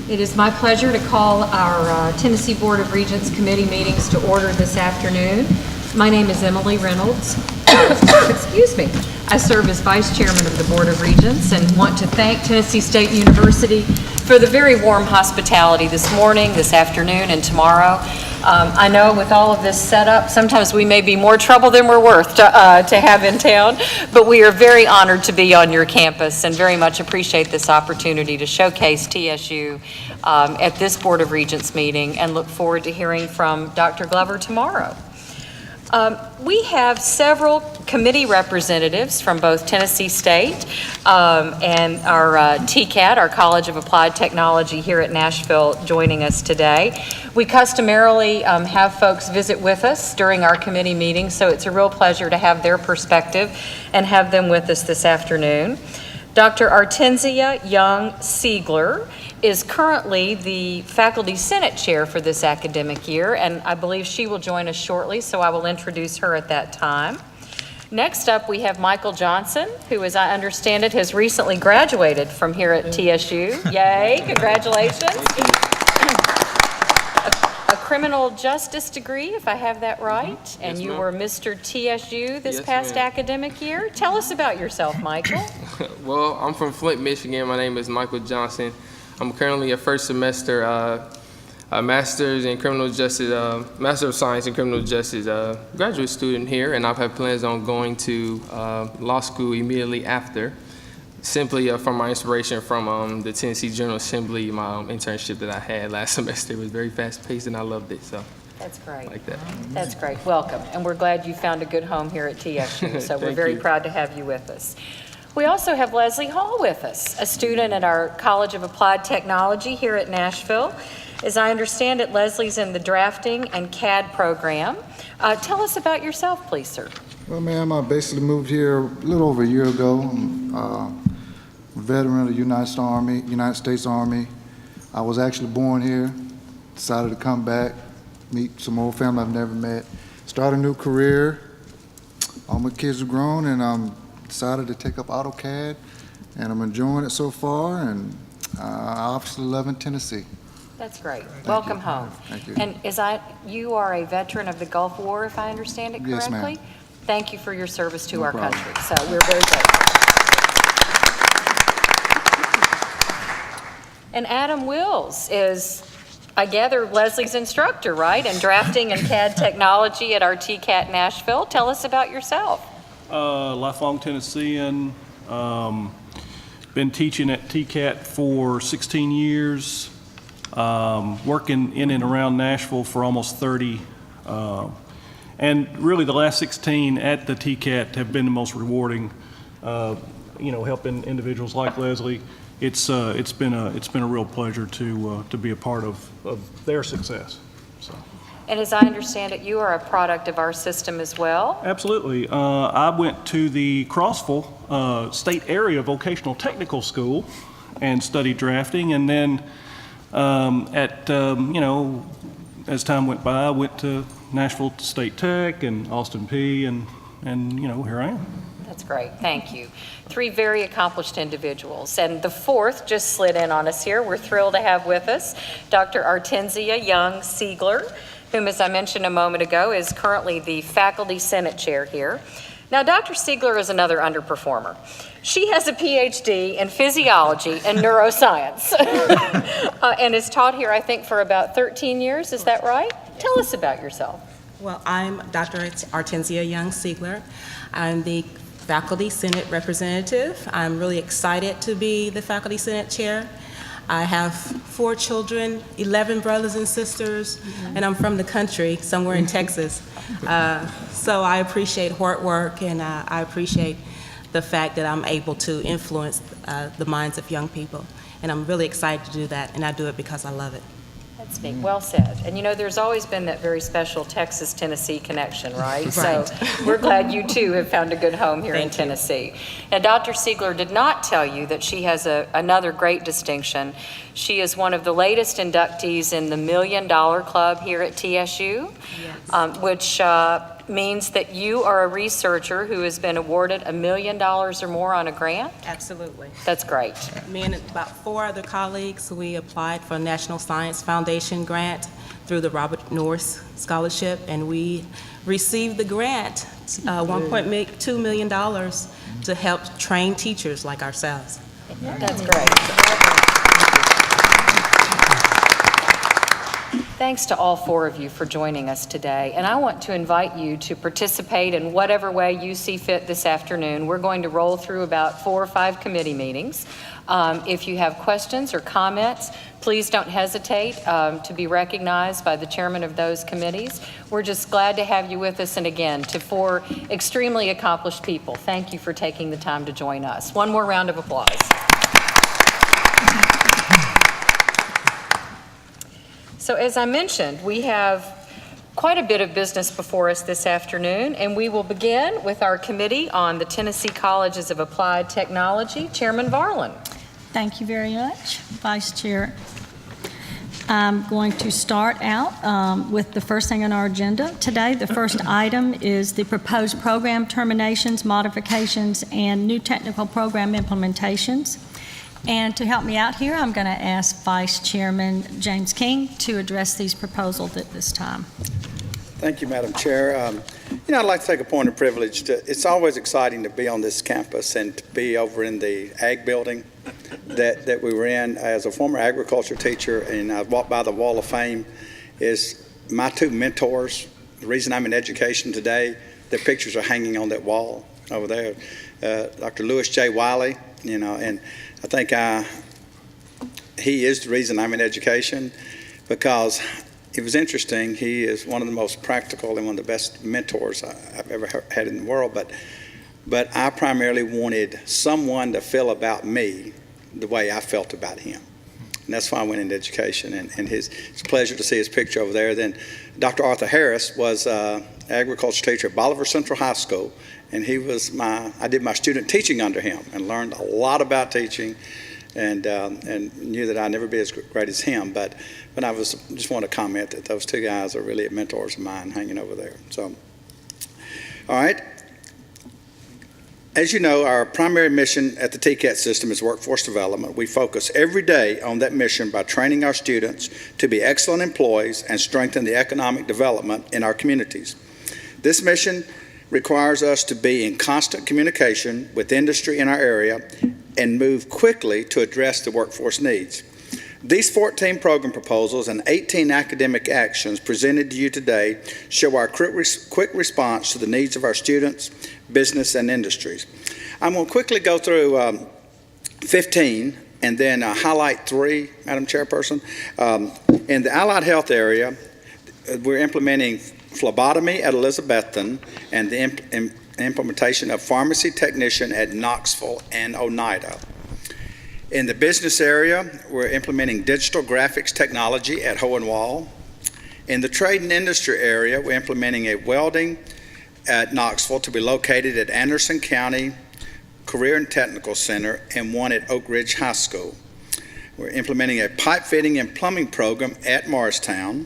It is my pleasure to call our Tennessee Board of Regents committee meetings to order this afternoon. My name is Emily Reynolds. Excuse me. I serve as Vice Chairman of the Board of Regents and want to thank Tennessee State University for the very warm hospitality this morning, this afternoon, and tomorrow. I know with all of this setup, sometimes we may be more trouble than we're worth to have in town, but we are very honored to be on your campus and very much appreciate this opportunity to showcase TSU at this Board of Regents meeting and look forward to hearing from Dr. Glover tomorrow. We have several committee representatives from both Tennessee State and our TCAT, our College of Applied Technology here at Nashville, joining us today. We customarily have folks visit with us during our committee meetings, so it's a real pleasure to have their perspective and have them with us this afternoon. Dr. Artenzia Young-Siegler is currently the Faculty Senate Chair for this academic year, and I believe she will join us shortly, so I will introduce her at that time. Next up, we have Michael Johnson, who, as I understand it, has recently graduated from here at TSU. Yay, congratulations. A criminal justice degree, if I have that right, and Yes, you ma'am. were Mr. TSU this Yes, past ma'am. academic year. Tell us about yourself, Michael. Well, I'm from Flint, Michigan. My name is Michael Johnson. I'm currently a first semester master's in criminal justice, Master of Science in criminal justice graduate student here, and I've had plans on going to law school immediately after, simply from my inspiration from the Tennessee General Assembly, my internship that I had last semester. It was very fast-paced, and I loved it, so That's great. I like that. That's great. Welcome. And we're glad you found a good home here at TSU, so we're Thank very you. proud to have you with us. We also have Leslie Hall with us, a student at our College of Applied Technology here at Nashville. As I understand it, Leslie's in the drafting and CAD program. Tell us about yourself, please, sir. Well, ma'am, I basically moved here a little over a year ago. I'm a veteran of the United States Army. I was actually born here, decided to come back, meet some old family I've never met, start a new career. All my kids are grown, and decided to take up AutoCAD, and I'm enjoying it so far, and obviously loving Tennessee. That's great. Welcome you. home. Thank you. And you are a veteran of the Gulf War, if I understand it Yes, correctly? ma'am. Thank you for your service to No our problem. country. So we're very grateful. And Adam Wills is, I gather, Leslie's instructor, right? In drafting and CAD technology at our TCAT Nashville. Tell us about yourself. Lifelong Tennessean, been teaching at TCAT for 16 years, working in and around Nashville for almost 30, and really the last 16 at the TCAT have been the most rewarding, helping individuals like Leslie. It's been a real pleasure to be a part of their success. So. And as I understand it, you are a product of our system as well. Absolutely. I went to the Crossville State Area Vocational Technical School and studied drafting, and then as time went by, I went to Nashville State Tech and Austin Peay, and here I am. That's great. Thank you. Three very accomplished individuals. And the fourth just slid in on us here. We're thrilled to have with us Dr. Artenzia Young-Siegler, whom, as I mentioned a moment ago, is currently the Faculty Senate Chair here. Now, Dr. Siegler is another underperformer. She has a PhD in physiology and neuroscience and has taught here, I think, for about 13 years. Is that right? Tell us about yourself. Well, I'm Dr. Artenzia Young-Siegler. I'm the Faculty Senate Representative. I'm really excited to be the Faculty Senate Chair. I have 4 children, 11 brothers and sisters, and I'm from the country, somewhere in Texas. So I appreciate hard work, and I appreciate the fact that I'm able to influence the minds of young people. And I'm really excited to do that, and I do it because I love it. That's neat. Well said. And there's always been that very special Texas-Tennessee connection, right? Right. So we're glad you too have found a good home here in Tennessee. Now, Dr. Siegler did not tell you that she has another great distinction. She is one of the latest inductees in the $1 Million Club here at TSU, which means that you are a researcher who has been awarded $1 million or more on a grant? Absolutely. That's great. Me and about 4 other colleagues, we applied for a National Science Foundation grant through the Robert Norris Scholarship, and we received the grant, $1.2 million, to help train teachers like ourselves. That's great. Thanks to all 4 of you for joining us today. And I want to invite you to participate in whatever way you see fit this afternoon. We're going to roll through about 4 or 5 committee meetings. If you have questions or comments, please don't hesitate to be recognized by the chairman of those committees. We're just glad to have you with us. And again, to 4 extremely accomplished people, thank you for taking the time to join us. One more round of applause. So as I mentioned, we have quite a bit of business before us this afternoon, and we will begin with our committee on the Tennessee Colleges of Applied Technology. Chairman Varlin. Thank you very much, Vice Chair. I'm going to start out with the first thing on our agenda today. The first item is the proposed program terminations, modifications, and new technical program implementations. And to help me out here, I'm going to ask Vice Chairman James King to address these proposals at this time. Thank you, Madam Chair. I'd like to take a point of privilege. It's always exciting to be on this campus and to be over in the ag building that we were in. As a former agriculture teacher, and I walked by the Wall of Fame, is my 2 mentors. The reason I'm in education today, their pictures are hanging on that wall over there. Dr. Lewis J. Wiley, and I think he is the reason I'm in education, because it was interesting. He is one of the most practical and one of the best mentors I've ever had in the world. But I primarily wanted someone to feel about me the way I felt about him. And that's why I went into education. And it's a pleasure to see his picture over there. Then Dr. Arthur Harris was agriculture teacher at Bolivar Central High School. And I did my student teaching under him and learned a lot about teaching, and knew that I'd never be as great as him. But I just want to comment that those 2 guys are really mentors of mine hanging over there. So, all right. As you know, our primary mission at the TCAT system is workforce development. We focus every day on that mission by training our students to be excellent employees and strengthen the economic development in our communities. This mission requires us to be in constant communication with industry in our area and move quickly to address the workforce needs. These 14 program proposals and 18 academic actions presented to you today show our quick response to the needs of our students, business, and industries. I'm going to quickly go through 15 and then highlight 3, Madam Chairperson. In the allied health area, we're implementing phlebotomy at Elizabethton and the implementation of pharmacy technician at Knoxville and Oneida. In the business area, we're implementing digital graphics technology at Hohenwald. In the trade and industry area, we're implementing a welding at Knoxville to be located at Anderson County Career and Technical Center and one at Oak Ridge High School. We're implementing a pipe fitting and plumbing program at Morristown.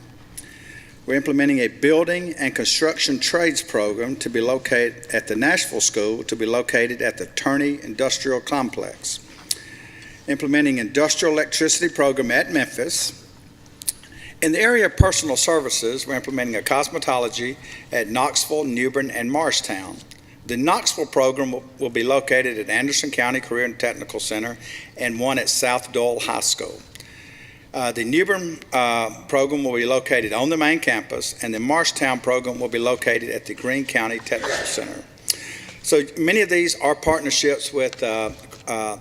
We're implementing a building and construction trades program to be located at the Nashville School to be located at the Turney Industrial Complex. Implementing industrial electricity program at Memphis. In the area of personal services, we're implementing a cosmetology at Knoxville, New Bern, and Morristown. The Knoxville program will be located at Anderson County Career and Technical Center and one at South Dole High School. The New Bern program will be located on the main campus, and the Morristown program will be located at the Greene County Technical Center. So many of these are partnerships with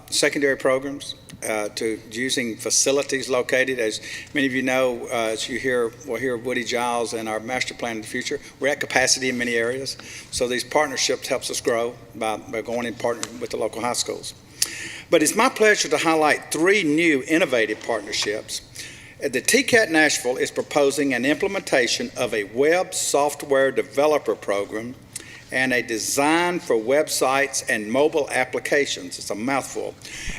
secondary programs to using facilities located. As many of you know, as we'll hear of Woody Giles and our master plan in the future, we're at capacity in many areas. So these partnerships helps us grow by going in partnering with the local high schools. But it's my pleasure to highlight 3 new innovative partnerships. The TCAT Nashville is proposing an implementation of a web software developer program and a design for websites and mobile applications. It's a mouthful.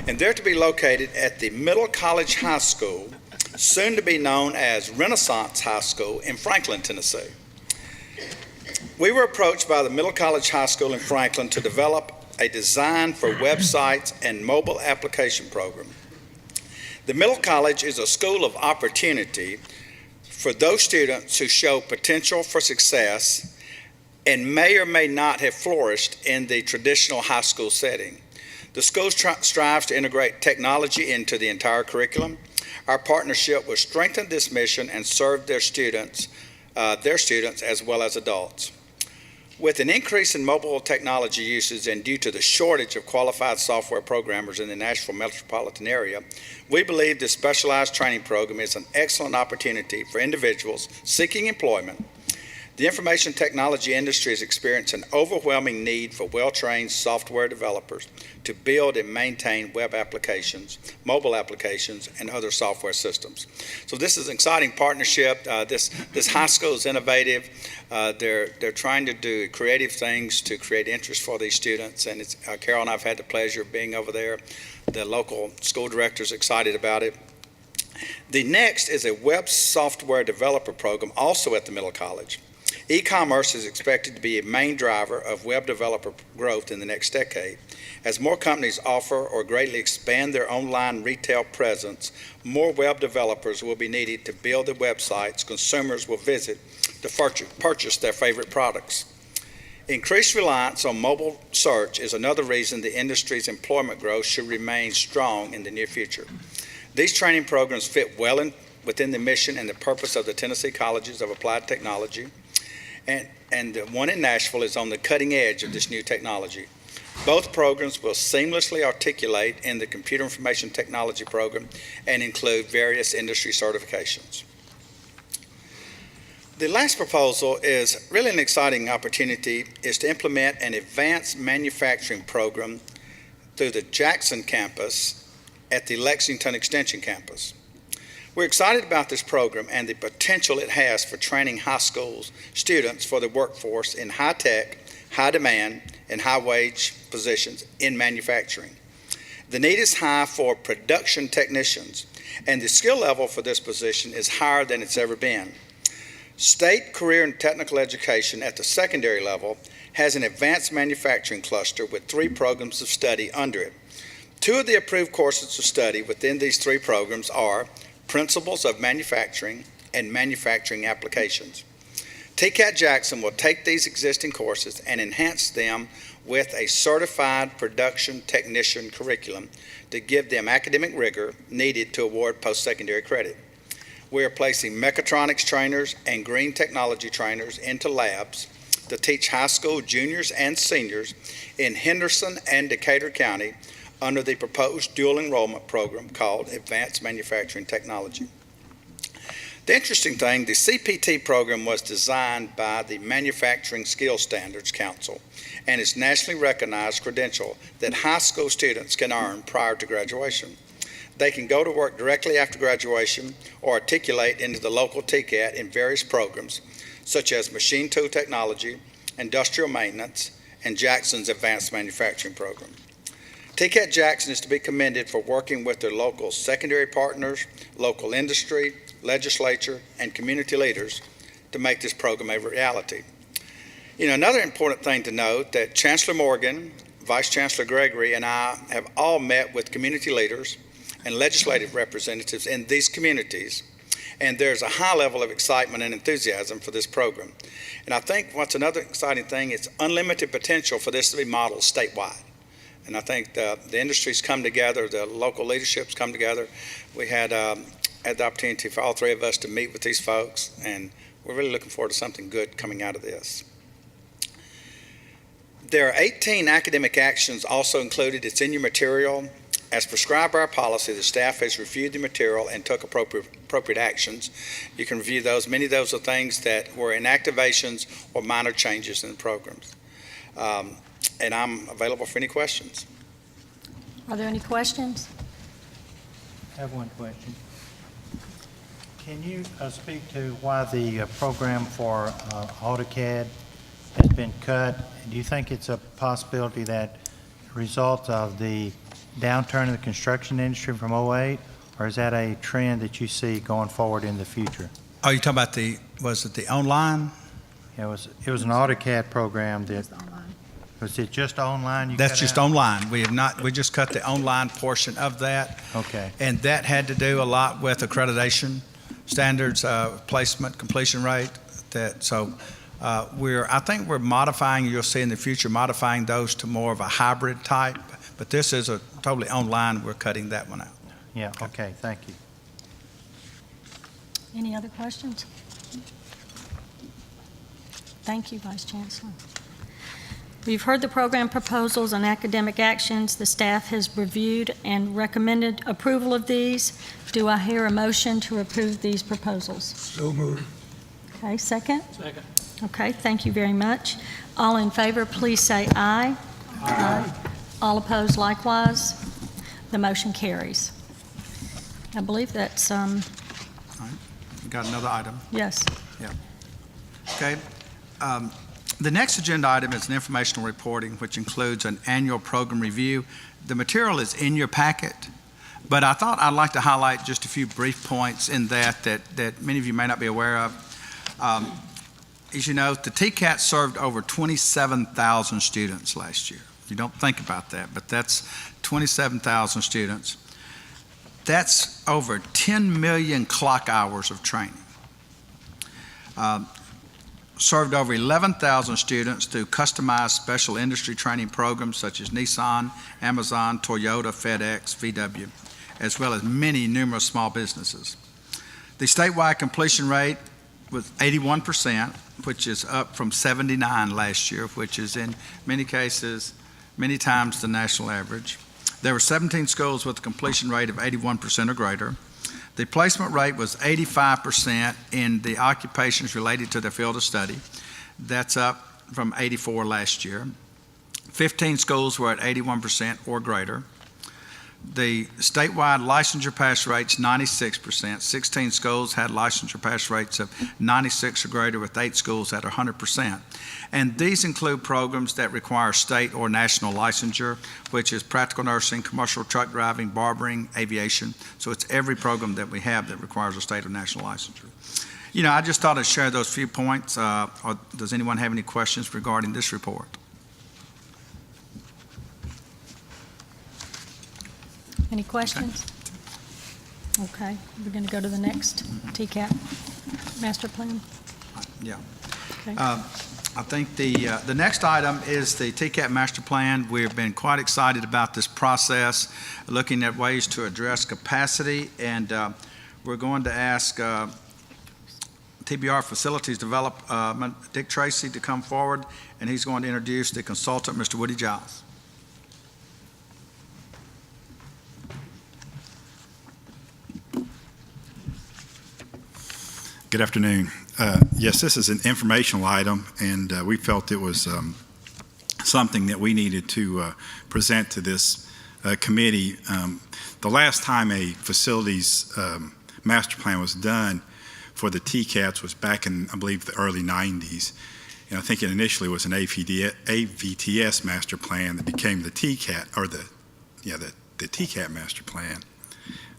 And they're to be located at the Middle College High School, soon to be known as Renaissance High School in Franklin, Tennessee. We were approached by the Middle College High School in Franklin to develop a design for websites and mobile application program. The Middle College is a school of opportunity for those students who show potential for success and may or may not have flourished in the traditional high school setting. The school strives to integrate technology into the entire curriculum. Our partnership will strengthen this mission and serve their students as well as adults. With an increase in mobile technology usage and due to the shortage of qualified software programmers in the Nashville metropolitan area, we believe this specialized training program is an excellent opportunity for individuals seeking employment. The information technology industry is experiencing an overwhelming need for well-trained software developers to build and maintain web applications, mobile applications, and other software systems. So this is an exciting partnership. This high school is innovative. They're trying to do creative things to create interest for these students, and Carol and I have had the pleasure of being over there. The local school director is excited about it. The next is a web software developer program also at the Middle College. E-commerce is expected to be a main driver of web developer growth in the next decade. As more companies offer or greatly expand their online retail presence, more web developers will be needed to build the websites consumers will visit to purchase their favorite products. Increased reliance on mobile search is another reason the industry's employment growth should remain strong in the near future. These training programs fit well within the mission and the purpose of the Tennessee Colleges of Applied Technology. And the one in Nashville is on the cutting edge of this new technology. Both programs will seamlessly articulate in the Computer Information Technology program and include various industry certifications. The last proposal is really an exciting opportunity, is to implement an advanced manufacturing program through the Jackson campus at the Lexington Extension campus. We're excited about this program and the potential it has for training high school students for the workforce in high-tech, high-demand, and high-wage positions in manufacturing. The need is high for production technicians, and the skill level for this position is higher than it's ever been. State Career and Technical Education at the secondary level has an advanced manufacturing cluster with 3 programs of study under it. 2 of the approved courses of study within these 3 programs are Principles of Manufacturing and Manufacturing Applications. TCAT Jackson will take these existing courses and enhance them with a certified production technician curriculum to give them academic rigor needed to award post-secondary credit. We are placing mechatronics trainers and green technology trainers into labs to teach high school juniors and seniors in Henderson and Decatur County under the proposed dual enrollment program called Advanced Manufacturing Technology. The interesting thing, the CPT program was designed by the Manufacturing Skills Standards Council and is nationally recognized credential that high school students can earn prior to graduation. They can go to work directly after graduation or articulate into the local TCAT in various programs such as machine tool technology, industrial maintenance, and Jackson's Advanced Manufacturing program. TCAT Jackson is to be commended for working with their local secondary partners, local industry, legislature, and community leaders to make this program a reality. You know, another important thing to note that Chancellor Morgan, Vice Chancellor Gregory, and I have all met with community leaders and legislative representatives in these communities, and there's a high level of excitement and enthusiasm for this program. And I think what's another exciting thing, it's unlimited potential for this to be modeled statewide. And I think the industries come together, the local leaderships come together. We had the opportunity for all 3 of us to meet with these folks, and we're really looking forward to something good coming out of this. There are 18 academic actions also included. It's in your material. As prescribed by our policy, the staff has reviewed the material and took appropriate actions. You can review those. Many of those are things that were inactivations or minor changes in the programs. And I'm available for any questions. Are there any questions? I have one question. Can you speak to why the program for AutoCAD has been cut? Do you think it's a possibility that a result of the downturn in the construction industry from '08, or is that a trend that you see going forward in the future? Are you talking about was it the online? It was an AutoCAD program that, was it just online you That's cut just out? online. We just cut the online portion of that. Okay. And that had to do a lot with accreditation standards, placement, completion rate. I think we're modifying, you'll see in the future, modifying those to more of a hybrid type. But this is a totally online. We're cutting that one out. Yeah, okay, thank you. Any other questions? Thank you, Vice Chancellor. We've heard the program proposals and academic actions. The staff has reviewed and recommended approval of these. Do I hear a motion to approve these proposals? So moved. Okay, second? Second. Okay, thank you very much. All in favor, please say aye. Aye. All opposed likewise. The motion carries. I believe that's, All right. You got another item? yes. Okay. The next agenda item is an informational reporting, which includes an annual program review. The material is in your packet, but I thought I'd like to highlight just a few brief points in that many of you may not be aware of. As you know, the TCAT served over 27,000 students last year. You don't think about that, but that's 27,000 students. That's over 10 million clock hours of training. Served over 11,000 students through customized special industry training programs such as Nissan, Amazon, Toyota, FedEx, VW, as well as many numerous small businesses. The statewide completion rate was 81%, which is up from 79 last year, which is in many cases, many times the national average. There were 17 schools with a completion rate of 81% or greater. The placement rate was 85% in the occupations related to their field of study. That's up from 84 last year. 15 schools were at 81% or greater. The statewide licensure pass rate's 96%. 16 schools had licensure pass rates of 96 or greater, with 8 schools at 100%. And these include programs that require state or national licensure, which is practical nursing, commercial truck driving, barbering, aviation. So it's every program that we have that requires a state or national licensure. You know, I just thought I'd share those few points. Or does anyone have any questions regarding this report? Any questions? Okay, we're going to go to the next TCAP master plan. Yeah. Okay. I think the next item is the TCAP master plan. We've been quite excited about this process, looking at ways to address capacity, and we're going to ask TBR Facilities Development, Dick Tracy, to come forward, and he's going to introduce the consultant, Mr. Woody Giles. Good afternoon. Yes, this is an informational item, and we felt it was something that we needed to present to this committee. The last time a facilities master plan was done for the TCATs was back in, I believe, the early 90s. And I think it initially was an AVTS master plan that became the TCAT, or the TCAT master plan,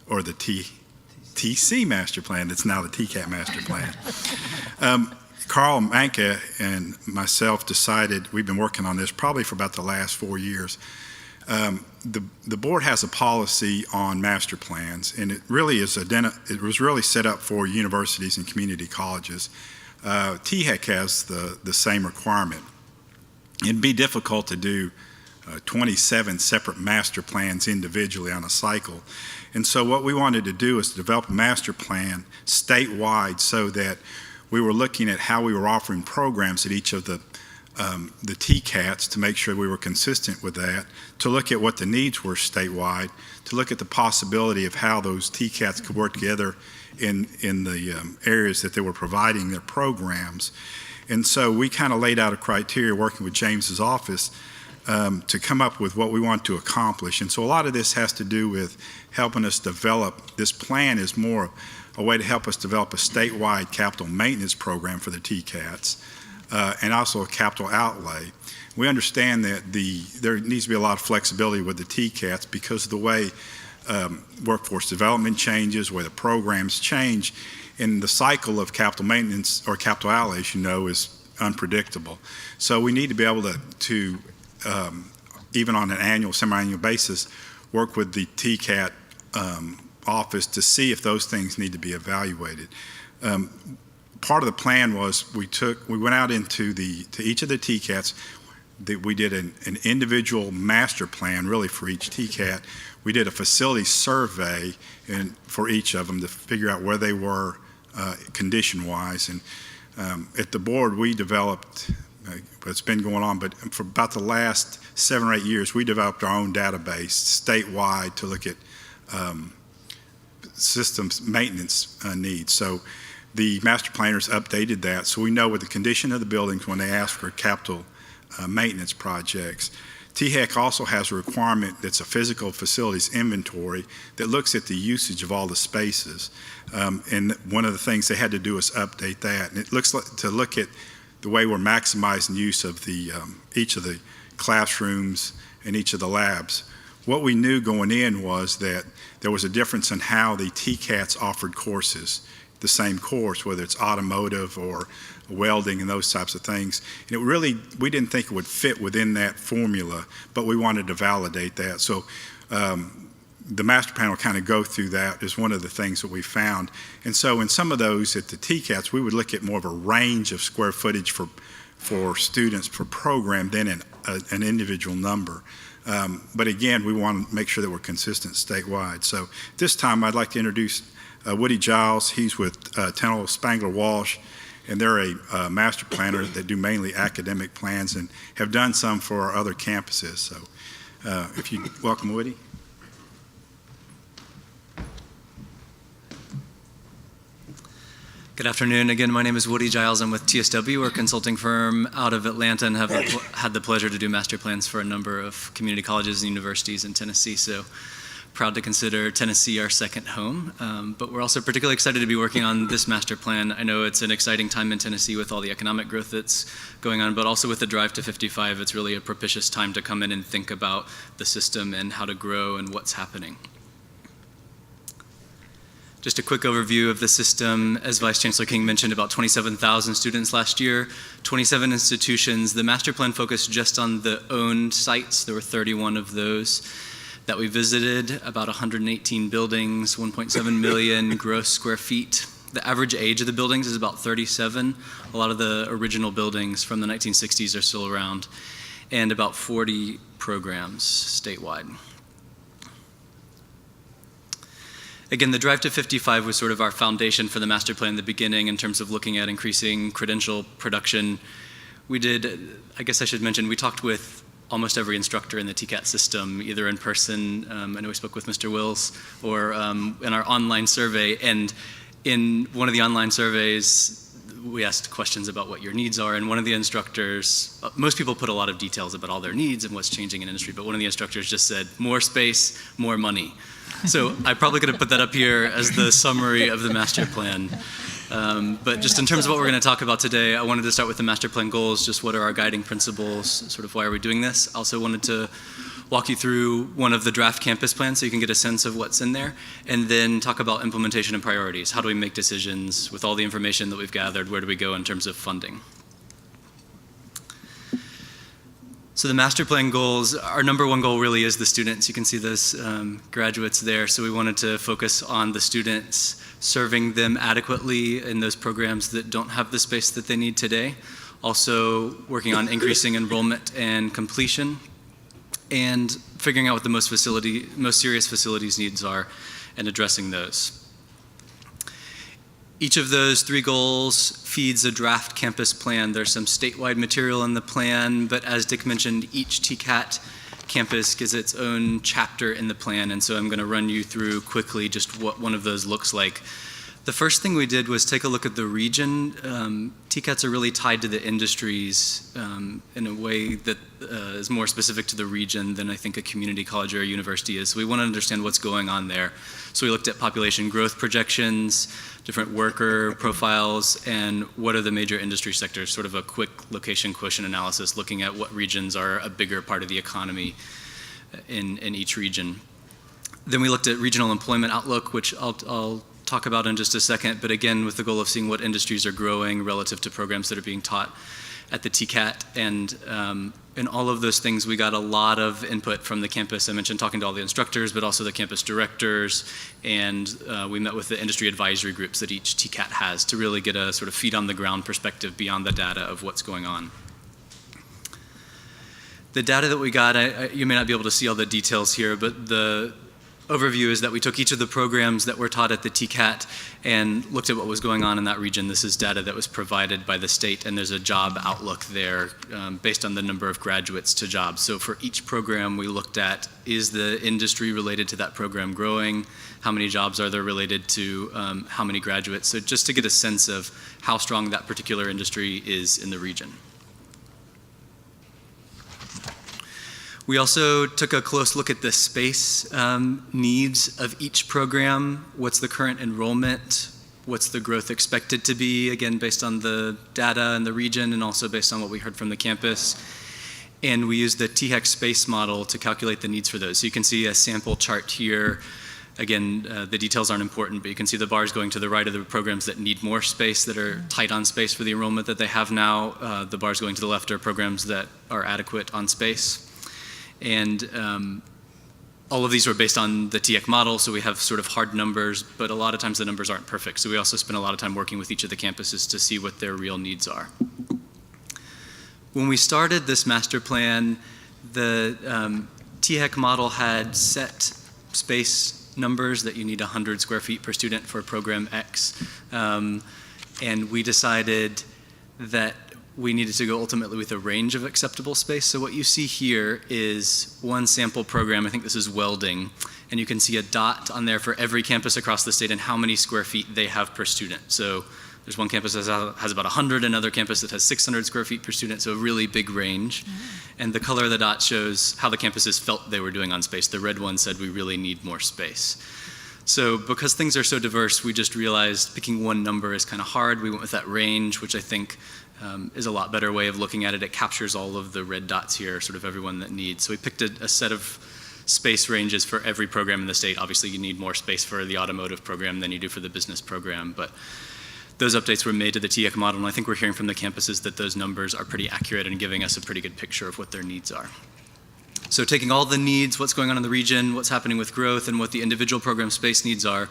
or the TC master plan that's now the TCAT master plan. Carl Manka and myself decided, we've been working on this probably for about the last 4 years. The board has a policy on master plans, and it really is it was really set up for universities and community colleges. THEC has the same requirement. It'd be difficult to do 27 separate master plans individually on a cycle. And so what we wanted to do is to develop a master plan statewide so that we were looking at how we were offering programs at each of the TCATs to make sure we were consistent with that, to look at what the needs were statewide, to look at the possibility of how those TCATs could work together in the areas that they were providing their programs. And so we kind of laid out a criteria working with James's office to come up with what we want to accomplish. And so a lot of this has to do with helping us develop. This plan is more a way to help us develop a statewide capital maintenance program for the TCATs and also a capital outlay. We understand that there needs to be a lot of flexibility with the TCATs because of the way workforce development changes, where the programs change, and the cycle of capital maintenance or capital outlay, as you know, is unpredictable. So we need to be able to even on an annual, semi-annual basis, work with the TCAT office to see if those things need to be evaluated. Part of the plan was we went out to each of the TCATs. We did an individual master plan really for each TCAT. We did a facility survey for each of them to figure out where they were condition-wise. And at the board, we developed, it's been going on, but for about the last 7 or 8 years, we developed our own database statewide to look at systems maintenance needs. So the master planners updated that, so we know what the condition of the buildings when they ask for capital maintenance projects. THEC also has a requirement that's a physical facilities inventory that looks at the usage of all the spaces. And one of the things they had to do is update that. And it looks like to look at the way we're maximizing use of each of the classrooms and each of the labs. What we knew going in was that there was a difference in how the TCATs offered courses, the same course, whether it's automotive or welding and those types of things. And we didn't think it would fit within that formula, but we wanted to validate that. So the master plan will kind of go through that as one of the things that we found. And so in some of those at the TCATs, we would look at more of a range of square footage for students per program than an individual number. But again, we want to make sure that we're consistent statewide. So this time I'd like to introduce Woody Giles. He's with Tenel Spangler Walsh, and they're a master planner that do mainly academic plans and have done some for our other campuses. So if you welcome Woody. Good afternoon. Again, my name is Woody Giles. I'm with TSW. We're a consulting firm out of Atlanta and have had the pleasure to do master plans for a number of community colleges and universities in Tennessee. So proud to consider Tennessee our second home. But we're also particularly excited to be working on this master plan. I know it's an exciting time in Tennessee with all the economic growth that's going on, but also with the drive to 55, it's really a propitious time to come in and think about the system and how to grow and what's happening. Just a quick overview of the system. As Vice Chancellor King mentioned, about 27,000 students last year, 27 institutions. The master plan focused just on the owned sites. There were 31 of those that we visited, about 118 buildings, 1.7 million gross square feet. The average age of the buildings is about 37. A lot of the original buildings from the 1960s are still around, and about 40 programs statewide. Again, the drive to 55 was sort of our foundation for the master plan in the beginning in terms of looking at increasing credential production. We did, I guess I should mention, we talked with almost every instructor in the TCAT system, either in person, I know we spoke with Mr. Wills, or in our online survey. And in one of the online surveys, we asked questions about what your needs are, and one of the instructors, most people put a lot of details about all their needs and what's changing in industry, but one of the instructors just said, more space, more money. So I probably could have put that up here as the summary of the master plan. But just in terms of what we're going to talk about today, I wanted to start with the master plan goals, just what are our guiding principles, sort of why are we doing this. I also wanted to walk you through one of the draft campus plans so you can get a sense of what's in there, and then talk about implementation and priorities. How do we make decisions with all the information that we've gathered? Where do we go in terms of funding? So the master plan goals, our number one goal really is the students. You can see those graduates there. So we wanted to focus on the students, serving them adequately in those programs that don't have the space that they need today. Also working on increasing enrollment and completion, and figuring out what the most serious facilities needs are and addressing those. Each of those three goals feeds a draft campus plan. There's some statewide material in the plan, but as Dick mentioned, each TCAT campus gets its own chapter in the plan, and so I'm going to run you through quickly just what one of those looks like. The first thing we did was take a look at the region. TCATs are really tied to the industries in a way that is more specific to the region than I think a community college or a university is. So we want to understand what's going on there. So we looked at population growth projections, different worker profiles, and what are the major industry sectors, sort of a quick location quotient analysis, looking at what regions are a bigger part of the economy in each region. Then we looked at regional employment outlook, which I'll talk about in just a second, but again, with the goal of seeing what industries are growing relative to programs that are being taught. at the TCAT, and in all of those things, we got a lot of input from the campus. I mentioned talking to all the instructors, but also the campus directors, and we met with the industry advisory groups that each TCAT has to really get a sort of feet on the ground perspective beyond the data of what's going on. The data that we got, you may not be able to see all the details here, but the overview is that we took each of the programs that were taught at the TCAT and looked at what was going on in that region. This is data that was provided by the state, and there's a job outlook there based on the number of graduates to jobs. So for each program, we looked at, is the industry related to that program growing? How many jobs are there related to how many graduates? So just to get a sense of how strong that particular industry is in the region. We also took a close look at the space needs of each program. What's the current enrollment? What's the growth expected to be? Again, based on the data in the region and also based on what we heard from the campus. And we used the THEC space model to calculate the needs for those. So you can see a sample chart here. Again, the details aren't important, but you can see the bars going to the right of the programs that need more space, that are tight on space for the enrollment that they have now. The bars going to the left are programs that are adequate on space. And all of these were based on the THEC model, so we have sort of hard numbers, but a lot of times the numbers aren't perfect. So we also spent a lot of time working with each of the campuses to see what their real needs are. When we started this master plan, the THEC model had set space numbers that you need 100 square feet per student for program X. And we decided that we needed to go ultimately with a range of acceptable space. So what you see here is one sample program. I think this is welding. And you can see a dot on there for every campus across the state and how many square feet they have per student. So there's one campus that has about 100, another campus that has 600 square feet per student, so a really big range. And the color of the dot shows how the campuses felt they were doing on space. The red one said we really need more space. So because things are so diverse, we just realized picking one number is kind of hard. We went with that range, which I think is a lot better way of looking at it. It captures all of the red dots here, sort of everyone that needs. So we picked a set of space ranges for every program in the state. Obviously, you need more space for the automotive program than you do for the business program, but those updates were made to the THEC model, and I think we're hearing from the campuses that those numbers are pretty accurate and giving us a pretty good picture of what their needs are. So taking all the needs, what's going on in the region, what's happening with growth, and what the individual program space needs are,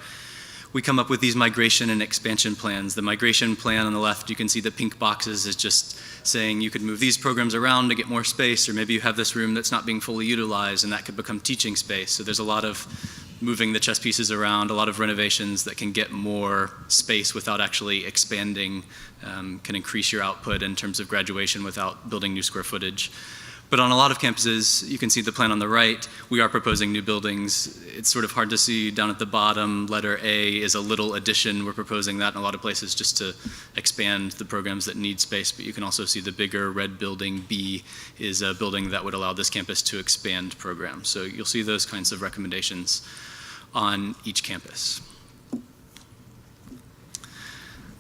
we come up with these migration and expansion plans. The migration plan on the left, you can see the pink boxes is just saying you could move these programs around to get more space, or maybe you have this room that's not being fully utilized and that could become teaching space. So there's a lot of moving the chess pieces around, a lot of renovations that can get more space without actually expanding, can increase your output in terms of graduation without building new square footage. But on a lot of campuses, you can see the plan on the right, we are proposing new buildings. It's sort of hard to see down at the bottom. Letter A is a little addition. We're proposing that in a lot of places just to expand the programs that need space, but you can also see the bigger red building. B is a building that would allow this campus to expand programs. So you'll see those kinds of recommendations on each campus.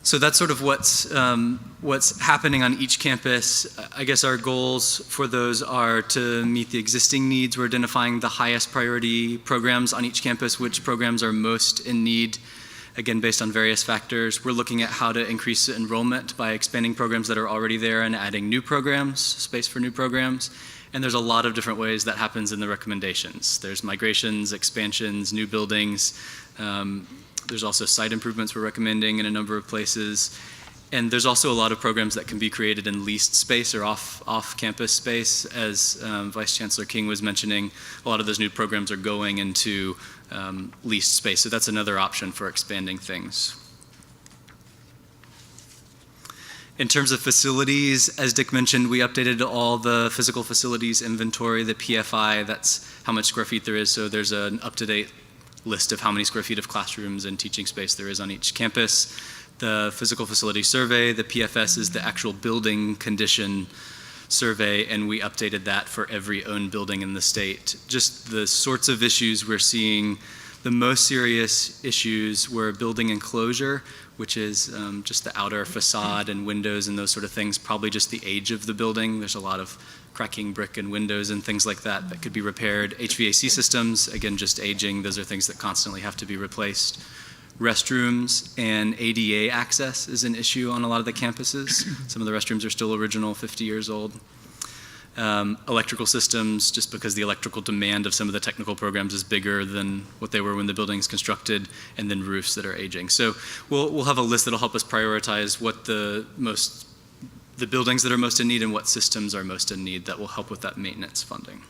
So that's sort of what's happening on each campus. I guess our goals for those are to meet the existing needs. We're identifying the highest priority programs on each campus, which programs are most in need, again, based on various factors. We're looking at how to increase enrollment by expanding programs that are already there and adding new programs, space for new programs. And there's a lot of different ways that happens in the recommendations. There's migrations, expansions, new buildings. There's also site improvements we're recommending in a number of places. And there's also a lot of programs that can be created in leased space or off-campus space. As Vice Chancellor King was mentioning, a lot of those new programs are going into leased space. So that's another option for expanding things. In terms of facilities, as Dick mentioned, we updated all the physical facilities inventory, the PFI, that's how much square feet there is. So there's an up-to-date list of how many square feet of classrooms and teaching space there is on each campus. The physical facility survey, the PFS, is the actual building condition survey, and we updated that for every owned building in the state. Just the sorts of issues we're seeing, the most serious issues were building enclosure, which is just the outer facade and windows and those sort of things, probably just the age of the building. There's a lot of cracking brick and windows and things like that that could be repaired. HVAC systems, again, just aging. Those are things that constantly have to be replaced. Restrooms and ADA access is an issue on a lot of the campuses. Some of the restrooms are still original, 50 years old. Electrical systems, just because the electrical demand of some of the technical programs is bigger than what they were when the building's constructed, and then roofs that are aging. So we'll have a list that'll help us prioritize what the buildings that are most in need and what systems are most in need that will help with that maintenance funding.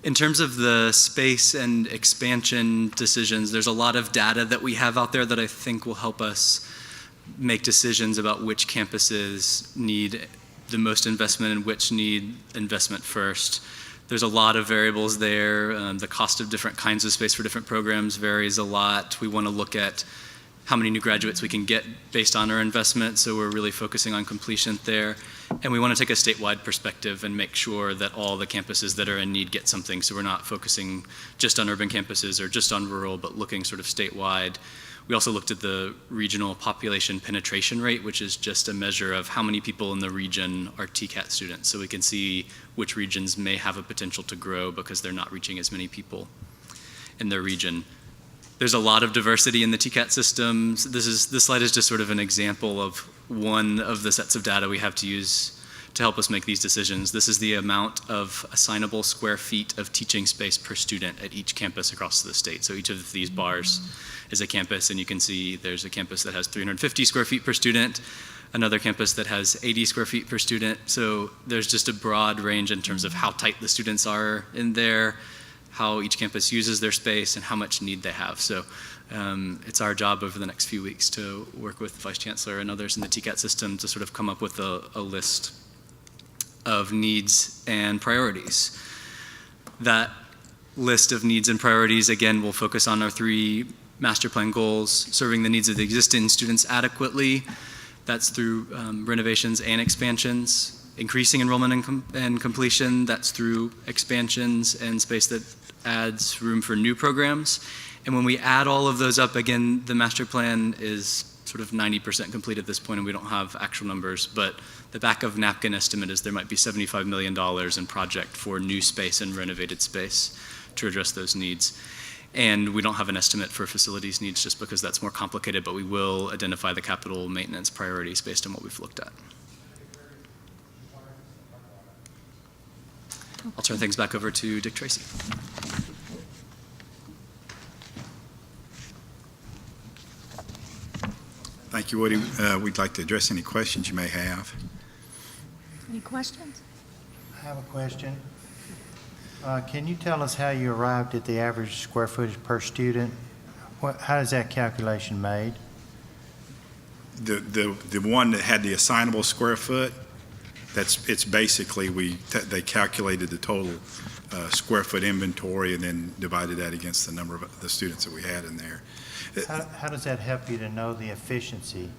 In terms of the space and expansion decisions, there's a lot of data that we have out there that I think will help us make decisions about which campuses need the most investment and which need investment first. There's a lot of variables there. The cost of different kinds of space for different programs varies a lot. We want to look at how many new graduates we can get based on our investment, so we're really focusing on completion there. And we want to take a statewide perspective and make sure that all the campuses that are in need get something, so we're not focusing just on urban campuses or just on rural, but looking sort of statewide. We also looked at the regional population penetration rate, which is just a measure of how many people in the region are TCAT students, so we can see which regions may have a potential to grow because they're not reaching as many people in their region. There's a lot of diversity in the TCAT systems. This slide is just sort of an example of one of the sets of data we have to use to help us make these decisions. This is the amount of assignable square feet of teaching space per student at each campus across the state. So each of these bars is a campus, and you can see there's a campus that has 350 square feet per student, another campus that has 80 square feet per student. So there's just a broad range in terms of how tight the students are in there, how each campus uses their space, and how much need they have. So it's our job over the next few weeks to work with the Vice Chancellor and others in the TCAT system to sort of come up with a list of needs and priorities. That list of needs and priorities, again, will focus on our 3 master plan goals: serving the needs of the existing students adequately. That's through renovations and expansions. Increasing enrollment and completion, that's through expansions and space that adds room for new programs. And when we add all of those up, again, the master plan is sort of 90% complete at this point, and we don't have actual numbers, but the back of napkin estimate is there might be $75 million in project for new space and renovated space to address those needs. And we don't have an estimate for facilities needs just because that's more complicated, but we will identify the capital maintenance priorities based on what we've looked at. I'll turn things back over to Dick Tracy. Thank you, Woody. We'd like to address any questions you may have. Any questions? I have a question. Can you tell us how you arrived at the average square footage per student? How is that calculation made? The one that had the assignable square foot, it's basically they calculated the total square foot inventory and then divided that against the number of the students that we had in there. How does that help you to know the efficiency?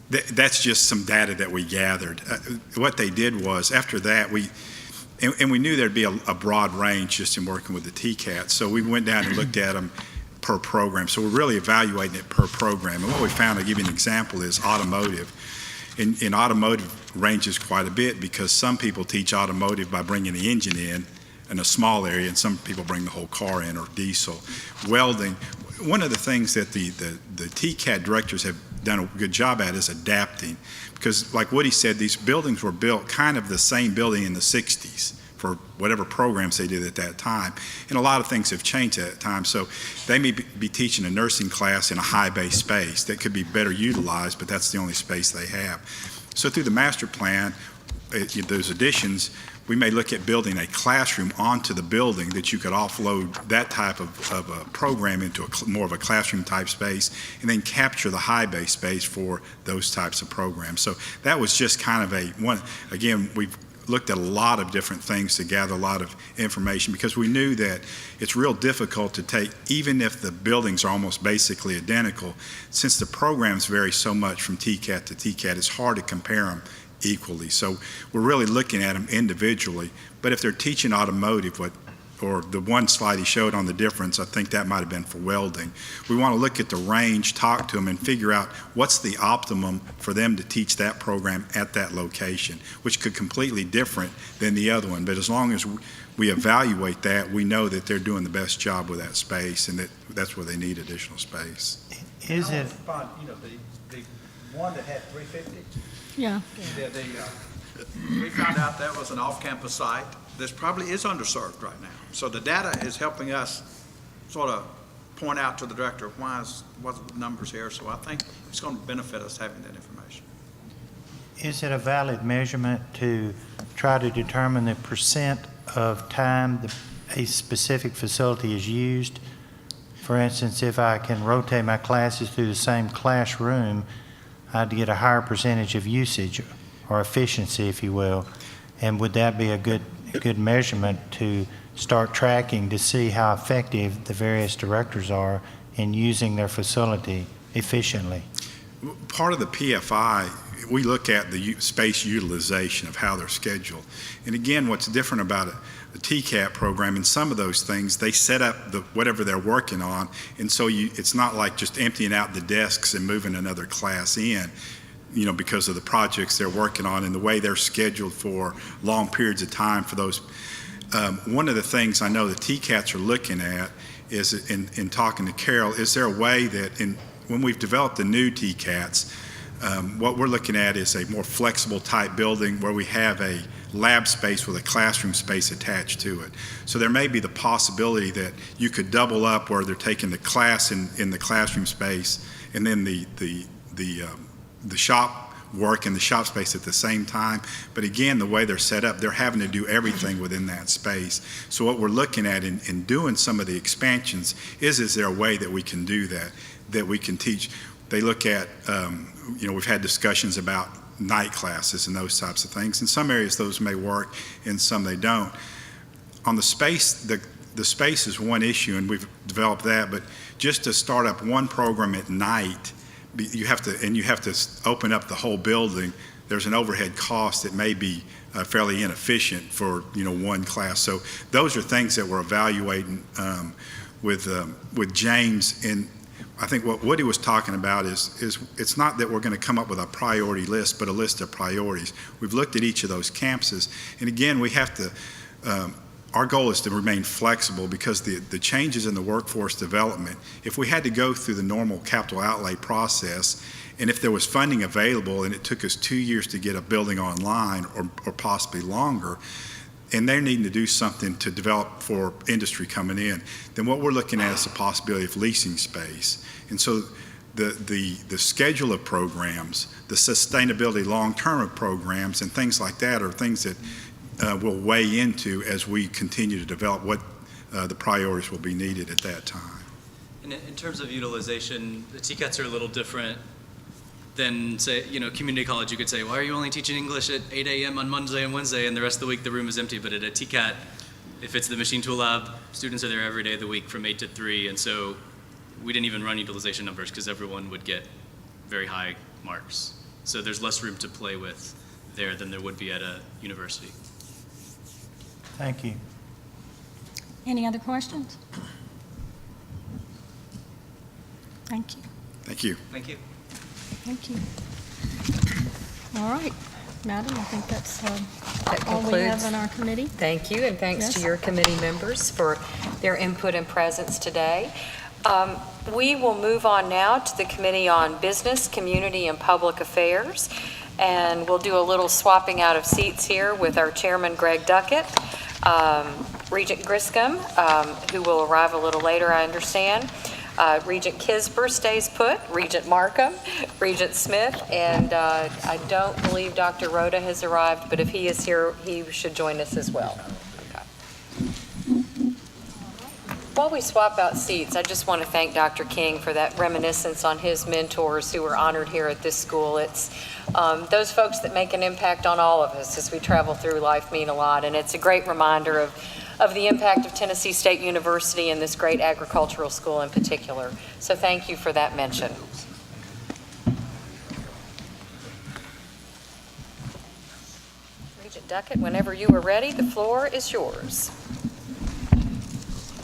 That's just some data that we gathered. What they did was, after that, we knew there'd be a broad range just in working with the TCAT, so we went down and looked at them per program. So we're really evaluating it per program. And what we found, to give you an example, is automotive. In automotive ranges quite a bit because some people teach automotive by bringing the engine in a small area, and some people bring the whole car in, or diesel. Welding, one of the things that the TCAT directors have done a good job at is adapting, because like Woody said, these buildings were built kind of the same building in the 60s for whatever programs they did at that time, and a lot of things have changed at that time. So they may be teaching a nursing class in a high bay space that could be better utilized, but that's the only space they have. So through the master plan, those additions, we may look at building a classroom onto the building that you could offload that type of a program into more of a classroom type space, and then capture the high bay space for those types of programs. So that was just kind of again, we've looked at a lot of different things to gather a lot of information, because we knew that it's real difficult to take, even if the buildings are almost basically identical, since the programs vary so much from TCAT to TCAT, it's hard to compare them equally. So we're really looking at them individually. But if they're teaching automotive, or the one slide he showed on the difference, I think that might have been for welding. We want to look at the range, talk to them, and figure out what's the optimum for them to teach that program at that location, which could completely different than the other one. But as long as we evaluate that, we know that they're doing the best job with that space, and that's where they need additional space. Is it, You know, the one that had 350, Yeah. we found out that was an off-campus site. This probably is underserved right now. So the data is helping us sort of point out to the director what the numbers here. So I think it's going to benefit us having that information. is it a valid measurement to try to determine the percent of time a specific facility is used? For instance, if I can rotate my classes through the same classroom, I'd get a higher percentage of usage or efficiency, if you will. And would that be a good measurement to start tracking to see how effective the various directors are in using their facility efficiently? Part of the PFI, we look at the space utilization of how they're scheduled. And again, what's different about a TCAT program, in some of those things, they set up whatever they're working on, and so it's not like just emptying out the desks and moving another class in, because of the projects they're working on and the way they're scheduled for long periods of time for those. One of the things I know the TCATs are looking at is, in talking to Carol, is there a way that when we've developed the new TCATs, what we're looking at is a more flexible type building where we have a lab space with a classroom space attached to it. So there may be the possibility that you could double up where they're taking the class in the classroom space and then the shop work in the shop space at the same time. But again, the way they're set up, they're having to do everything within that space. So what we're looking at in doing some of the expansions is there a way that we can do that we can teach? They look at, we've had discussions about night classes and those types of things. In some areas those may work, in some they don't. On the space, the space is one issue, and we've developed that, but just to start up one program at night, you have to open up the whole building. There's an overhead cost that may be fairly inefficient for one class. So those are things that we're evaluating with James. And I think what Woody was talking about is it's not that we're going to come up with a priority list, but a list of priorities. We've looked at each of those campuses, and again, we have to. Our goal is to remain flexible because the changes in the workforce development, if we had to go through the normal capital outlay process, and if there was funding available and it took us 2 years to get a building online or possibly longer, and they're needing to do something to develop for industry coming in, then what we're looking at is the possibility of leasing space. And so the schedule of programs, the sustainability long-term of programs and things like that are things that we'll weigh into as we continue to develop what the priorities will be needed at that time. And in terms of utilization, the TCATs are a little different than, say, community college. You could say, why are you only teaching English at 8 a.m. on Monday and Wednesday, and the rest of the week the room is empty? But at a TCAT, if it's the machine tool lab, students are there every day of the week from 8 to 3, and so we didn't even run utilization numbers because everyone would get very high marks. So there's less room to play with there than there would be at a university. Thank you. Any other questions? Thank you. Thank you. Thank you. Thank you. All right, Madam, I think that's That all we have concludes. in our committee. Thank you, and thanks to Yes. your committee members for their input and presence today. We will move on now to the Committee on Business, Community, and Public Affairs, and we'll do a little swapping out of seats here with our chairman, Greg Duckett, Regent Griscom, who will arrive a little later, I understand. Regent Kisber stays put, Regent Markham, Regent Smith, and I don't believe Dr. Rhoda has arrived, but if he is here, he should join us as well. Okay. While we swap out seats, I just want to thank Dr. King for that reminiscence on his mentors who were honored here at this school. It's those folks that make an impact on all of us as we travel through life mean a lot, and it's a great reminder of the impact of Tennessee State University and this great agricultural school in particular. So thank you for that mention. Regent Duckett, whenever you are ready, the floor is yours.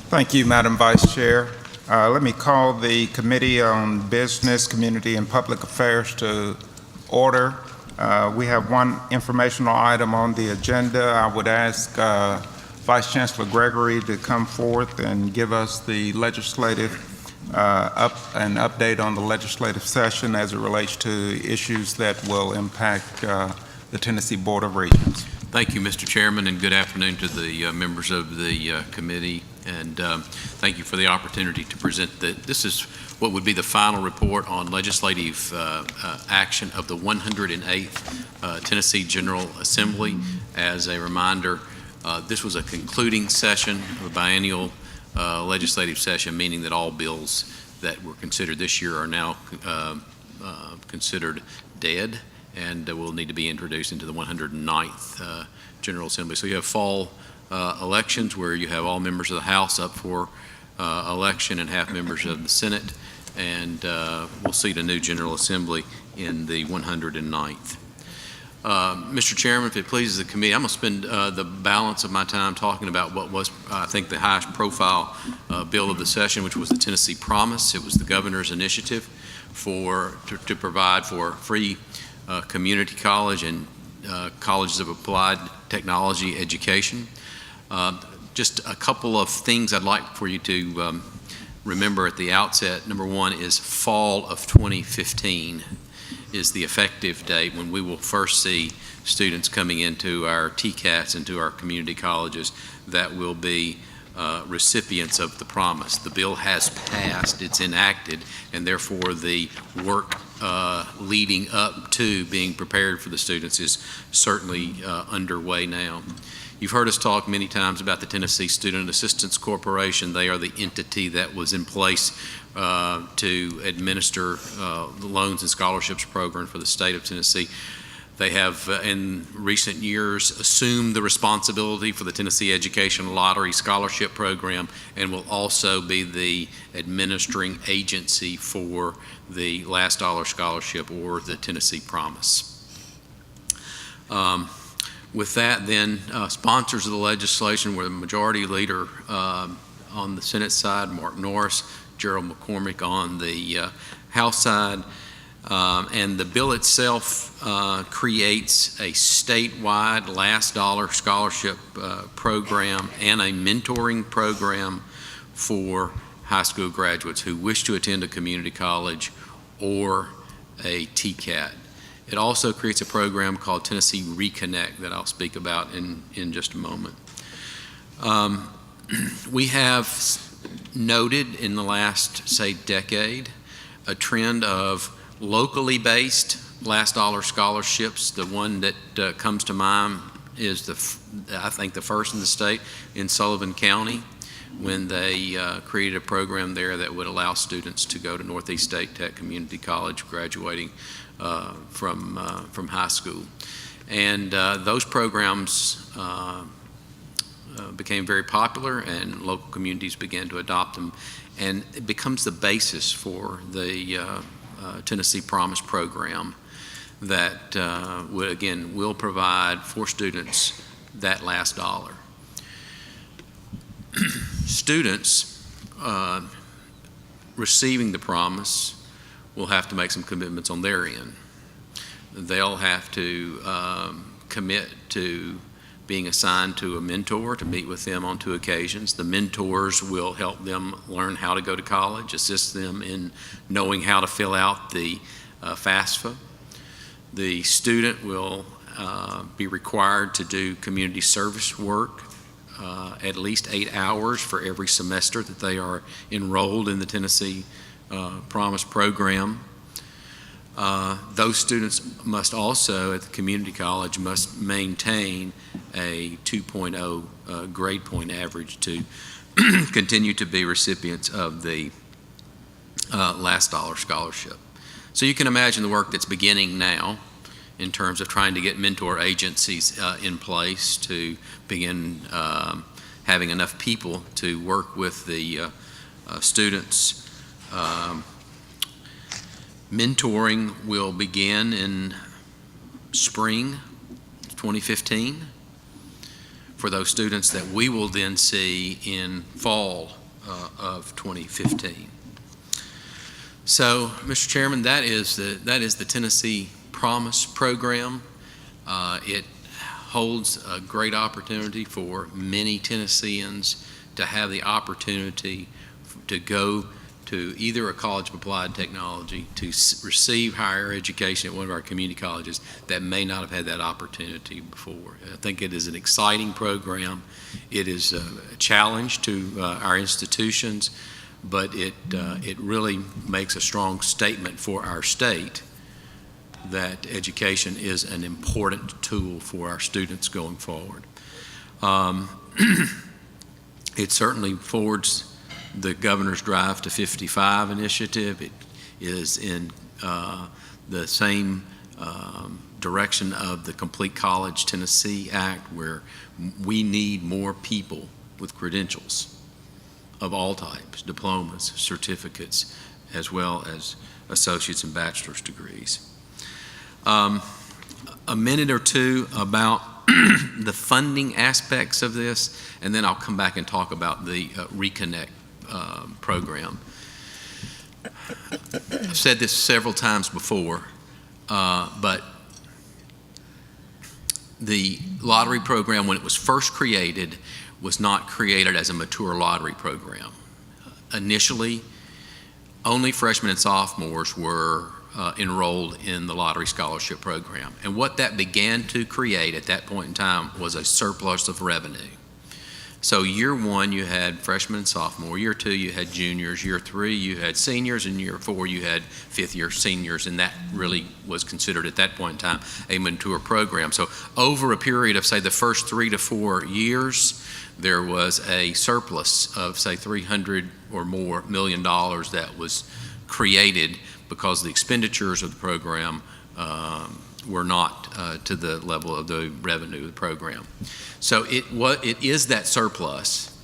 Thank you, Madam Vice Chair. Let me call the Committee on Business, Community, and Public Affairs to order. We have one informational item on the agenda. I would ask Vice Chancellor Gregory to come forth and give us the legislative an update on the legislative session as it relates to issues that will impact the Tennessee Board of Regents. Thank you, Mr. Chairman, and good afternoon to the members of the committee. And thank you for the opportunity to present this is what would be the final report on legislative action of the 108th Tennessee General Assembly. As a reminder, this was a concluding session of a biennial legislative session, meaning that all bills that were considered this year are now considered dead and will need to be introduced into the 109th General Assembly. So you have fall elections where you have all members of the House up for election and half members of the Senate, and we'll seat a new General Assembly in the 109th. Mr. Chairman, if it pleases the committee, I'm going to spend the balance of my time talking about what was, I think, the highest profile bill of the session, which was the Tennessee Promise. It was the governor's initiative to provide for free community college and colleges of applied technology education. Just a couple of things I'd like for you to remember at the outset. Number one is fall of 2015 is the effective date when we will first see students coming into our TCATs, into our community colleges that will be recipients of the promise. The bill has passed, it's enacted, and therefore the work leading up to being prepared for the students is certainly underway now. You've heard us talk many times about the Tennessee Student Assistance Corporation. They are the entity that was in place to administer the loans and scholarships program for the state of Tennessee. They have, in recent years, assumed the responsibility for the Tennessee Education Lottery Scholarship Program and will also be the administering agency for the Last Dollar Scholarship or the Tennessee Promise. With that, then, sponsors of the legislation were the majority leader on the Senate side, Mark Norris, Gerald McCormick on the House side. And the bill itself creates a statewide Last Dollar Scholarship program and a mentoring program for high school graduates who wish to attend a community college or a TCAT. It also creates a program called Tennessee Reconnect that I'll speak about in just a moment. We have noted in the last, say, decade, a trend of locally based Last Dollar scholarships. The one that comes to mind is I think the first in the state in Sullivan County, when they created a program there that would allow students to go to Northeast State Tech Community College graduating from high school. And those programs became very popular and local communities began to adopt them, and it becomes the basis for the Tennessee Promise program that will provide for students that last dollar. Students receiving the promise will have to make some commitments on their end. They'll have to commit to being assigned to a mentor to meet with them on 2 occasions. The mentors will help them learn how to go to college, assist them in knowing how to fill out the FAFSA. The student will be required to do community service work at least 8 hours for every semester that they are enrolled in the Tennessee Promise program. Those students must also, at the community college, must maintain a 2.0 grade point average to continue to be recipients of the Last Dollar Scholarship. So you can imagine the work that's beginning now in terms of trying to get mentor agencies in place to begin having enough people to work with the students. Mentoring will begin in spring 2015 for those students that we will then see in fall of 2015. So, Mr. Chairman, that is the Tennessee Promise program. It holds a great opportunity for many Tennesseans to have the opportunity to go to either a college of applied technology, to receive higher education at one of our community colleges that may not have had that opportunity before. I think it is an exciting program. It is a challenge to our institutions, but it really makes a strong statement for our state that education is an important tool for our students going forward. It certainly forwards the governor's Drive to 55 initiative. It is in the same direction of the Complete College Tennessee Act, where we need more people with credentials of all types, diplomas, certificates, as well as associate's and bachelor's degrees. A minute or two about the funding aspects of this, and then I'll come back and talk about the Reconnect program. I've said this several times before, but the lottery program, when it was first created, was not created as a mature lottery program. Initially, only freshmen and sophomores were enrolled in the lottery scholarship program. And what that began to create at that point in time was a surplus of revenue. So year one, you had freshmen and sophomore. Year two, you had juniors. Year three, you had seniors. And year four, you had fifth-year seniors. And that really was considered at that point in time a mature program. So over a period of, say, the first 3 to 4 years, there was a surplus of, say, $300 or more million that was created because the expenditures of the program were not to the level of the revenue of the program. So it is that surplus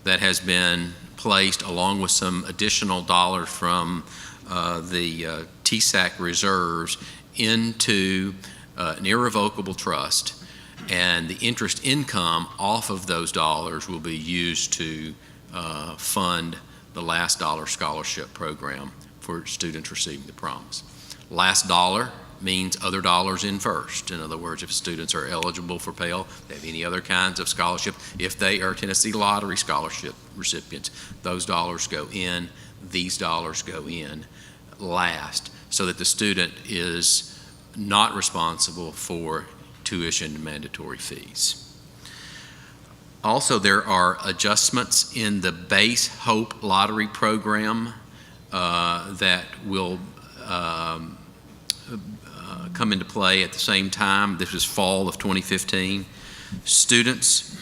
that has been placed along with some additional dollars from the TSAC reserves into an irrevocable trust, and the interest income off of those dollars will be used to fund the Last Dollar Scholarship Program for students receiving the promise. Last dollar means other dollars in first. In other words, if students are eligible for Pell, they have any other kinds of scholarship, if they are Tennessee Lottery Scholarship recipients, those dollars go in, these dollars go in last, so that the student is not responsible for tuition and mandatory fees. Also, there are adjustments in the base Hope Lottery program that will come into play at the same time. This is fall of 2015. Students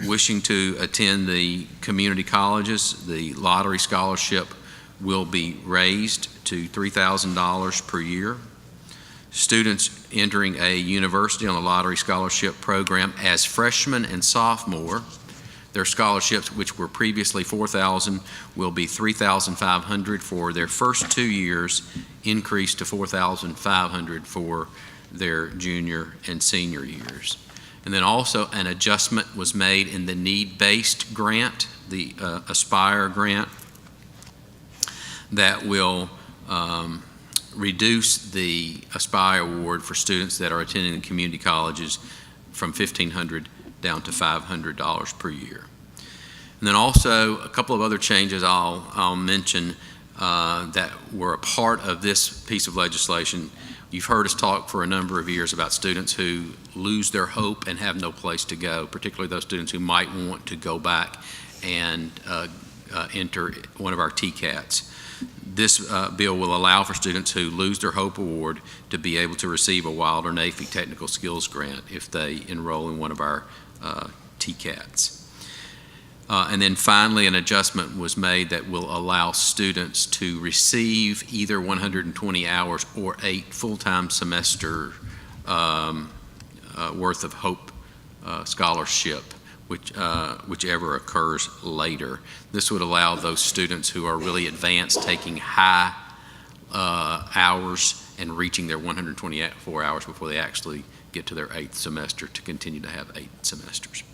wishing to attend the community colleges, the lottery scholarship will be raised to $3,000 per year. Students entering a university on the lottery scholarship program as freshmen and sophomore, their scholarships, which were previously $4,000, will be $3,500 for their first 2 years, increased to $4,500 for their junior and senior years. And then also an adjustment was made in the need-based grant, the Aspire grant, that will reduce the Aspire award for students that are attending the community colleges from $1,500 down to $500 per year. And then also a couple of other changes I'll mention that were a part of this piece of legislation. You've heard us talk for a number of years about students who lose their hope and have no place to go, particularly those students who might want to go back and enter one of our TCATs. This bill will allow for students who lose their Hope Award to be able to receive a Wilder NAFI Technical Skills Grant if they enroll in one of our TCATs. And then finally, an adjustment was made that will allow students to receive either 120 hours or 8 full-time semester worth of Hope scholarship, whichever occurs later. This would allow those students who are really advanced, taking high hours and reaching their 124 hours before they actually get to their 8th semester, to continue to have 8 semesters.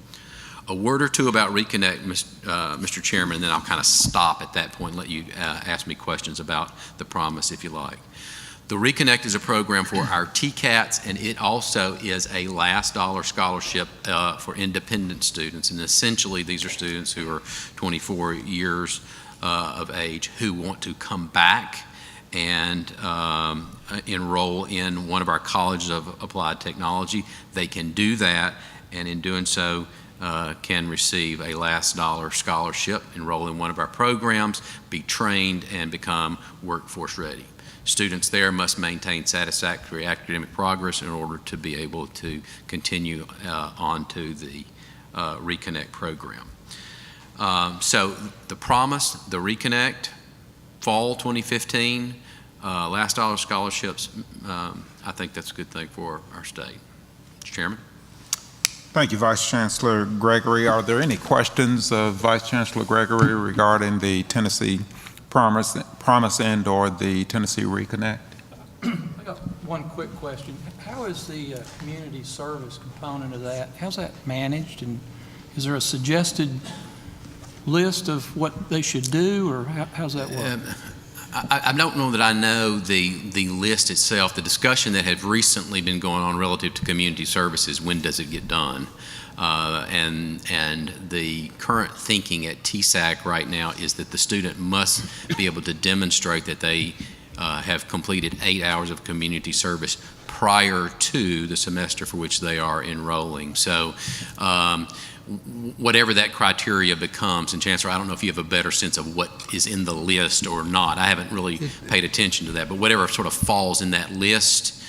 A word or two about Reconnect, Mr. Chairman, and then I'll kind of stop at that point and let you ask me questions about the promise if you like. The Reconnect is a program for our TCATs, and it also is a last dollar scholarship for independent students. And essentially, these are students who are 24 years of age who want to come back and enroll in one of our colleges of applied technology. They can do that, and in doing so, can receive a last dollar scholarship, enroll in one of our programs, be trained, and become workforce ready. Students there must maintain satisfactory academic progress in order to be able to continue on to the Reconnect program. So the Promise, the Reconnect, fall 2015, last dollar scholarships, I think that's a good thing for our state. Mr. Chairman. Thank you, Vice Chancellor Gregory. Are there any questions of Vice Chancellor Gregory regarding the Tennessee Promise and or the Tennessee Reconnect? I got one quick question. How is the community service component of that, how's that managed? And is there a suggested list of what they should do, or how's that work? I don't know that I know the list itself. The discussion that had recently been going on relative to community services, when does it get done? And the current thinking at TSAC right now is that the student must be able to demonstrate that they have completed 8 hours of community service prior to the semester for which they are enrolling. So whatever that criteria becomes, and Chancellor, I don't know if you have a better sense of what is in the list or not. I haven't really paid attention to that, but whatever sort of falls in that list,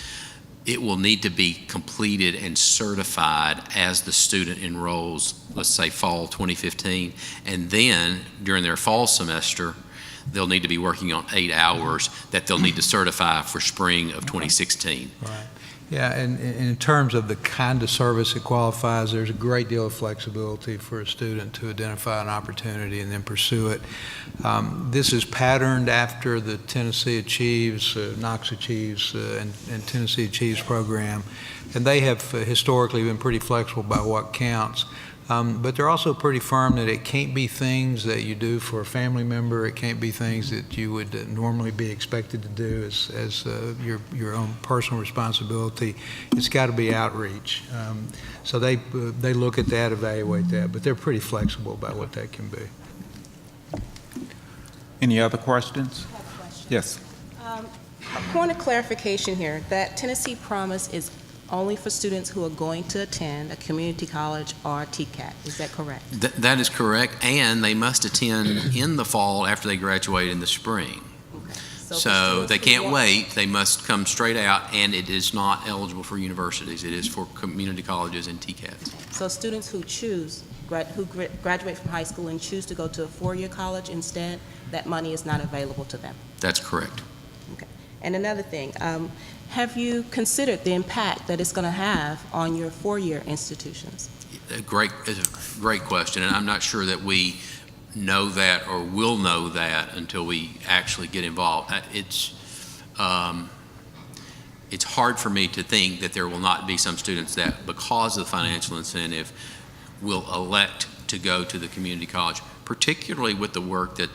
it will need to be completed and certified as the student enrolls, let's say fall 2015, and then during their fall semester, they'll need to be working on 8 hours that they'll need to certify for spring of 2016. Right. Yeah, and in terms of the kind of service it qualifies, there's a great deal of flexibility for a student to identify an opportunity and then pursue it. This is patterned after the Tennessee Achieves, Knox Achieves, and Tennessee Achieves program, and they have historically been pretty flexible about what counts. But they're also pretty firm that it can't be things that you do for a family member. It can't be things that you would normally be expected to do as your own personal responsibility. It's got to be outreach. So they look at that, evaluate that, but they're pretty flexible about what that can be. Any other questions? I have a question. Yes. A point of clarification here, that Tennessee Promise is only for students who are going to attend a community college or TCAT. Is that correct? That is correct, and they must attend in the fall after they graduate in the spring. Okay. So they can't wait. They must come straight out, and it is not eligible for universities. It is for community colleges and TCATs. So students who graduate from high school and choose to go to a four-year college instead, that money is not available to them? That's correct. Okay. And another thing, have you considered the impact that it's going to have on your four-year institutions? It's a great question, and I'm not sure that we know that or will know that until we actually get involved. It's hard for me to think that there will not be some students that, because of the financial incentive, will elect to go to the community college, particularly with the work that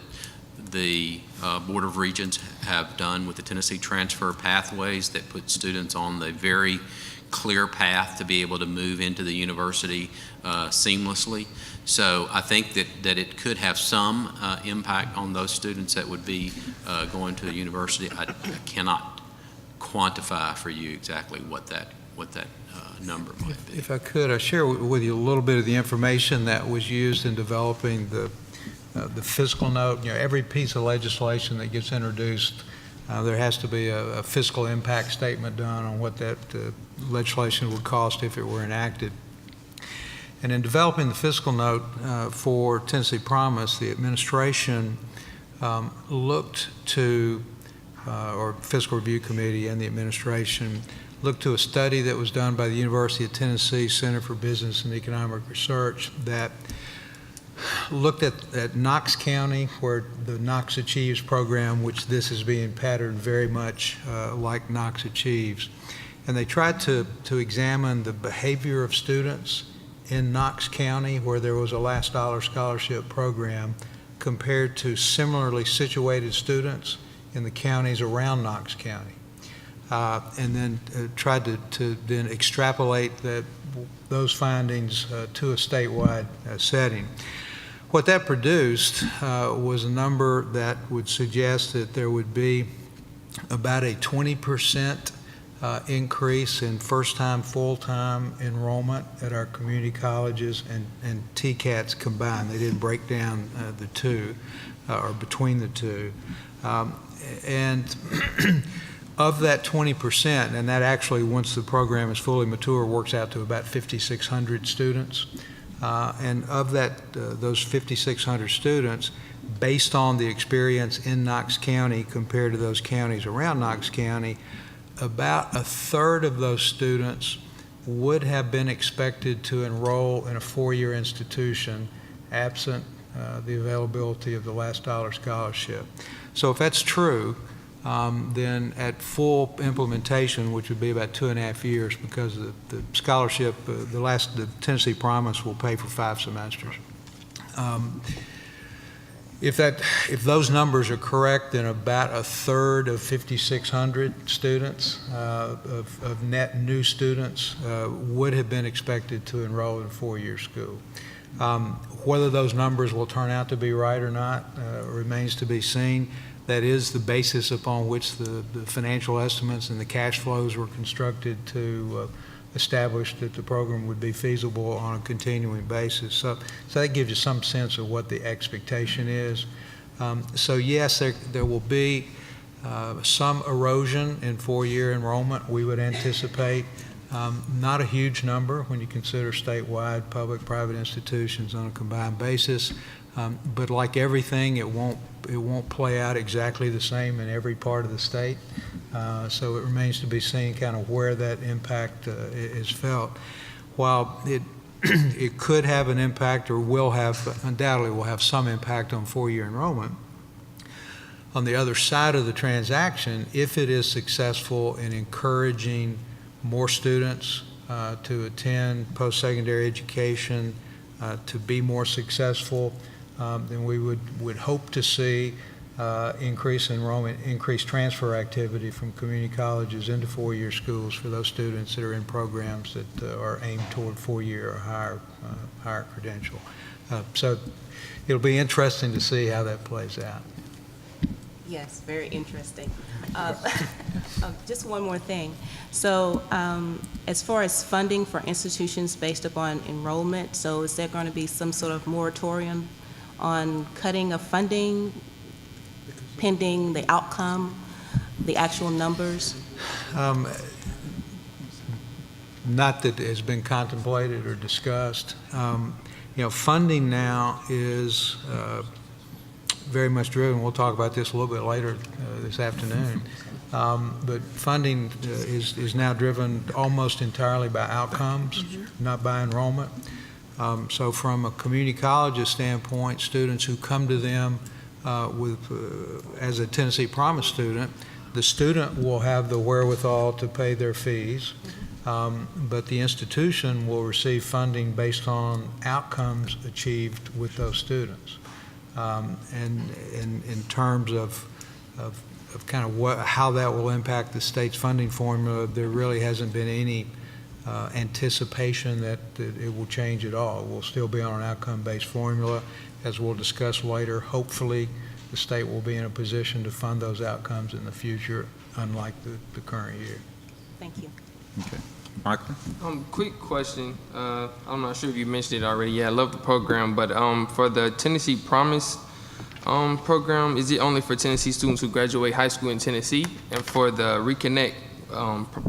the Board of Regents have done with the Tennessee Transfer Pathways that put students on the very clear path to be able to move into the university seamlessly. So I think that it could have some impact on those students that would be going to the university. I cannot quantify for you exactly what that number might be. If I could, I share with you a little bit of the information that was used in developing the fiscal note. You know, every piece of legislation that gets introduced, there has to be a fiscal impact statement done on what that legislation would cost if it were enacted. And in developing the fiscal note for Tennessee Promise, the administration looked to, or Fiscal Review Committee and the administration looked to a study that was done by the University of Tennessee Center for Business and Economic Research that looked at Knox County, where the Knox Achieves program, which this is being patterned very much like Knox Achieves. And they tried to examine the behavior of students in Knox County, where there was a last dollar scholarship program, compared to similarly situated students in the counties around Knox County. and then tried to then extrapolate those findings to a statewide setting. What that produced was a number that would suggest that there would be about a 20% increase in first-time, full-time enrollment at our community colleges and TCATs combined. They didn't break down the two or between the two. And of that 20%, and that actually, once the program is fully mature, works out to about 5,600 students. And of that, those 5,600 students, based on the experience in Knox County compared to those counties around Knox County, about a third of those students would have been expected to enroll in a four-year institution absent the availability of the last dollar scholarship. So if that's true, then at full implementation, which would be about 2.5 years, because the scholarship, the Tennessee Promise will pay for 5 semesters. If those numbers are correct, then about a third of 5,600 students, of net new students, would have been expected to enroll in a four-year school. Whether those numbers will turn out to be right or not remains to be seen. That is the basis upon which the financial estimates and the cash flows were constructed to establish that the program would be feasible on a continuing basis. So that gives you some sense of what the expectation is. So yes, there will be some erosion in four-year enrollment, we would anticipate. Not a huge number when you consider statewide public-private institutions on a combined basis, but like everything, it won't play out exactly the same in every part of the state. So it remains to be seen kind of where that impact is felt. While it could have an impact, or undoubtedly will have some impact on four-year enrollment, on the other side of the transaction, if it is successful in encouraging more students to attend post-secondary education, to be more successful, then we would hope to see increased enrollment, increased transfer activity from community colleges into four-year schools for those students that are in programs that are aimed toward four-year or higher credential. So it'll be interesting to see how that plays out. Yes, very interesting. Just one more thing. So as far as funding for institutions based upon enrollment, so is there going to be some sort of moratorium on cutting of funding pending the outcome, the actual numbers? Not that it has been contemplated or discussed. Funding now is very much driven, we'll talk about this a little bit later this afternoon, but funding is now driven almost entirely by outcomes, not by enrollment. So from a community college's standpoint, students who come to them as a Tennessee Promise student, the student will have the wherewithal to pay their fees, but the institution will receive funding based on outcomes achieved with those students. And in terms of kind of how that will impact the state's funding formula, there really hasn't been any anticipation that it will change at all. We'll still be on an outcome-based formula. As we'll discuss later, hopefully the state will be in a position to fund those outcomes in the future, unlike the current year. Thank you. Okay. Michael? Quick question. I'm not sure if you mentioned it already. Yeah, I love the program, but for the Tennessee Promise program, is it only for Tennessee students who graduate high school in Tennessee? And for the Reconnect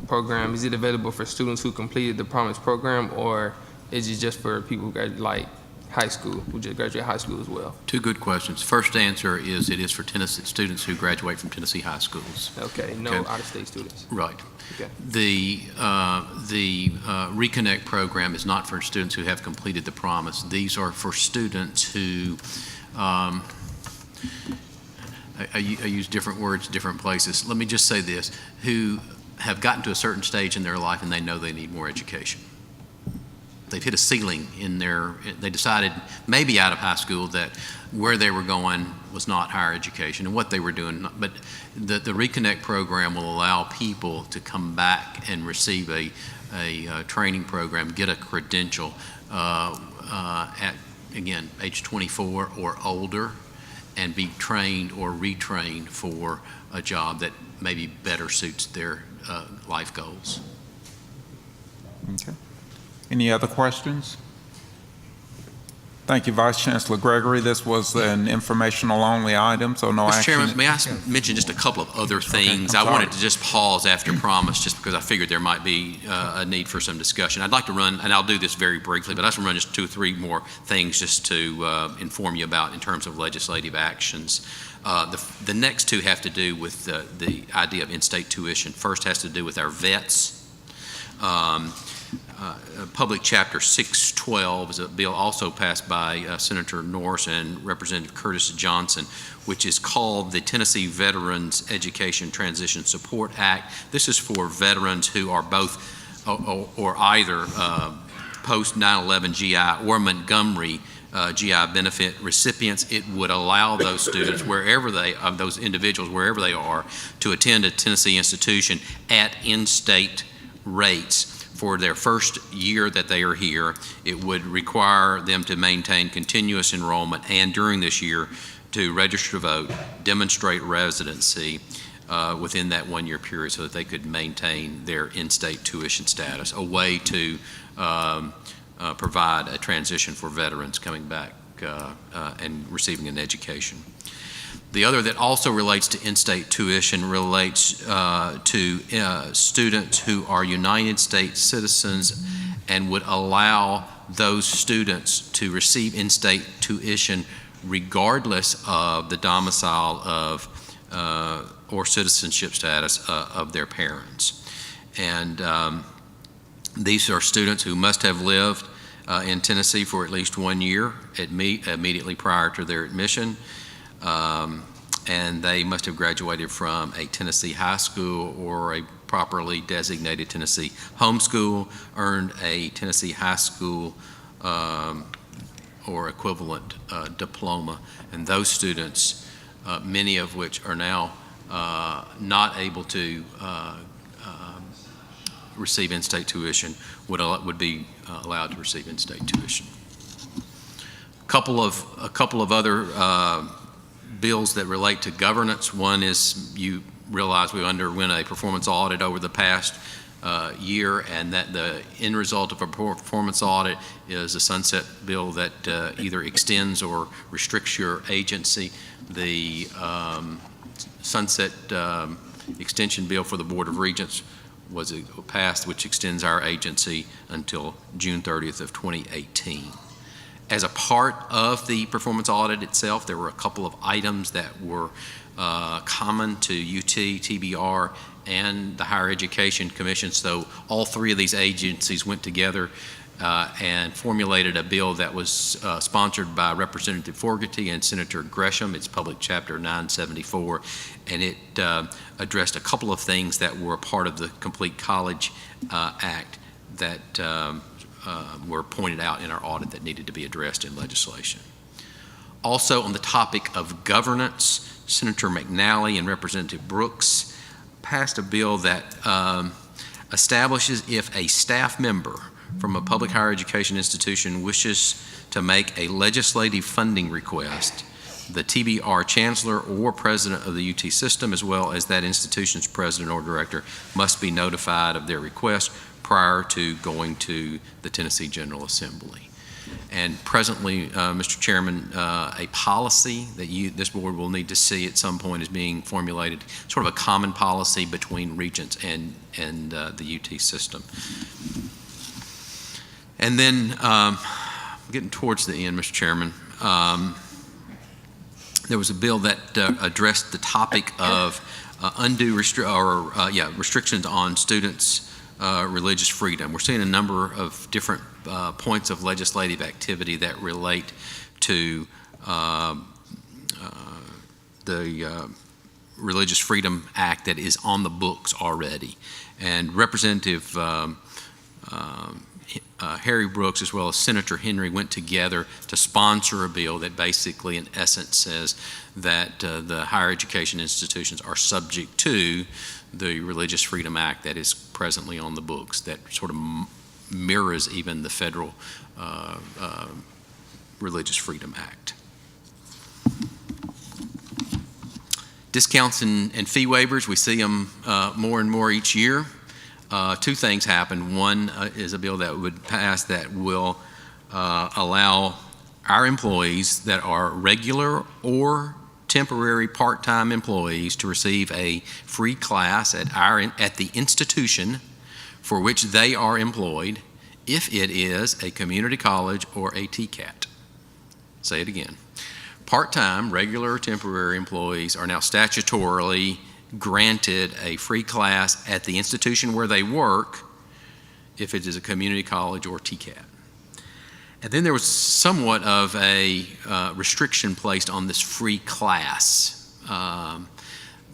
program, is it available for students who completed the Promise program, or is it just for people who graduate, like high school, who just graduate high school as well? Two good questions. First answer is it is for Tennessee students who graduate from Tennessee high schools. Okay, no out-of-state students. Right. Okay. The Reconnect program is not for students who have completed the Promise. These are for students who, I use different words, different places. Let me just say this, who have gotten to a certain stage in their life and they know they need more education. they've hit a ceiling in their, they decided maybe out of high school that where they were going was not higher education and what they were doing. But the Reconnect program will allow people to come back and receive a training program, get a credential at, again, age 24 or older, and be trained or retrained for a job that maybe better suits their life goals. Okay. Any other questions? Thank you, Vice Chancellor Gregory. This was an informational-only item, so no Mr. action. Chairman, may I mention just a couple of other things? I wanted to just pause after promise, just because I figured there might be a need for some discussion. I'd like to run, and I'll do this very briefly, but I just want to run just 2 or 3 more things just to inform you about in terms of legislative actions. The next 2 have to do with the idea of in-state tuition. First has to do with our vets. Public Chapter 612 is a bill also passed by Senator Norris and Representative Curtis Johnson, which is called the Tennessee Veterans Education Transition Support Act. This is for veterans who are both or either post 9/11 GI or Montgomery GI benefit recipients. It would allow those students, those individuals, wherever they are, to attend a Tennessee institution at in-state rates. For their first year that they are here, it would require them to maintain continuous enrollment and during this year to register to vote, demonstrate residency within that 1-year period so that they could maintain their in-state tuition status, a way to provide a transition for veterans coming back and receiving an education. The other that also relates to in-state tuition relates to students who are United States citizens and would allow those students to receive in-state tuition regardless of the domicile of or citizenship status of their parents. And these are students who must have lived in Tennessee for at least 1 year immediately prior to their admission. And they must have graduated from a Tennessee high school or a properly designated Tennessee homeschool, earned a Tennessee high school or equivalent diploma. And those students, many of which are now not able to receive in-state tuition, would be allowed to receive in-state tuition. A couple of other bills that relate to governance. One is, you realize we underwent a performance audit over the past year, and that the end result of a performance audit is a sunset bill that either extends or restricts your agency. The sunset extension bill for the Board of Regents was passed, which extends our agency until June 30th of 2018. As a part of the performance audit itself, there were a couple of items that were common to UT, TBR, and the Higher Education Commission. So all 3 of these agencies went together and formulated a bill that was sponsored by Representative Fogarty and Senator Gresham. It's Public Chapter 974, and it addressed a couple of things that were a part of the Complete College Act that were pointed out in our audit that needed to be addressed in legislation. Also, on the topic of governance, Senator McNally and Representative Brooks passed a bill that establishes if a staff member from a public higher education institution wishes to make a legislative funding request, the TBR chancellor or president of the UT system, as well as that institution's president or director, must be notified of their request prior to going to the Tennessee General Assembly. And presently, Mr. Chairman, a policy that this board will need to see at some point is being formulated, sort of a common policy between Regents and the UT system. And then, getting towards the end, Mr. Chairman, there was a bill that addressed the topic of undue restrictions on students' religious freedom. We're seeing a number of different points of legislative activity that relate to the Religious Freedom Act that is on the books already. And Representative Harry Brooks as well as Senator Henry went together to sponsor a bill that basically, in essence, says that the higher education institutions are subject to the Religious Freedom Act that is presently on the books, that sort of mirrors even the federal Religious Freedom Act. Discounts and fee waivers, we see them more and more each year. Two things happen. One is a bill that would pass that will allow our employees that are regular or temporary part-time employees to receive a free class at the institution for which they are employed if it is a community college or a TCAT. Say it again. Part-time, regular or temporary employees are now statutorily granted a free class at the institution where they work if it is a community college or TCAT. And then there was somewhat of a restriction placed on this free class.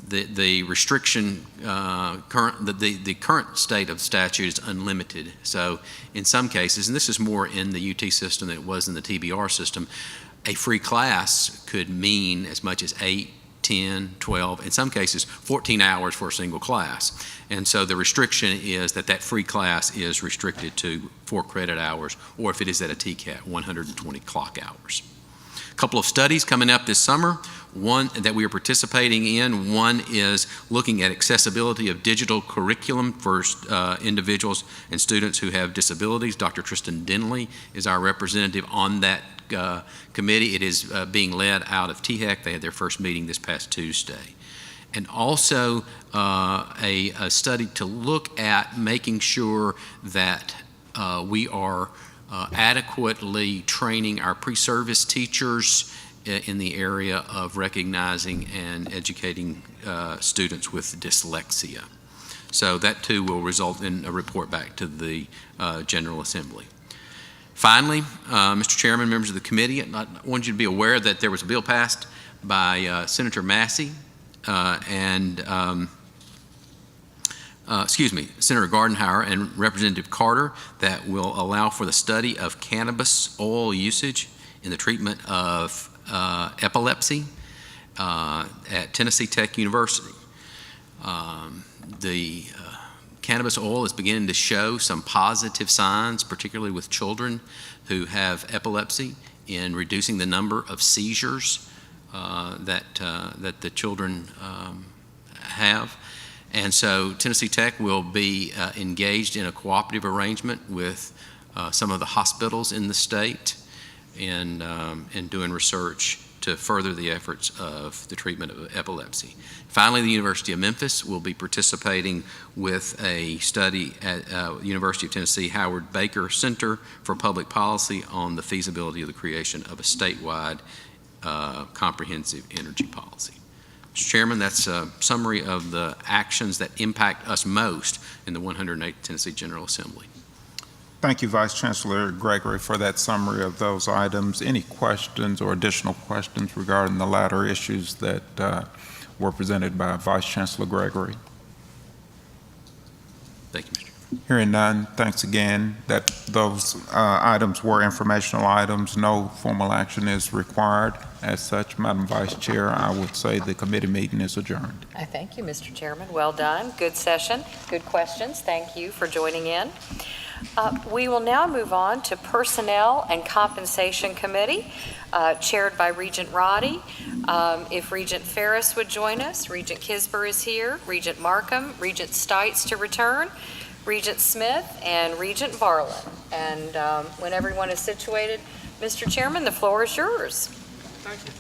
The restriction, the current state of statute is unlimited. So in some cases, and this is more in the UT system than it was in the TBR system, a free class could mean as much as 8, 10, 12, in some cases 14 hours for a single class. And so the restriction is that free class is restricted to 4 credit hours, or if it is at a TCAT, 120 clock hours. A couple of studies coming up this summer, one that we are participating in. One is looking at accessibility of digital curriculum for individuals and students who have disabilities. Dr. Tristan Denley is our representative on that committee. It is being led out of THEC. They had their first meeting this past Tuesday. And also a study to look at making sure that we are adequately training our pre-service teachers in the area of recognizing and educating students with dyslexia. So that too will result in a report back to the General Assembly. Finally, Mr. Chairman, members of the committee, I want you to be aware that there was a bill passed by Senator Massey Senator Gardenhire and Representative Carter that will allow for the study of cannabis oil usage in the treatment of epilepsy at Tennessee Tech University. The cannabis oil is beginning to show some positive signs, particularly with children who have epilepsy, in reducing the number of seizures that the children have. And so Tennessee Tech will be engaged in a cooperative arrangement with some of the hospitals in the state in doing research to further the efforts of the treatment of epilepsy. Finally, the University of Memphis will be participating with a study at University of Tennessee Howard Baker Center for Public Policy on the feasibility of the creation of a statewide comprehensive energy policy. Mr. Chairman, that's a summary of the actions that impact us most in the 108th Tennessee General Assembly. Thank you, Vice Chancellor Gregory, for that summary of those items. Any questions or additional questions regarding the latter issues that were presented by Vice Chancellor Gregory? Thank you, Mr. Hearing none, thanks again. Those items were informational items. No formal action is required. As such, Madam Vice Chair, I would say the committee meeting is adjourned. I thank you, Mr. Chairman. Well done. Good session. Good questions. Thank you for joining in. We will now move on to Personnel and Compensation Committee, chaired by Regent Roddy. If Regent Ferris would join us, Regent Kisber is here, Regent Markham, Regent Stites to return, Regent Smith, and Regent Varlin. And when everyone is situated, Mr. Chairman, the floor is yours. Thank you.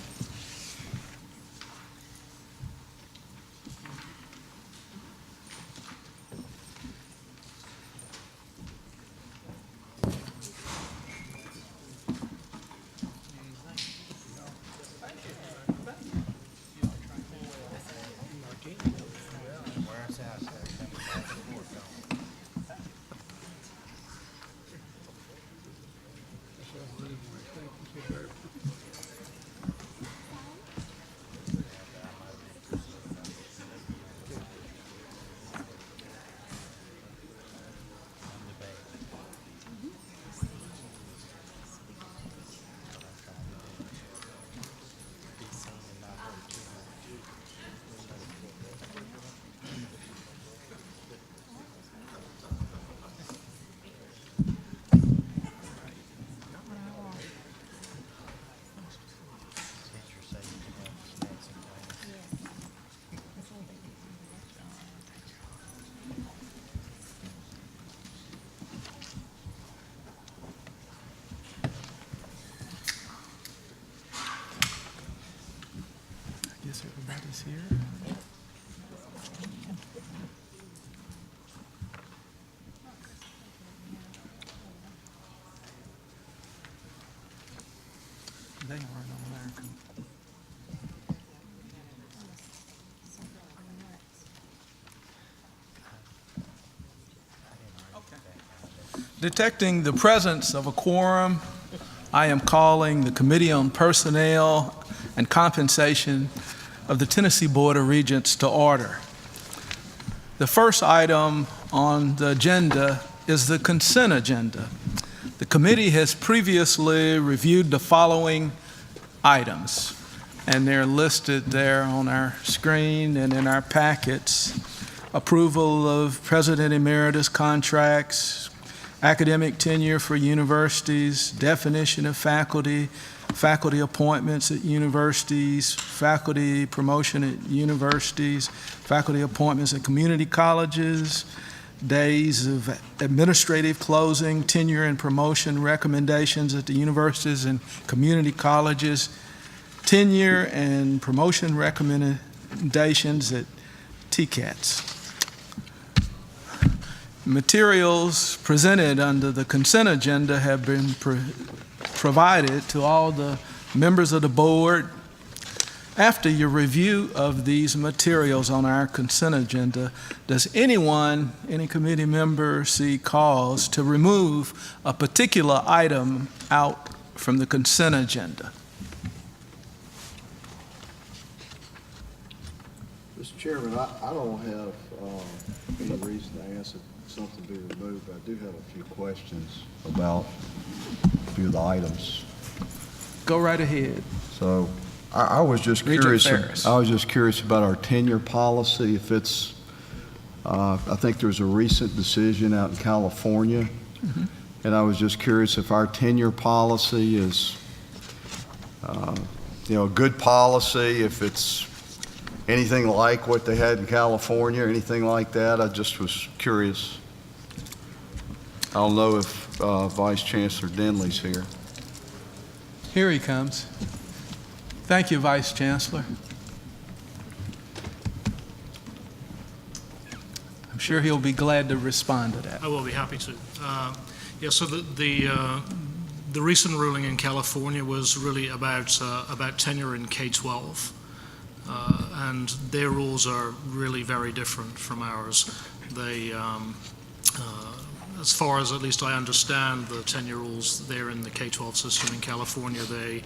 Detecting the presence of a quorum, I am calling the Committee on Personnel and Compensation of the Tennessee Board of Regents to order. The first item on the agenda is the consent agenda. The committee has previously reviewed the following items, and they're listed there on our screen and in our packets. Approval of President Emeritus contracts, academic tenure for universities, definition of faculty, faculty appointments at universities, faculty promotion at universities, faculty appointments at community colleges, days of administrative closing, tenure and promotion recommendations at the universities and community colleges, tenure and promotion recommendations at TCATs. Materials presented under the consent agenda have been provided to all the members of the board. After your review of these materials on our consent agenda, does anyone, any committee member, see cause to remove a particular item out from the consent agenda? Mr. Chairman, I don't have any reason to ask if something be removed, but I do have a few questions about a few of the items. Go right ahead. So I was just curious. Ferris. I was just curious about our tenure policy. If it's, I think there's a recent decision out in California, and I was just curious if our tenure policy is, a good policy. If it's anything like what they had in California or anything like that. I just was curious. I don't know if Vice Chancellor Denley's here. Here he comes. Thank you, Vice Chancellor. I'm sure he'll be glad to respond to that. I will be happy to. So the recent ruling in California was really about tenure in K-12. And their rules are really very different from ours. They, as far as at least I understand the tenure rules there in the K-12 system in California, they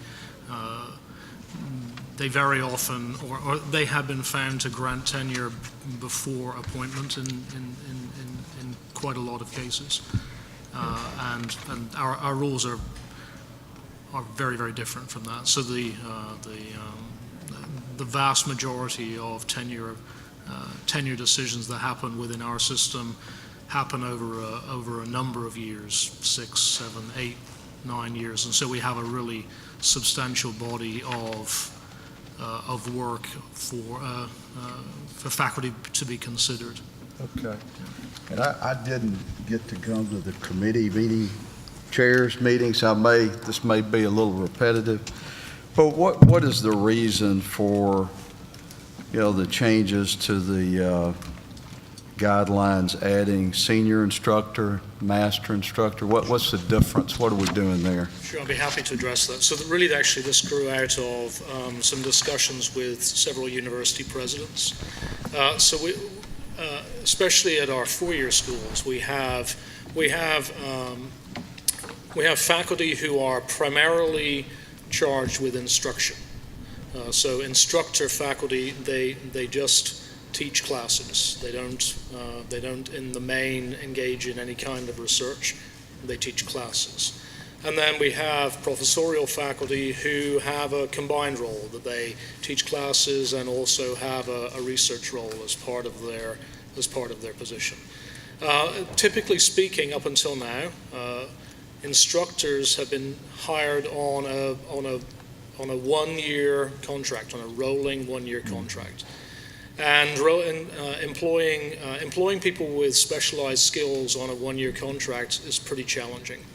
very often, or they have been found to grant tenure before appointment in quite a lot of cases. And our rules are very, very different from that. So the vast majority of tenure decisions that happen within our system happen over a number of years, 6, 7, 8, 9 years, and so we have a really substantial body of work for faculty to be considered. Okay. And I didn't get to come to the committee chairs meetings. This may be a little repetitive. But what is the reason for, the changes to the guidelines, adding senior instructor, master instructor? What's the difference? What are we doing there? Sure, I'll be happy to address that. So really, actually, this grew out of some discussions with several university presidents. So we, especially at our four-year schools, we have faculty who are primarily charged with instruction. So instructor faculty, they just teach classes. They don't in the main engage in any kind of research. They teach classes. And then we have professorial faculty who have a combined role, that they teach classes and also have a research role as part of their position. Typically speaking, up until now, instructors have been hired on a one-year contract, on a rolling one-year contract, and employing people with specialized skills on a one-year contract is pretty challenging.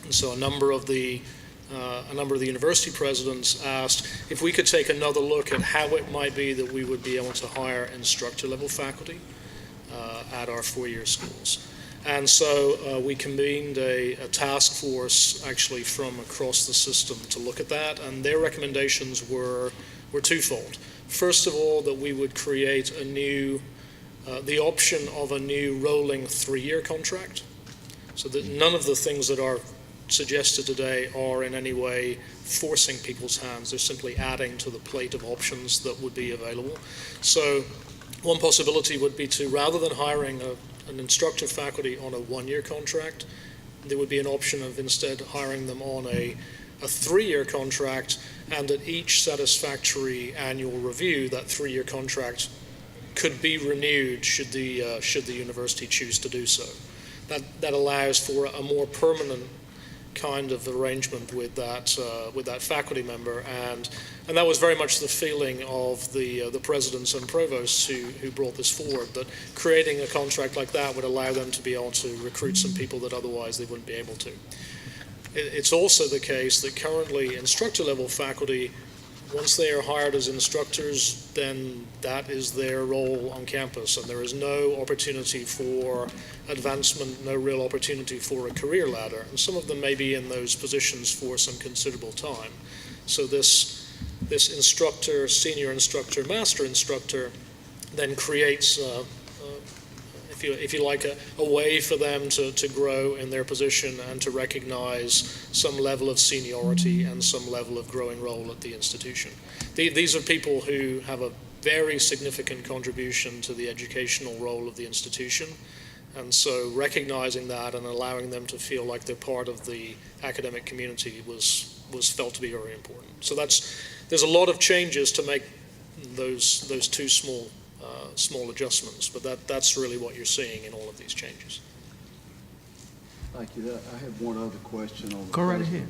And so a number of the university presidents asked if we could take another look at how it might be that we would be able to hire instructor-level faculty at our four-year schools. And so we convened a task force actually from across the system to look at that, and their recommendations were twofold. First of all, that we would create the option of a new rolling 3-year contract. So that none of the things that are suggested today are in any way forcing people's hands. They're simply adding to the plate of options that would be available. So one possibility would be to, rather than hiring an instructor faculty on a one-year contract, there would be an option of instead hiring them on a 3-year contract, and at each satisfactory annual review, that 3-year contract could be renewed should the university choose to do so. That allows for a more permanent kind of arrangement with that faculty member, and that was very much the feeling of the presidents and provosts who brought this forward, that creating a contract like that would allow them to be able to recruit some people that otherwise they wouldn't be able to. It's also the case that currently instructor level faculty, once they are hired as instructors, then that is their role on campus, and there is no opportunity for advancement, no real opportunity for a career ladder, and some of them may be in those positions for some considerable time. So this instructor, senior instructor, master instructor then creates, if you like, a way for them to grow in their position and to recognize some level of seniority and some level of growing role at the institution. These are people who have a very significant contribution to the educational role of the institution, and so recognizing that and allowing them to feel like they're part of the academic community was felt to be very important. So there's a lot of changes to make those two small adjustments, but that's really what you're seeing in all of these changes. Thank you. I have one other question on the Go right ahead.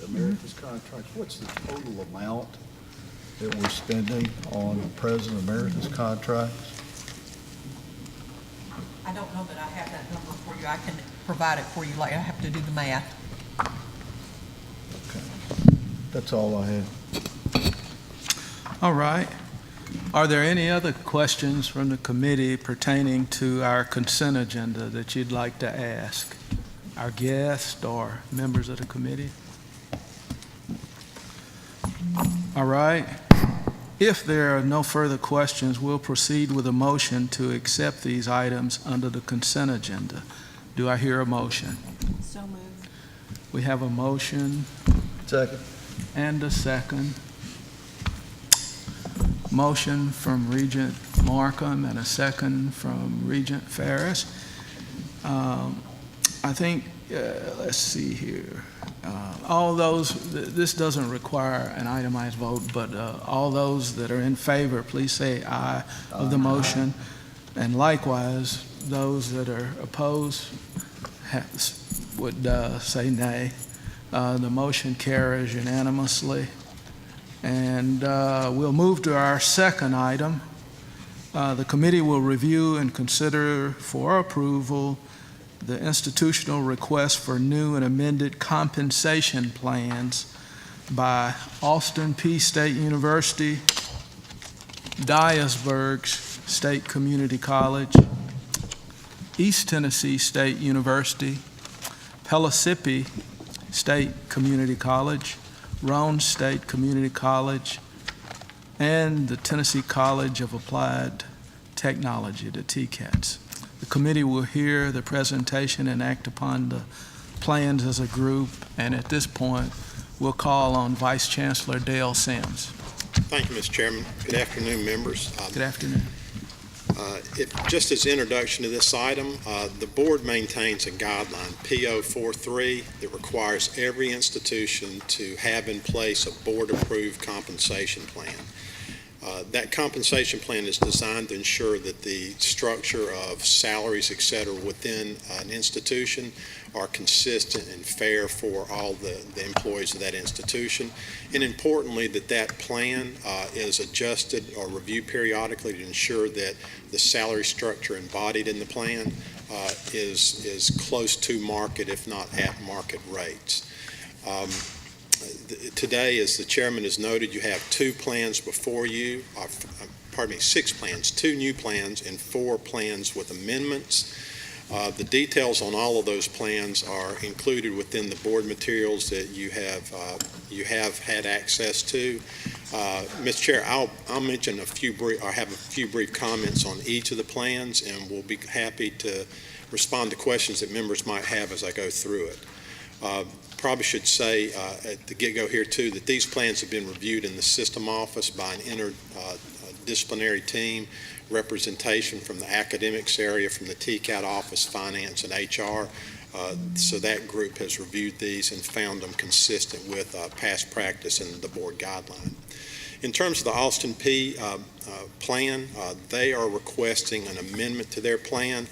Emeritus contracts. What's the total amount that we're spending on President Emeritus contracts? I don't know that I have that number for you. I can provide it for you later. I have to do the math. Okay. That's all I have. All right. Are there any other questions from the committee pertaining to our consent agenda that you'd like to ask our guests or members of the committee? All right. If there are no further questions, we'll proceed with a motion to accept these items under the consent agenda. Do I hear a motion? So moved. We have a motion. Second. And a second. Motion from Regent Markham and a second from Regent Ferris. I think, let's see here. All those, this doesn't require an itemized vote, but all those that are in favor, please say aye of the motion. And likewise, those that are opposed would say nay. The motion carries unanimously. And we'll move to our second item. The committee will review and consider for approval the institutional request for new and amended compensation plans by Austin Peay State University, Dyersburg State Community College, East Tennessee State University, Pellissippi State Community College, Roane State Community College, and the Tennessee College of Applied Technology, the TCATS. The committee will hear the presentation and act upon the plans as a group, and at this point, we'll call on Vice Chancellor Dale Sims. Thank you, Mr. Chairman. Good afternoon, members. Good afternoon. Just as introduction to this item, the board maintains a guideline, PO43, that requires every institution to have in place a board-approved compensation plan. That compensation plan is designed to ensure that the structure of salaries, et cetera, within an institution are consistent and fair for all the employees of that institution. And importantly, that plan is adjusted or reviewed periodically to ensure that the salary structure embodied in the plan is close to market, if not at market rates. Today, as the chairman has noted, you have 2 plans before you, 6 plans, 2 new plans and 4 plans with amendments. The details on all of those plans are included within the board materials that you have had access to. Mr. Chair, I'll mention a few brief comments on each of the plans, and we'll be happy to respond to questions that members might have as I go through it. Probably should say at the get-go here too that these plans have been reviewed in the system office by an interdisciplinary team, representation from the academics area, from the TCAT office, finance, and HR. So that group has reviewed these and found them consistent with past practice and the board guideline. In terms of the Austin P plan, they are requesting an amendment to their plan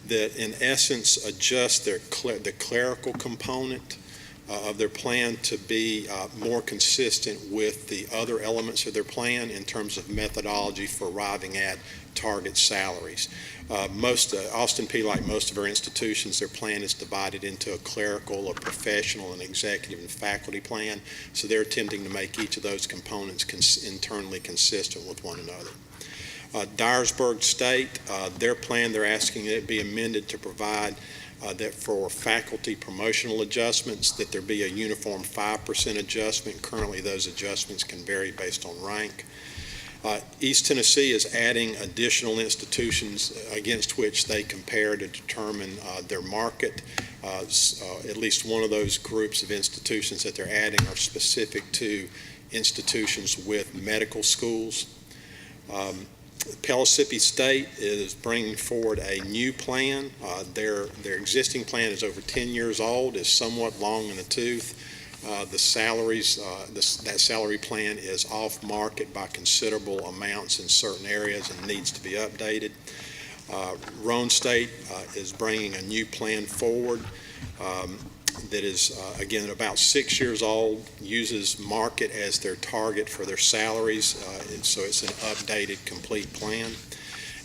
that in essence adjusts the clerical component of their plan to be more consistent with the other elements of their plan in terms of methodology for arriving at target salaries. Austin P, like most of our institutions, their plan is divided into a clerical, a professional, an executive, and faculty plan. So they're attempting to make each of those components internally consistent with one another. Dyersburg State, their plan, they're asking that it be amended to provide that for faculty promotional adjustments, that there be a uniform 5% adjustment. Currently, those adjustments can vary based on rank. East Tennessee is adding additional institutions against which they compare to determine their market. At least one of those groups of institutions that they're adding are specific to institutions with medical schools. Pellissippi State is bringing forward a new plan. Their existing plan is over 10 years old, is somewhat long in the tooth. The salaries, that salary plan is off market by considerable amounts in certain areas and needs to be updated. Roane State is bringing a new plan forward that is, again, about 6 years old, uses market as their target for their salaries, so it's an updated, complete plan.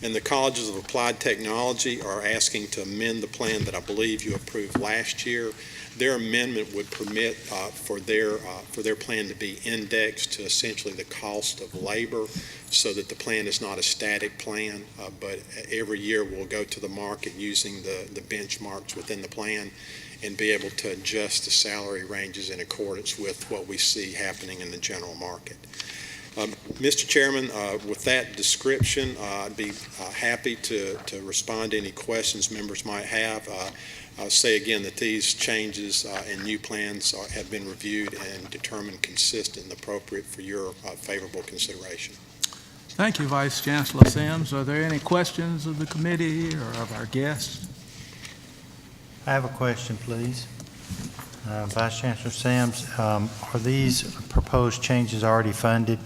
And the Colleges of Applied Technology are asking to amend the plan that I believe you approved last year. Their amendment would permit for their plan to be indexed to essentially the cost of labor, so that the plan is not a static plan, but every year we'll go to the market using the benchmarks within the plan and be able to adjust the salary ranges in accordance with what we see happening in the general market. Mr. Chairman, with that description, I'd be happy to respond to any questions members might have. I'll say again that these changes and new plans have been reviewed and determined consistent and appropriate for your favorable consideration. Thank you, Vice Chancellor Sims. Are there any questions of the committee or of our guests? I have a question, please. Vice Chancellor Sims, are these proposed changes already funded?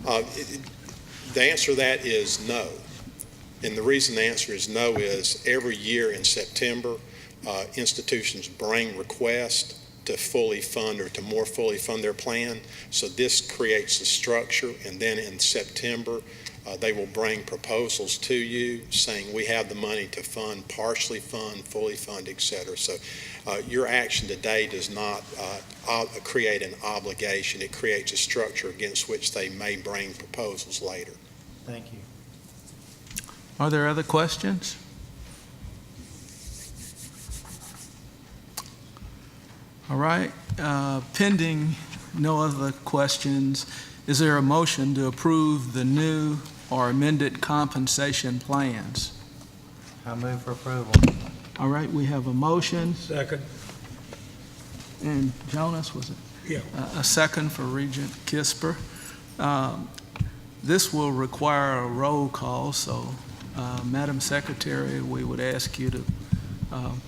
The answer to that is no. And the reason the answer is no is every year in September, institutions bring requests to fully fund or to more fully fund their plan. So this creates the structure, and then in September, they will bring proposals to you saying we have the money to fund, partially fund, fully fund, et cetera. So your action today does not create an obligation. It creates a structure against which they may bring proposals later. Thank you. Are there other questions? All right. Pending no other questions, is there a motion to approve the new or amended compensation plans? I move for approval. All right, we have a motion. Second. And Jonas, was it? Yeah. A second for Regent Kisper. This will require a roll call, so Madam Secretary, we would ask you to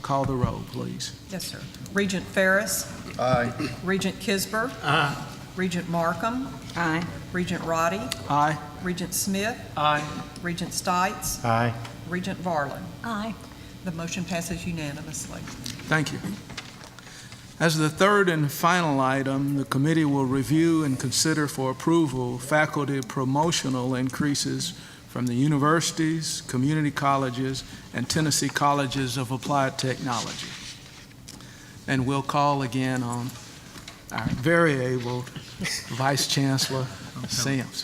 call the roll, please. Yes, sir. Regent Ferris. Aye. Regent Kisber. Aye. Regent Markham. Aye. Regent Roddy. Aye. Regent Smith. Aye. Regent Stites. Aye. Regent Varlin. Aye. The motion passes unanimously. Thank you. As the third and final item, the committee will review and consider for approval faculty promotional increases from the universities, community colleges, and Tennessee Colleges of Applied Technology. And we'll call again on our very able Vice Chancellor Sims.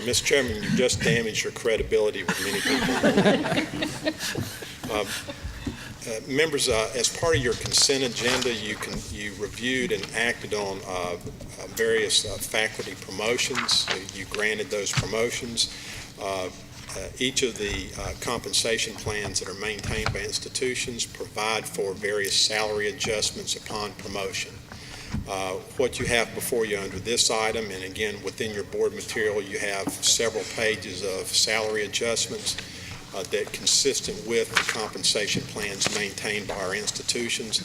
Mr. Chairman, you've just damaged your credibility with many people. Members, as part of your consent agenda, you reviewed and acted on various faculty promotions. You granted those promotions. Each of the compensation plans that are maintained by institutions provide for various salary adjustments upon promotion. What you have before you under this item, and again within your board material, you have several pages of salary adjustments that consistent with the compensation plans maintained by our institutions.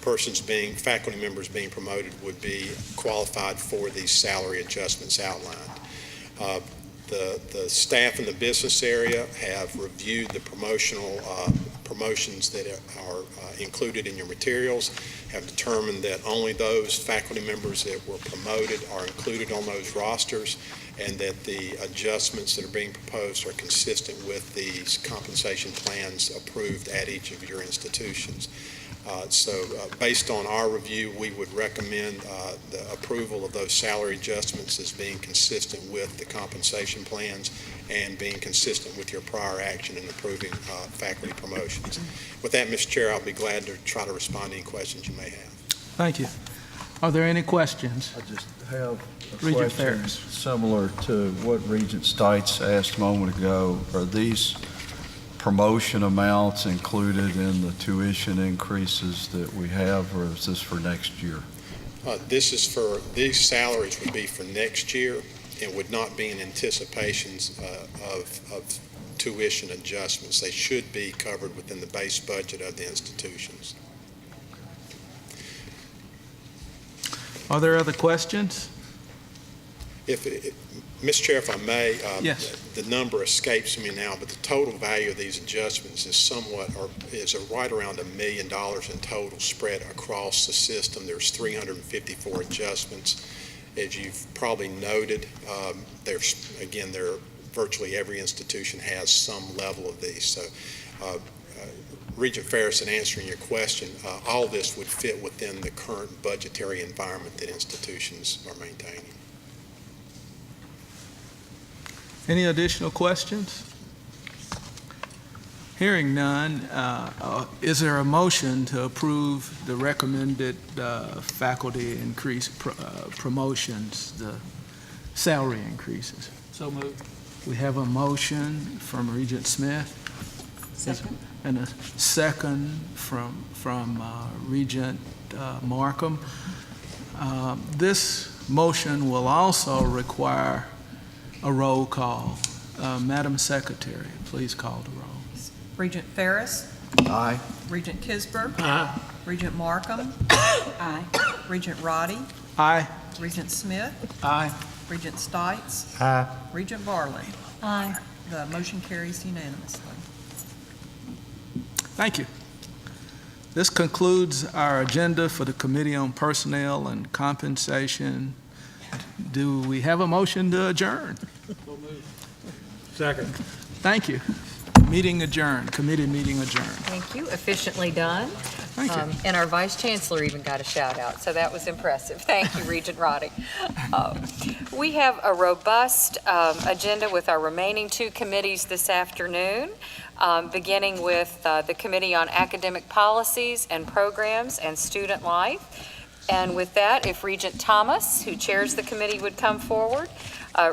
Faculty members being promoted would be qualified for these salary adjustments outlined. The staff in the business area have reviewed the promotions that are included in your materials, have determined that only those faculty members that were promoted are included on those rosters, and that the adjustments that are being proposed are consistent with these compensation plans approved at each of your institutions. Based on our review, we would recommend the approval of those salary adjustments as being consistent with the compensation plans and being consistent with your prior action in approving faculty promotions. With that, Mr. Chair, I'll be glad to try to respond to any questions you may have. Thank you. Are there any questions? I just have a Regent question Ferris. similar to what Regent Stites asked a moment ago. Are these promotion amounts included in the tuition increases that we have, or is this for next year? These salaries would be for next year and would not be in anticipations of tuition adjustments. They should be covered within the base budget of the institutions. Are there other questions? Mr. Chair, if I may, Yes. the number escapes me now, but the total value of these adjustments is right around $1 million in total spread across the system. There's 354 adjustments. As you've probably noted, virtually every institution has some level of these. So, Regent Ferris, in answering your question, all this would fit within the current budgetary environment that institutions are maintaining. Any additional questions? Hearing none, is there a motion to approve the recommended faculty increase promotions, the salary increases? So moved. We have a motion from Regent Smith. Second. And a second from Regent Markham. This motion will also require a roll call. Madam Secretary, please call the roll. Regent Ferris. Aye. Regent Kisber. Aye. Regent Markham. Aye. Regent Roddy. Aye. Regent Smith. Aye. Regent Stites. Aye. Regent Barlin. Aye. The motion carries unanimously. Thank you. This concludes our agenda for the Committee on Personnel and Compensation. Do we have a motion to adjourn? Second. Thank you. Meeting adjourned. Committee meeting adjourned. Thank you. Efficiently done. Thank you. And our Vice Chancellor even got a shout out, so that was impressive. Thank you, Regent Roddy. We have a robust agenda with our remaining two committees this afternoon, beginning with the Committee on Academic Policies and Programs and Student Life. And with that, if Regent Thomas, who chairs the committee, would come forward.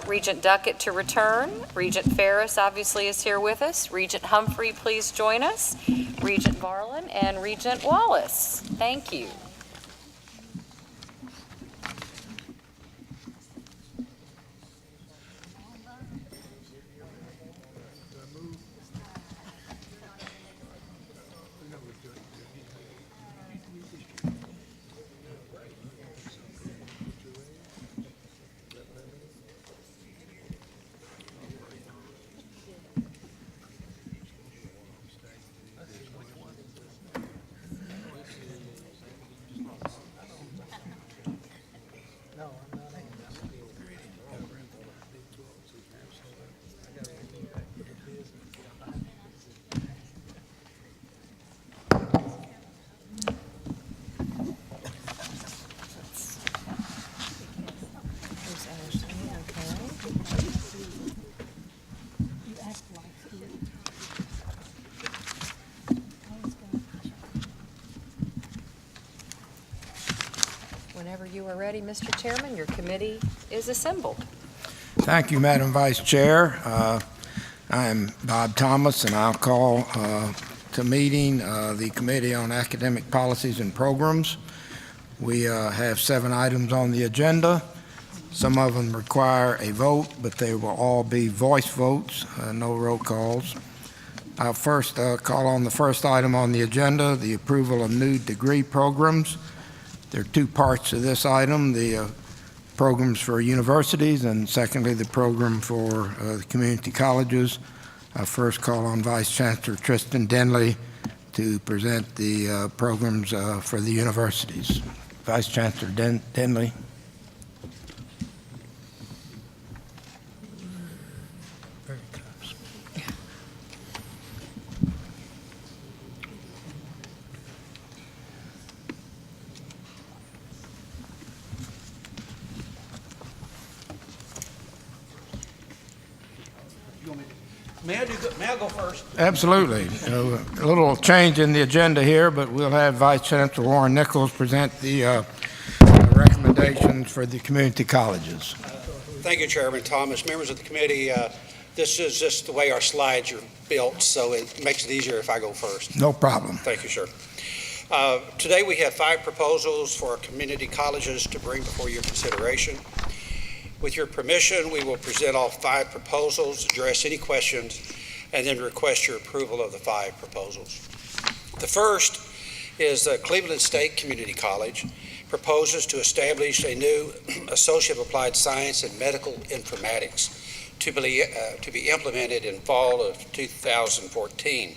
Regent Duckett to return. Regent Ferris obviously is here with us. Regent Humphrey, please join us. Regent Barlin and Regent Wallace. Thank you. you are ready, Mr. Chairman, your committee is assembled. Thank you, Madam Vice Chair. I am Bob Thomas, and I'll call to meeting the Committee on Academic Policies and Programs. We have 7 items on the agenda. Some of them require a vote, but they will all be voice votes, no roll calls. I'll first call on the first item on the agenda, the approval of new degree programs. There are 2 parts to this item, the programs for universities, and secondly, the program for the community colleges. I first call on Vice Chancellor Tristan Denley to present the programs for the universities. Vice Chancellor Denley. May I go first? Absolutely. A little change in the agenda here, but we'll have Vice Chancellor Warren Nichols present the recommendations for the community colleges. Thank you, Chairman Thomas. Members of the committee, this is just the way our slides are built, so it makes it easier if I go first. No problem. Thank you, sir. Today we have 5 proposals for our community colleges to bring before your consideration. With your permission, we will present all 5 proposals, address any questions, and then request your approval of the 5 proposals. The first is Cleveland State Community College proposes to establish a new Associate of Applied Science in Medical Informatics to be implemented in fall of 2014.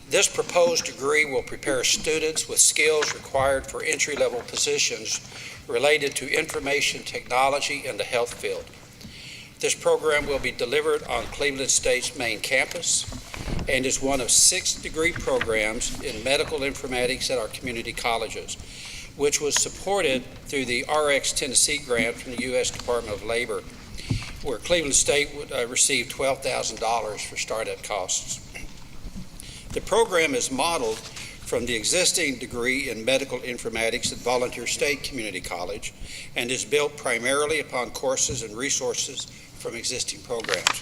This proposed degree will prepare students with skills required for entry-level positions related to information technology in the health field. This program will be delivered on Cleveland State's main campus and is one of 6 degree programs in medical informatics at our community colleges, which was supported through the RX Tennessee grant from the U.S. Department of Labor, where Cleveland State received $12,000 for startup costs. The program is modeled from the existing degree in medical informatics at Volunteer State Community College and is built primarily upon courses and resources from existing programs.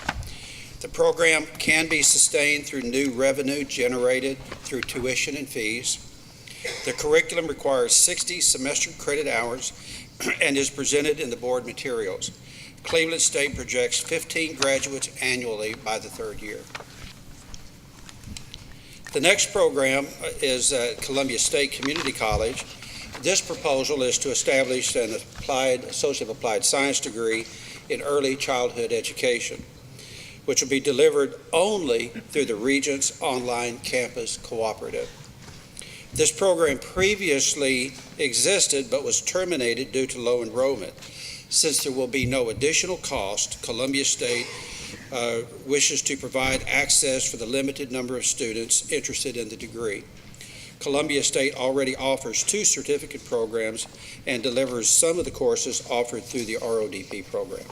The program can be sustained through new revenue generated through tuition and fees. The curriculum requires 60 semester credit hours and is presented in the board materials. Cleveland State projects 15 graduates annually by the 3rd year. The next program is Columbia State Community College. This proposal is to establish an Associate of Applied Science degree in early childhood education, which will be delivered only through the Regents Online Campus Cooperative. This program previously existed but was terminated due to low enrollment. Since there will be no additional cost, Columbia State wishes to provide access for the limited number of students interested in the degree. Columbia State already offers 2 certificate programs and delivers some of the courses offered through the RODP program.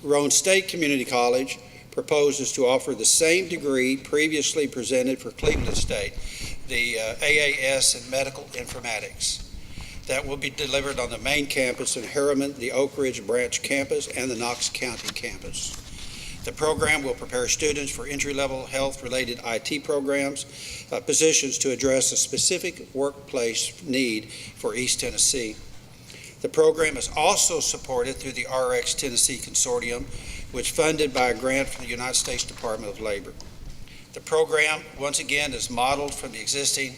Roane State Community College proposes to offer the same degree previously presented for Cleveland State, the AAS in Medical Informatics. That will be delivered on the main campus in Harriman, the Oak Ridge Branch campus, and the Knox County campus. The program will prepare students for entry-level health-related IT programs, positions to address a specific workplace need for East Tennessee. The program is also supported through the RX Tennessee Consortium, which is funded by a grant from the United States Department of Labor. The program, once again, is modeled from the existing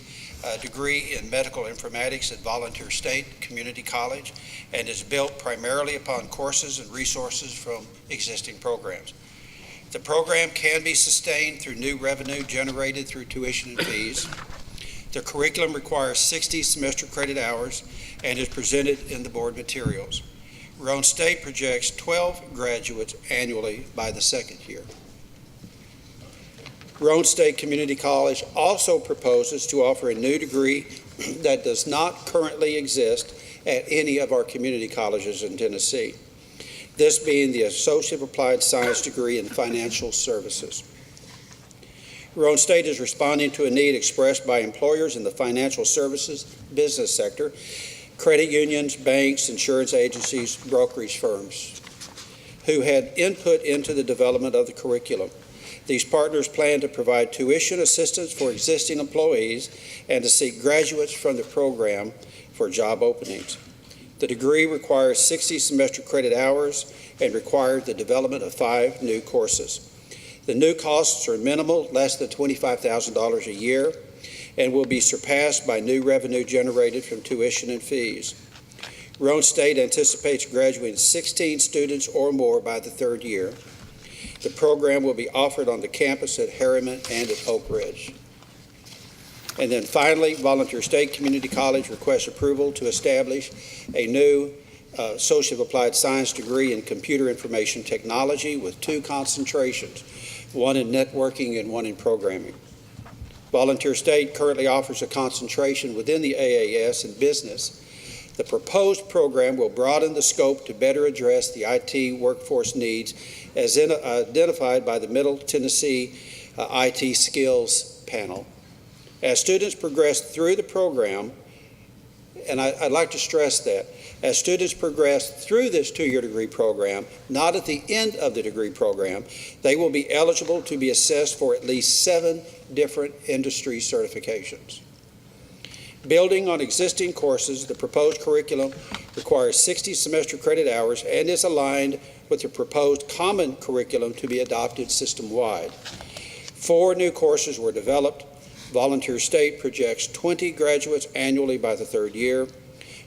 degree in medical informatics at Volunteer State Community College and is built primarily upon courses and resources from existing programs. The program can be sustained through new revenue generated through tuition and fees. The curriculum requires 60 semester credit hours and is presented in the board materials. Roane State projects 12 graduates annually by the 2nd year. Roane State Community College also proposes to offer a new degree that does not currently exist at any of our community colleges in Tennessee, this being the Associate of Applied Science degree in Financial Services. Roane State is responding to a need expressed by employers in the financial services business sector, credit unions, banks, insurance agencies, brokerage firms, who had input into the development of the curriculum. These partners plan to provide tuition assistance for existing employees and to seek graduates from the program for job openings. The degree requires 60 semester credit hours and required the development of 5 new courses. The new costs are minimal, less than $25,000 a year, and will be surpassed by new revenue generated from tuition and fees. Roane State anticipates graduating 16 students or more by the 3rd year. The program will be offered on the campus at Harriman and at Oak Ridge. And then finally, Volunteer State Community College requests approval to establish a new Associate of Applied Science degree in Computer Information Technology with 2 concentrations, one in networking and one in programming. Volunteer State currently offers a concentration within the AAS in business. The proposed program will broaden the scope to better address the IT workforce needs as identified by the Middle Tennessee IT Skills Panel. As students progress through the program, and I'd like to stress that, as students progress through this 2-year degree program, not at the end of the degree program, they will be eligible to be assessed for at least 7 different industry certifications. Building on existing courses, the proposed curriculum requires 60 semester credit hours and is aligned with the proposed common curriculum to be adopted system-wide. 4 new courses were developed. Volunteer State projects 20 graduates annually by the 3rd year.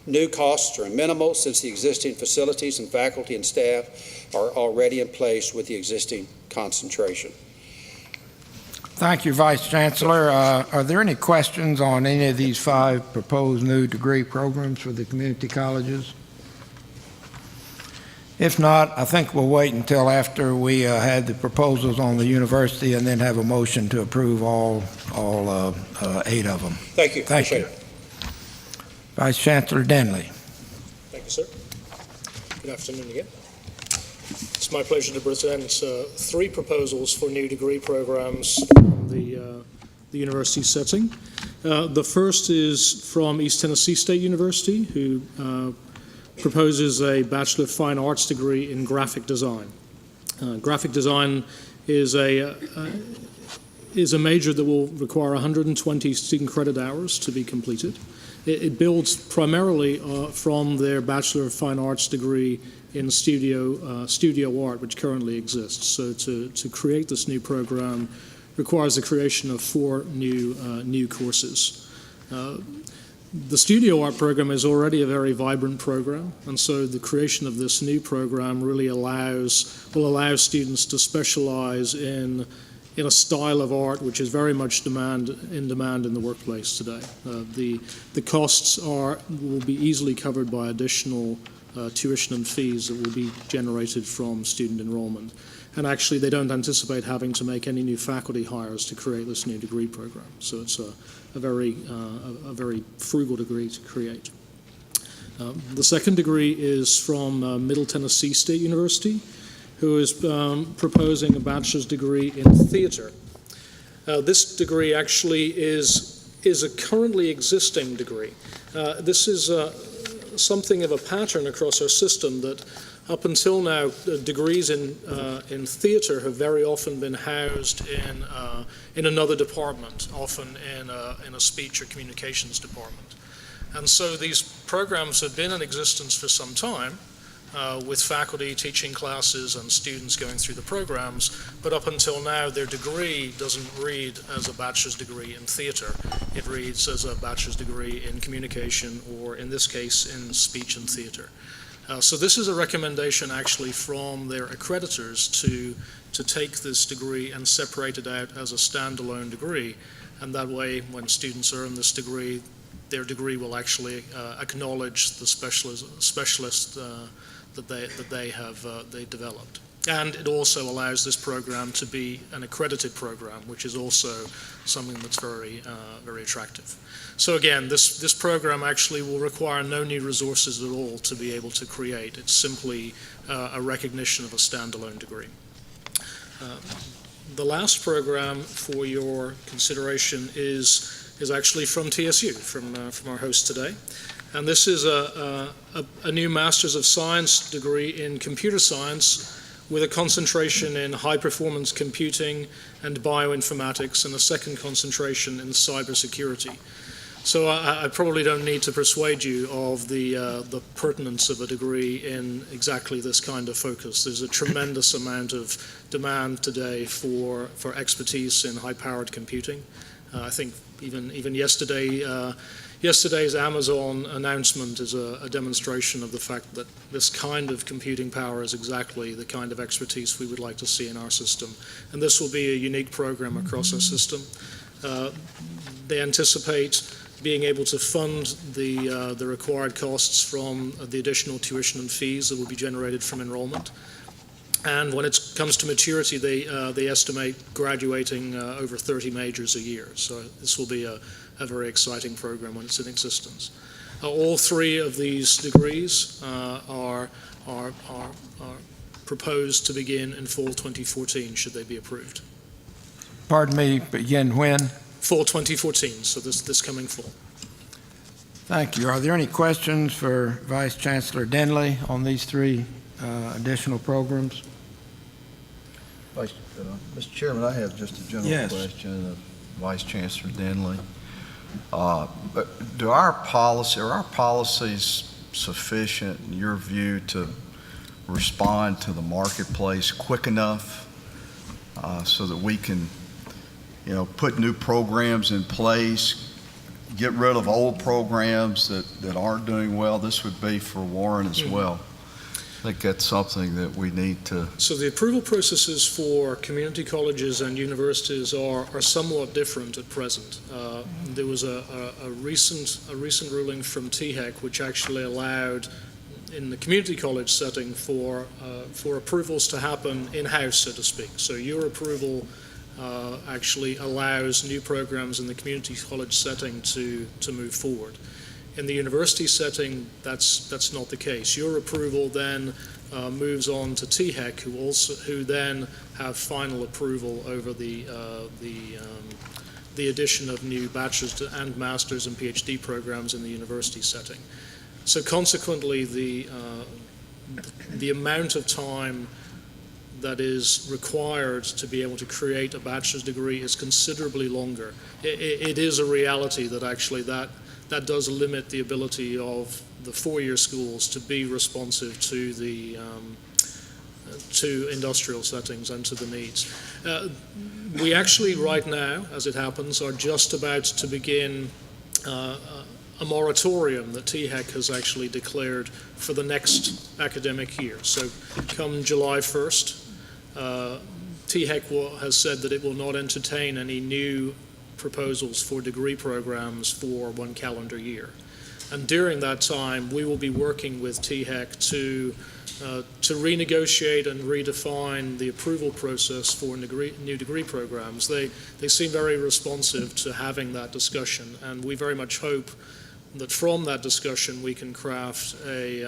New costs are minimal since the existing facilities and faculty and staff are already in place with the existing concentration. Thank you, Vice Chancellor. Are there any questions on any of these 5 proposed new degree programs for the community colleges? If not, I think we'll wait until after we have the proposals on the university and then have a motion to approve all 8 of them. Thank you. Thank you. Appreciate it. Vice Chancellor Denley. Thank you, sir. Good afternoon again. It's my pleasure to present 3 proposals for new degree programs in the university setting. The first is from East Tennessee State University, who proposes a Bachelor of Fine Arts degree in graphic design. Graphic design is a major that will require 120 student credit hours to be completed. It builds primarily from their Bachelor of Fine Arts degree in studio art, which currently exists. So to create this new program requires the creation of 4 new courses. The studio art program is already a very vibrant program, and so the creation of this new program really will allow students to specialize in a style of art which is very much in demand in the workplace today. The costs will be easily covered by additional tuition and fees that will be generated from student enrollment. And actually, they don't anticipate having to make any new faculty hires to create this new degree program. So it's a very frugal degree to create. The second degree is from Middle Tennessee State University, who is proposing a bachelor's degree in theater. This degree actually is a currently existing degree. This is something of a pattern across our system that up until now, degrees in theater have very often been housed in another department, often in a speech or communications department. And so these programs have been in existence for some time, with faculty teaching classes and students going through the programs, but up until now their degree doesn't read as a bachelor's degree in theater. It reads as a bachelor's degree in communication, or in this case in speech and theater. So this is a recommendation actually from their accreditors to take this degree and separate it out as a standalone degree, and that way when students earn this degree, their degree will actually acknowledge the specialist that they developed. And it also allows this program to be an accredited program, which is also something that's very attractive. So again, this program actually will require no new resources at all to be able to create. It's simply a recognition of a standalone degree. The last program for your consideration is actually from TSU, from our host today. And this is a new Master's of Science degree in computer science with a concentration in high-performance computing and bioinformatics, and a second concentration in cybersecurity. So I probably don't need to persuade you of the pertinence of a degree in exactly this kind of focus. There's a tremendous amount of demand today for expertise in high-powered computing. I think even yesterday's Amazon announcement is a demonstration of the fact that this kind of computing power is exactly the kind of expertise we would like to see in our system. And this will be a unique program across our system. They anticipate being able to fund the required costs from the additional tuition and fees that will be generated from enrollment. And when it comes to maturity, they estimate graduating over 30 majors a year. So this will be a very exciting program when it's in existence. All three of these degrees are proposed to begin in fall 2014, should they be approved. Pardon me, begin when? Fall 2014, so this coming fall. Thank you. Are there any questions for Vice Chancellor Denley on these three additional programs? Mr. Chairman, I have just a general question of Vice Chancellor Denley. Are our policies sufficient, in your view, to respond to the marketplace quick enough so that we can, put new programs in place, get rid of old programs that aren't doing well? This would be for Warren as well. I think that's something that we need to. So the approval processes for community colleges and universities are somewhat different at present. There was a recent ruling from THEC which actually allowed, in the community college setting, for approvals to happen in-house, so to speak. So your approval actually allows new programs in the community college setting to move forward. In the university setting, that's not the case. Your approval then moves on to THEC, who then have final approval over the addition of new bachelor's and master's and PhD programs in the university setting. So consequently, the amount of time that is required to be able to create a bachelor's degree is considerably longer. It is a reality that actually that does limit the ability of the four-year schools to be responsive to the to industrial settings and to the needs. We actually right now, as it happens, are just about to begin a moratorium that THEC has actually declared for the next academic year. So come July 1st, THEC has said that it will not entertain any new proposals for degree programs for one calendar year. And during that time, we will be working with THEC to renegotiate and redefine the approval process for new degree programs. They seem very responsive to having that discussion, and we very much hope that from that discussion we can craft a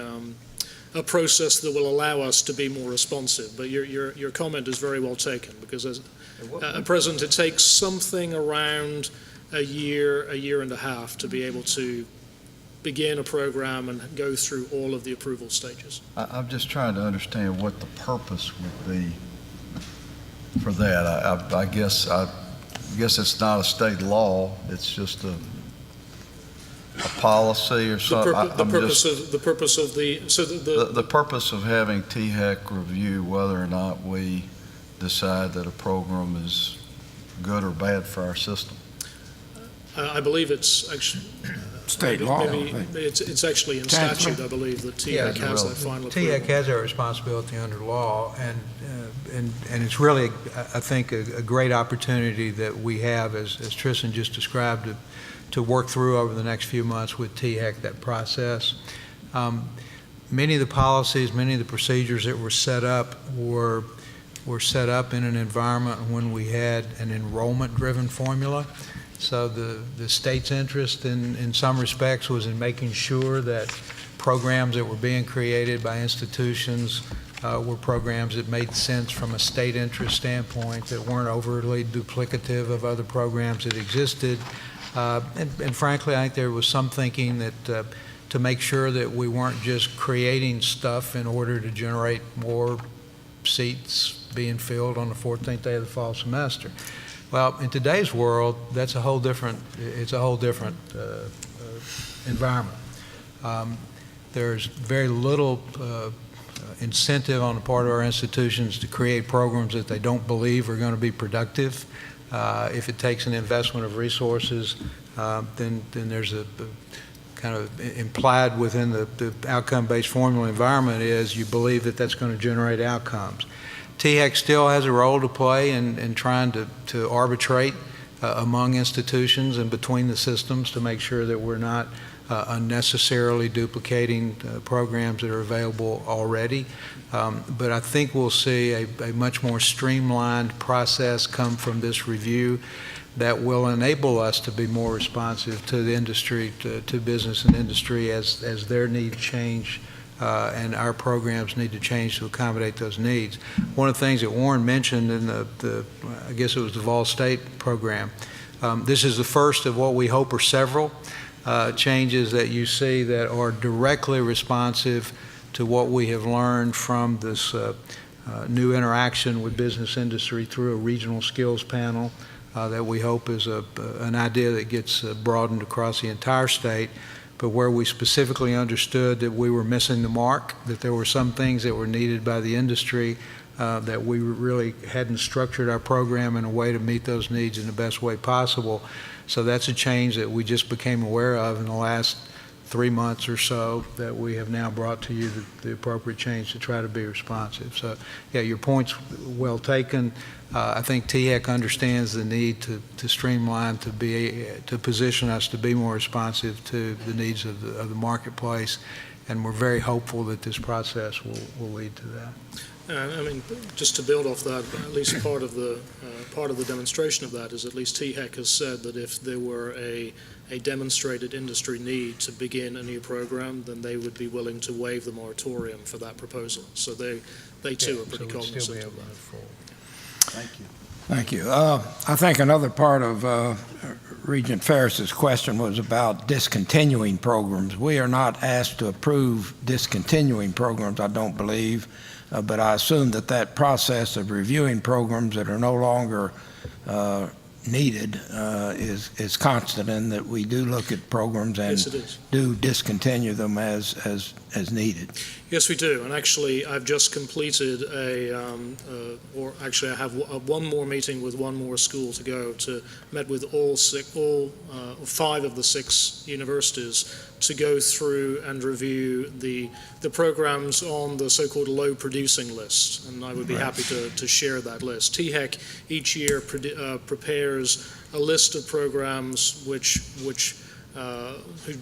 process that will allow us to be more responsive. But your comment is very well taken, because at present it takes something around a year and a half to be able to begin a program and go through all of the approval stages. I'm just trying to understand what the purpose would be for that. I guess it's not a state law. It's just a policy or something. The purpose of having THEC review whether or not we decide that a program is good or bad for our system. I believe it's actually state law. It's actually in statute, I believe, that THEC has that final approval. THEC has that responsibility under law, and it's really, I think, a great opportunity that we have, as Tristan just described, to work through over the next few months with THEC, that process. Many of the policies, many of the procedures that were set up were set up in an environment when we had an enrollment-driven formula. So the state's interest in some respects was in making sure that programs that were being created by institutions were programs that made sense from a state interest standpoint, that weren't overly duplicative of other programs that existed. And frankly, I think there was some thinking that to make sure that we weren't just creating stuff in order to generate more seats being filled on the 14th day of the fall semester. Well, in today's world, it's a whole different environment. There's very little incentive on the part of our institutions to create programs that they don't believe are going to be productive. If it takes an investment of resources, then there's a kind of implied within the outcome-based formula environment is you believe that that's going to generate outcomes. THEC still has a role to play in trying to arbitrate among institutions and between the systems to make sure that we're not unnecessarily duplicating programs that are available already. But I think we'll see a much more streamlined process come from this review that will enable us to be more responsive to the industry, to business and industry as their needs change and our programs need to change to accommodate those needs. One of the things that Warren mentioned in I guess it was the Vol State program, this is the first of what we hope are several changes that you see that are directly responsive to what we have learned from this new interaction with business industry through a regional skills panel that we hope is an idea that gets broadened across the entire state, but where we specifically understood that we were missing the mark, that there were some things that were needed by the industry that we really hadn't structured our program in a way to meet those needs in the best way possible. So that's a change that we just became aware of in the last 3 months or so that we have now brought to you the appropriate change to try to be responsive. So, yeah, your point's well taken. I think THEC understands the need to streamline, to position us to be more responsive to the needs of the marketplace, and we're very hopeful that this process will lead to that. I mean, just to build off that, at least part of the demonstration of that is at least THEC has said that if there were a demonstrated industry need to begin a new program, then they would be willing to waive the moratorium for that proposal. So they too are pretty cognizant of that. Thank you. Thank you. I think another part of Regent Ferris's question was about discontinuing programs. We are not asked to approve discontinuing programs, I don't believe, but I assume that process of reviewing programs that are no longer needed is constant, and that we do look at programs and do discontinue them as needed. Yes, we do. And actually, I've just completed or actually I have one more meeting with one more school to go. Met with all 5 of the 6 universities to go through and review the programs on the so-called low producing list. And I would be happy to share that list. THEC each year prepares a list of programs which who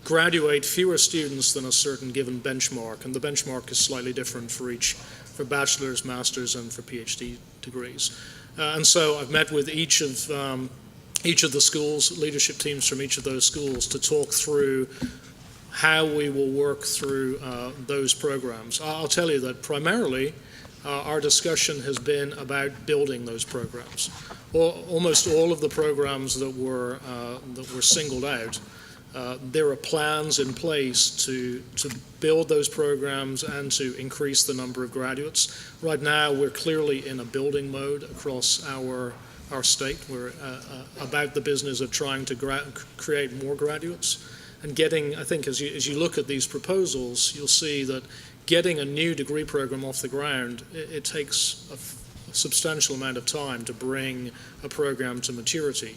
graduate fewer students than a certain given benchmark, and the benchmark is slightly different for bachelor's, master's, and for PhD degrees. And so I've met with each of the schools, leadership teams from each of those schools, to talk through how we will work through those programs. I'll tell you that primarily our discussion has been about building those programs. Almost all of the programs that were singled out, there are plans in place to build those programs and to increase the number of graduates. Right now, we're clearly in a building mode across our state. We're about the business of trying to create more graduates. And I think as you look at these proposals, you'll see that getting a new degree program off the ground, it takes a substantial amount of time to bring a program to maturity.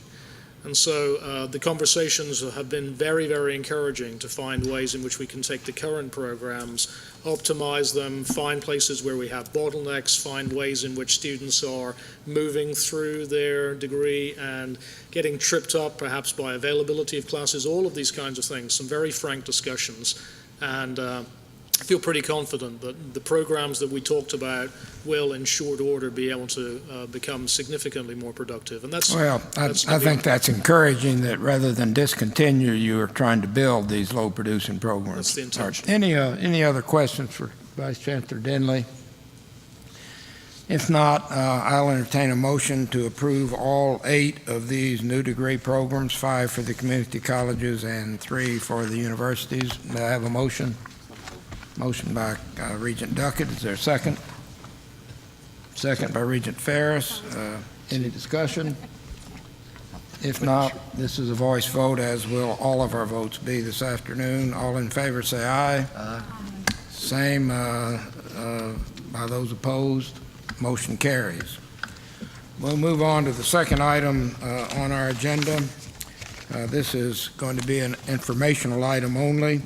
And so the conversations have been very, very encouraging to find ways in which we can take the current programs, optimize them, find places where we have bottlenecks, find ways in which students are moving through their degree and getting tripped up perhaps by availability of classes, all of these kinds of things, some very frank discussions. And I feel pretty confident that the programs that we talked about will, in short order, be able to become significantly more productive. And that's I think that's encouraging that rather than discontinue, you are trying to build these low-producing programs. That's the intention. Any other questions for Vice Chancellor Denley? If not, I'll entertain a motion to approve all 8 of these new degree programs, 5 for the community colleges and 3 for the universities. Do I have a motion? Motion by Regent Duckett. Is there a second? Second by Regent Ferris. Any discussion? If not, this is a voice vote, as will all of our votes be this afternoon. All in favor say aye. Aye. Same by those opposed. Motion carries. We'll move on to the second item on our agenda. This is going to be an informational item only.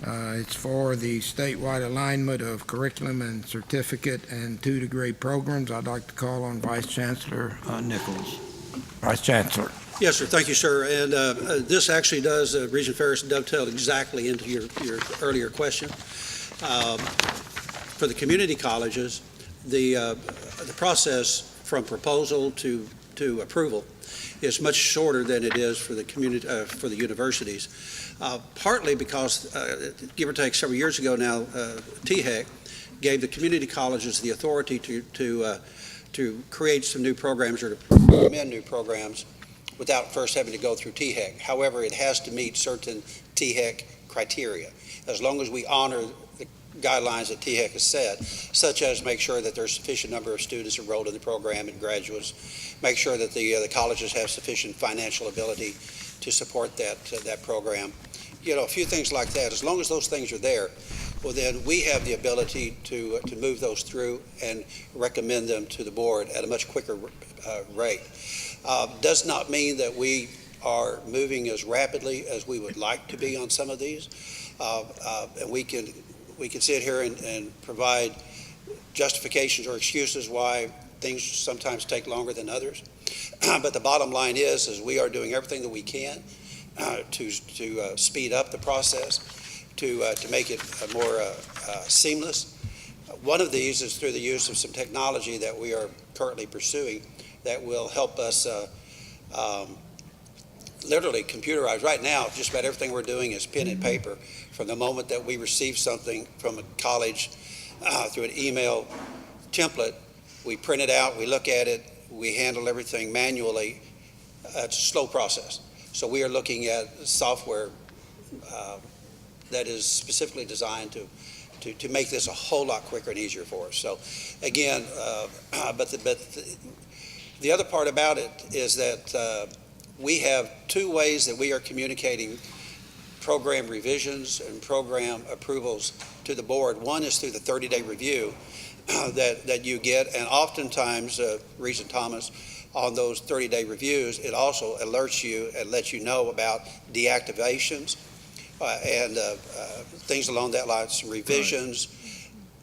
It's for the statewide alignment of curriculum and certificate and 2-degree programs. I'd like to call on Vice Chancellor Nichols. Vice Chancellor. Yes, sir. Thank you, sir. And this actually does, Regent Ferris, dovetail exactly into your earlier question. For the community colleges, the process from proposal to approval is much shorter than it is for the community for the universities. Partly because, give or take several years ago now, THEC gave the community colleges the authority to create some new programs or to recommend new programs without first having to go through THEC. However, it has to meet certain THEC criteria. As long as we honor the guidelines that THEC has set, such as make sure that there's sufficient number of students enrolled in the program and graduates, make sure that the colleges have sufficient financial ability to support that program. You know, a few things like that. As long as those things are there, well, then we have the ability to move those through and recommend them to the board at a much quicker rate. Does not mean that we are moving as rapidly as we would like to be on some of these. And we can sit here and provide justifications or excuses why things sometimes take longer than others. But the bottom line is we are doing everything that we can to speed up the process, to make it more seamless. One of these is through the use of some technology that we are currently pursuing that will help us literally computerize. Right now, just about everything we're doing is pen and paper. From the moment that we receive something from a college through an email template, we print it out, we look at it, we handle everything manually. It's a slow process. So we are looking at software that is specifically designed to make this a whole lot quicker and easier for us. So again, but the other part about it is that we have 2 ways that we are communicating program revisions and program approvals to the board. One is through the 30-day review that you get, and oftentimes, Regent Thomas, on those 30-day reviews, it also alerts you and lets you know about deactivations and things along that line, some revisions,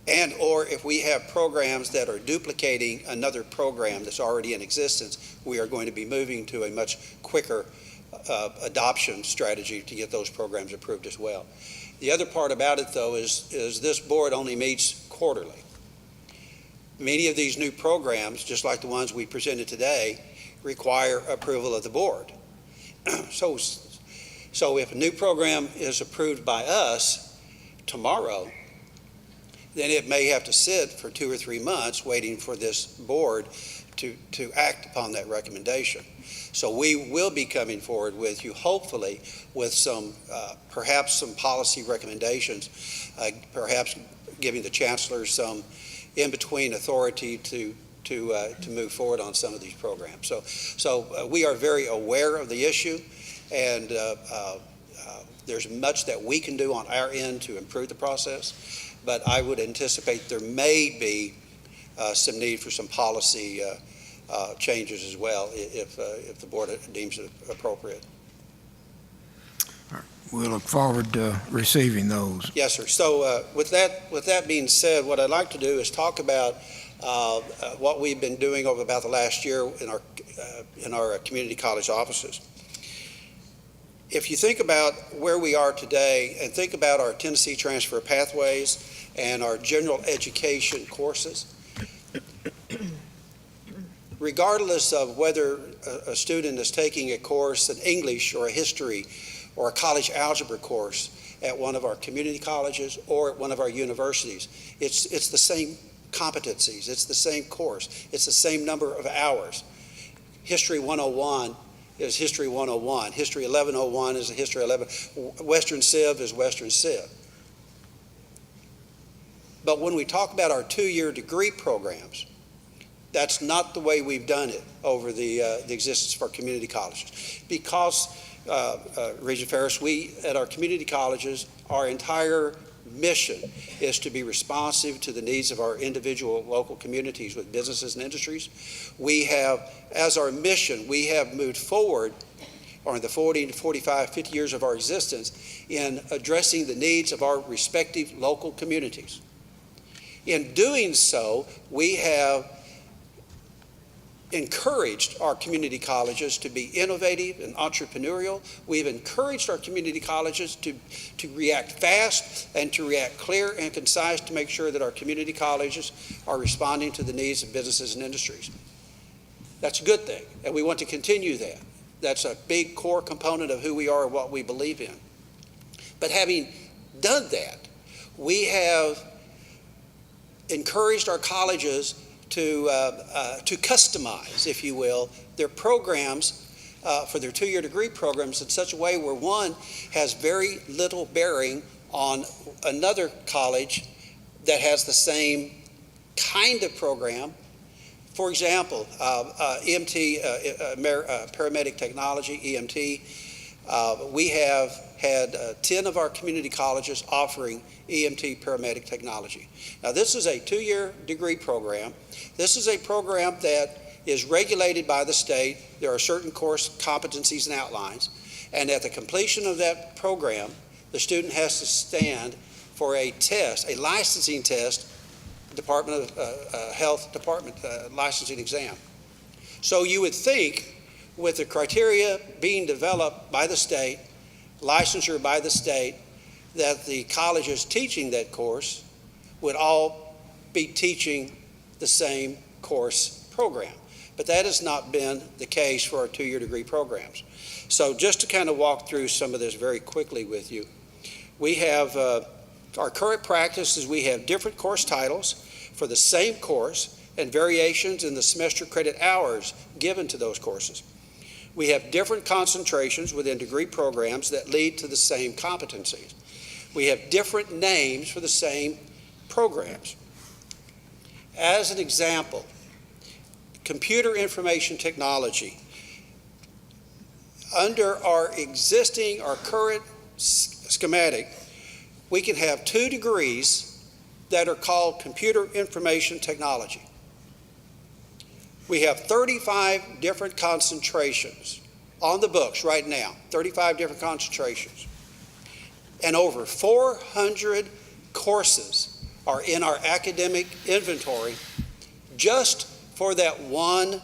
and or if we have programs that are duplicating another program that's already in existence, we are going to be moving to a much quicker adoption strategy to get those programs approved as well. The other part about it, though, is this board only meets quarterly. Many of these new programs, just like the ones we presented today, require approval of the board. So if a new program is approved by us tomorrow, then it may have to sit for 2 or 3 months waiting for this board to act upon that recommendation. So we will be coming forward with you, hopefully, with some, perhaps some policy recommendations, perhaps giving the chancellor some in-between authority to move forward on some of these programs. So we are very aware of the issue, and there's much that we can do on our end to improve the process, but I would anticipate there may be some need for some policy changes as well if the board deems it appropriate. We'll look forward to receiving those. Yes, sir. So with that being said, what I'd like to do is talk about what we've been doing over about the last year in our community college offices. If you think about where we are today and think about our Tennessee transfer pathways and our general education courses, regardless of whether a student is taking a course in English or a history or a college algebra course at one of our community colleges or at one of our universities. It's the same competencies. It's the same course. It's the same number of hours. History 101 is History 101. History 1101 is History 11. Western Civ is Western Civ. But when we talk about our two-year degree programs, that's not the way we've done it over the existence of our community colleges. Because, Regent Ferris, we at our community colleges, our entire mission is to be responsive to the needs of our individual local communities with businesses and industries. We have, as our mission, we have moved forward on the 40 to 45, 50 years of our existence in addressing the needs of our respective local communities. In doing so, we have encouraged our community colleges to be innovative and entrepreneurial. We've encouraged our community colleges to react fast and to react clear and concise to make sure that our community colleges are responding to the needs of businesses and industries. That's a good thing, and we want to continue that. That's a big core component of who we are and what we believe in. But having done that, we have encouraged our colleges to customize, if you will, their programs for their two-year degree programs in such a way where one has very little bearing on another college that has the same kind of program. For example, EMT, paramedic technology, EMT, we have had 10 of our community colleges offering EMT paramedic technology. Now, this is a two-year degree program. This is a program that is regulated by the state. There are certain course competencies and outlines. And at the completion of that program, the student has to stand for a test, a licensing test, Department of Health Department licensing exam. So you would think with the criteria being developed by the state, licensure by the state, that the colleges teaching that course would all be teaching the same course program. But that has not been the case for our two-year degree programs. So just to kind of walk through some of this very quickly with you, we have our current practice is we have different course titles for the same course and variations in the semester credit hours given to those courses. We have different concentrations within degree programs that lead to the same competencies. We have different names for the same programs. As an example, computer information technology. Under our current schematic, we can have 2 degrees that are called computer information technology. We have 35 different concentrations on the books right now, 35 different concentrations. And over 400 courses are in our academic inventory just for that one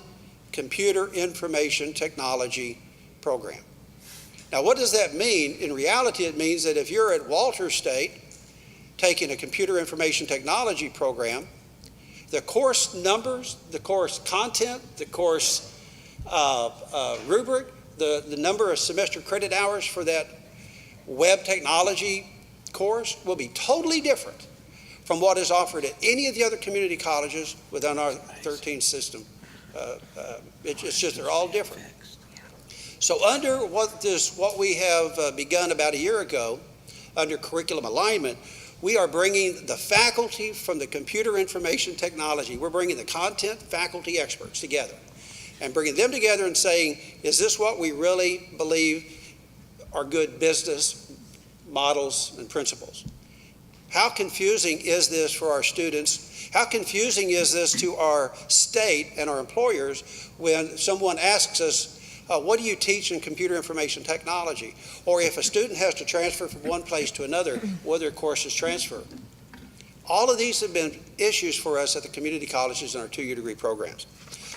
computer information technology program. Now, what does that mean? In reality, it means that if you're at Walter State taking a computer information technology program, the course numbers, the course content, the course rubric, the number of semester credit hours for that web technology course will be totally different from what is offered at any of the other community colleges within our 13 system. It's just they're all different. So under what we have begun about a year ago, under curriculum alignment, we are bringing the faculty from the computer information technology. We're bringing the content faculty experts together and bringing them together and saying, is this what we really believe are good business models and principles? How confusing is this for our students? How confusing is this to our state and our employers when someone asks us, what do you teach in computer information technology? Or if a student has to transfer from one place to another, what their courses transfer? All of these have been issues for us at the community colleges in our two-year degree programs.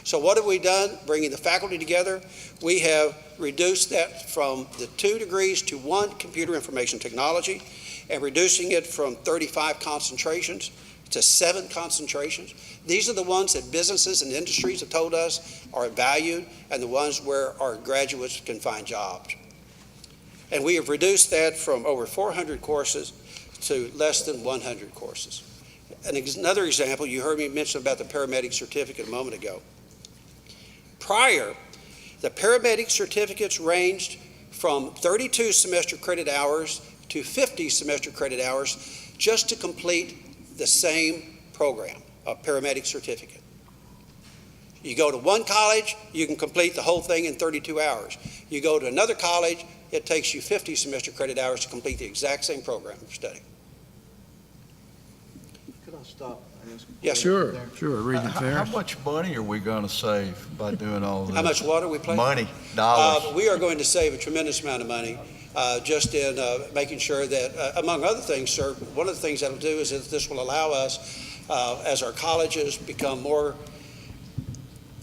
So what have we done? Bringing the faculty together, we have reduced that from the 2 degrees to 1 computer information technology and reducing it from 35 concentrations to 7 concentrations. These are the ones that businesses and industries have told us are valued and the ones where our graduates can find jobs. And we have reduced that from over 400 courses to less than 100 courses. And another example, you heard me mention about the paramedic certificate a moment ago. Prior, the paramedic certificates ranged from 32 semester credit hours to 50 semester credit hours just to complete the same program, a paramedic certificate. You go to one college, you can complete the whole thing in 32 hours. You go to another college, it takes you 50 semester credit hours to complete the exact same program of study. Could I stop? Yes, sir. Sure, Regent Ferris. How much money are we going to save by doing all this? How much water we play? Money, dollars. We are going to save a tremendous amount of money just in making sure that, among other things, sir, one of the things that will do is that this will allow us, as our colleges become more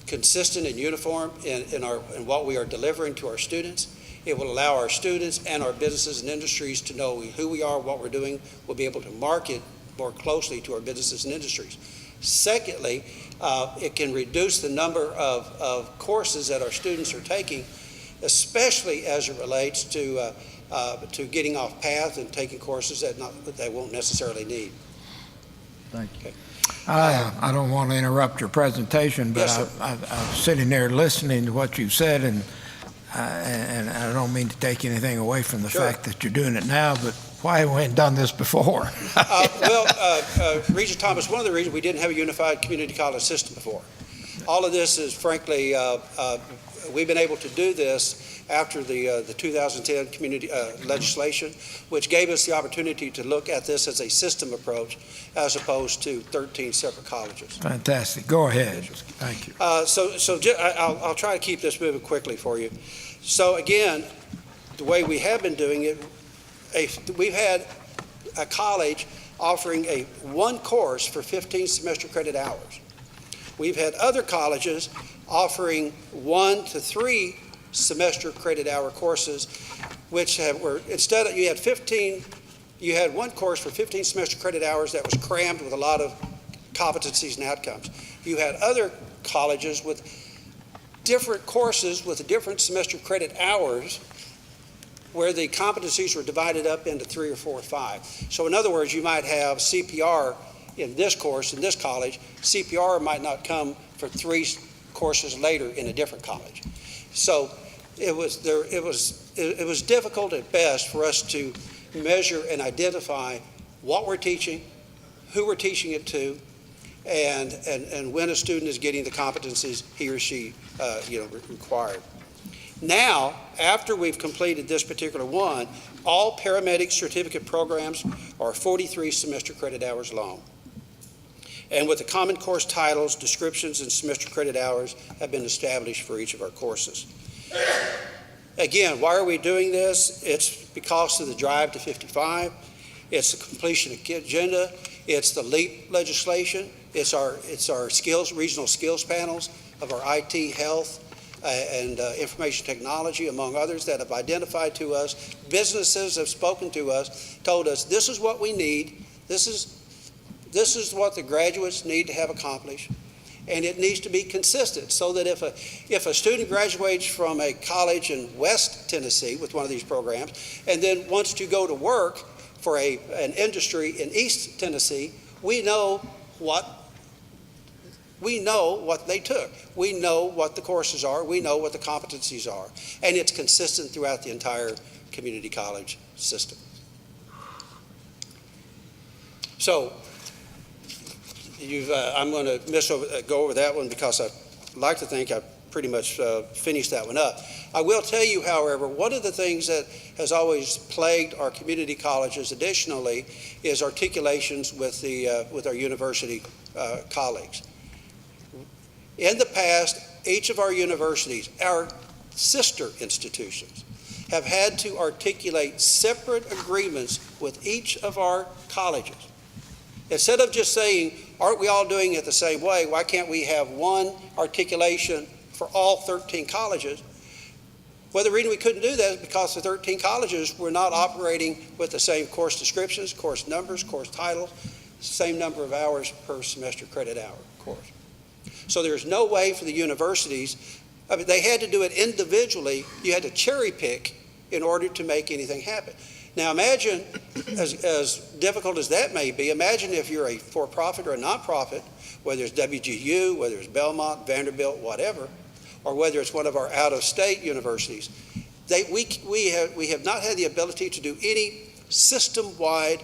consistent and uniform in what we are delivering to our students, it will allow our students and our businesses and industries to know who we are, what we're doing. We'll be able to market more closely to our businesses and industries. Secondly, it can reduce the number of courses that our students are taking, especially as it relates to getting off path and taking courses that they won't necessarily need. Thank you. I don't want to interrupt your presentation, but Yes, I was sitting there listening to what you said, and I don't mean to take anything away from the fact that you're doing it now, but why haven't we done this before? Regent Thomas, one of the reasons we didn't have a unified community college system before. All of this is, frankly, we've been able to do this after the 2010 community legislation, which gave us the opportunity to look at this as a system approach as opposed to 13 separate colleges. Fantastic. Go ahead. Thank you. I'll try to keep this moving quickly for you. So again, the way we have been doing it, we've had a college offering one course for 15 semester credit hours. We've had other colleges offering 1 to 3 semester credit hour courses, which were, instead of, you had one course for 15 semester credit hours that was crammed with a lot of competencies and outcomes. You had other colleges with different courses with different semester credit hours where the competencies were divided up into 3 or 4 or 5. So in other words, you might have CPR in this course in this college. CPR might not come for 3 courses later in a different college. So it was difficult at best for us to measure and identify what we're teaching, who we're teaching it to, and when a student is getting the competencies he or she required. Now, after we've completed this particular one, all paramedic certificate programs are 43 semester credit hours long. And with the common course titles, descriptions, and semester credit hours have been established for each of our courses. Again, why are we doing this? It's because of the drive to 55. It's the completion agenda. It's the LEAP legislation. It's our skills, regional skills panels of our IT, health, and information technology, among others, that have identified to us. Businesses have spoken to us, told us this is what we need. This is what the graduates need to have accomplished, and it needs to be consistent so that if a student graduates from a college in West Tennessee with one of these programs and then wants to go to work for an industry in East Tennessee, we know what they took. We know what the courses are. We know what the competencies are, and it's consistent throughout the entire community college system. So I'm going to go over that one because I like to think I pretty much finished that one up. I will tell you, however, one of the things that has always plagued our community colleges additionally is articulations with our university colleagues. In the past, each of our universities, our sister institutions, have had to articulate separate agreements with each of our colleges. Instead of just saying, aren't we all doing it the same way? Why can't we have one articulation for all 13 colleges? Well, the reason we couldn't do that is because the 13 colleges were not operating with the same course descriptions, course numbers, course titles, same number of hours per semester credit hour course. So there's no way for the universities, they had to do it individually. You had to cherry pick in order to make anything happen. Now imagine, as difficult as that may be, imagine if you're a for-profit or a nonprofit, whether it's WGU, whether it's Belmont, Vanderbilt, whatever, or whether it's one of our out-of-state universities. We have not had the ability to do any system-wide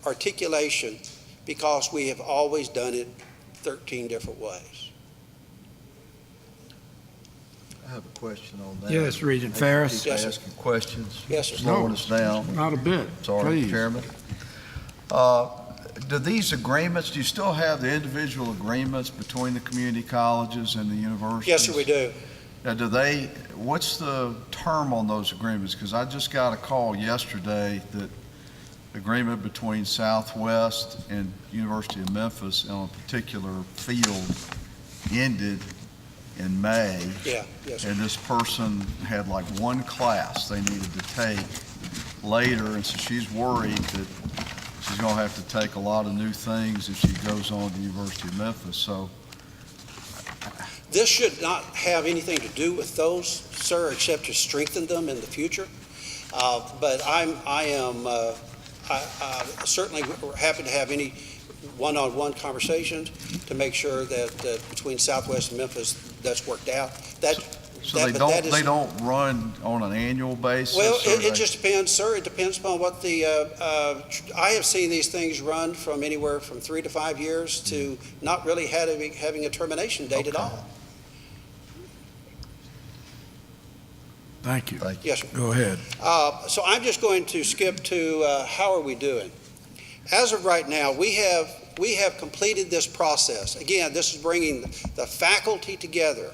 articulation because we have always done it 13 different ways. I have a question on that. Yes, Regent Ferris. Keep asking questions. Yes, sir. Slowing us down. Not a bit. Sorry, Please. Chairman. Do these agreements, do you still have the individual agreements between the community colleges and the universities? Yes, sir, we do. Now, what's the term on those agreements? Because I just got a call yesterday that agreement between Southwest and University of Memphis on a particular field ended in May. Yeah, yes, sir. And this person had like one class they needed to take later, and so she's worried that she's going to have to take a lot of new things if she goes on to the University of Memphis. So this should not have anything to do with those, sir, except to strengthen them in the future. But I am certainly happy to have any one-on-one conversations to make sure that between Southwest and Memphis, that's worked out. They don't run on an annual basis? Well, it just depends, sir. It depends upon what I have seen these things run from anywhere from 3 to 5 years to not really having a termination date at all. Thank you. Yes, sir. Go ahead. So I'm just going to skip to how are we doing? As of right now, we have completed this process. Again, this is bringing the faculty together.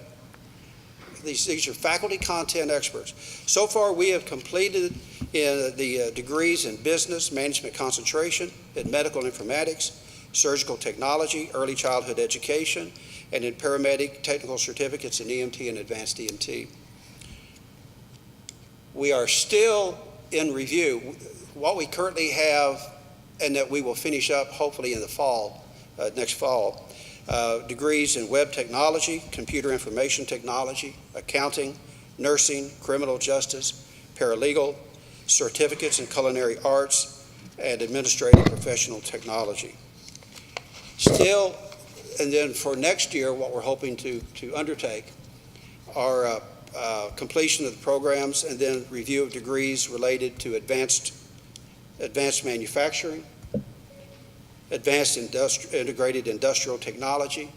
These are faculty content experts. So far, we have completed in the degrees in business, management concentration, in medical informatics, surgical technology, early childhood education, and in paramedic technical certificates in EMT and advanced EMT. We are still in review. What we currently have, and that we will finish up hopefully in the fall, next fall, degrees in web technology, computer information technology, accounting, nursing, criminal justice, paralegal, certificates in culinary arts, and administrative professional technology. Still, and then for next year, what we're hoping to undertake are completion of the programs and then review of degrees related to advanced manufacturing, advanced integrated industrial technology,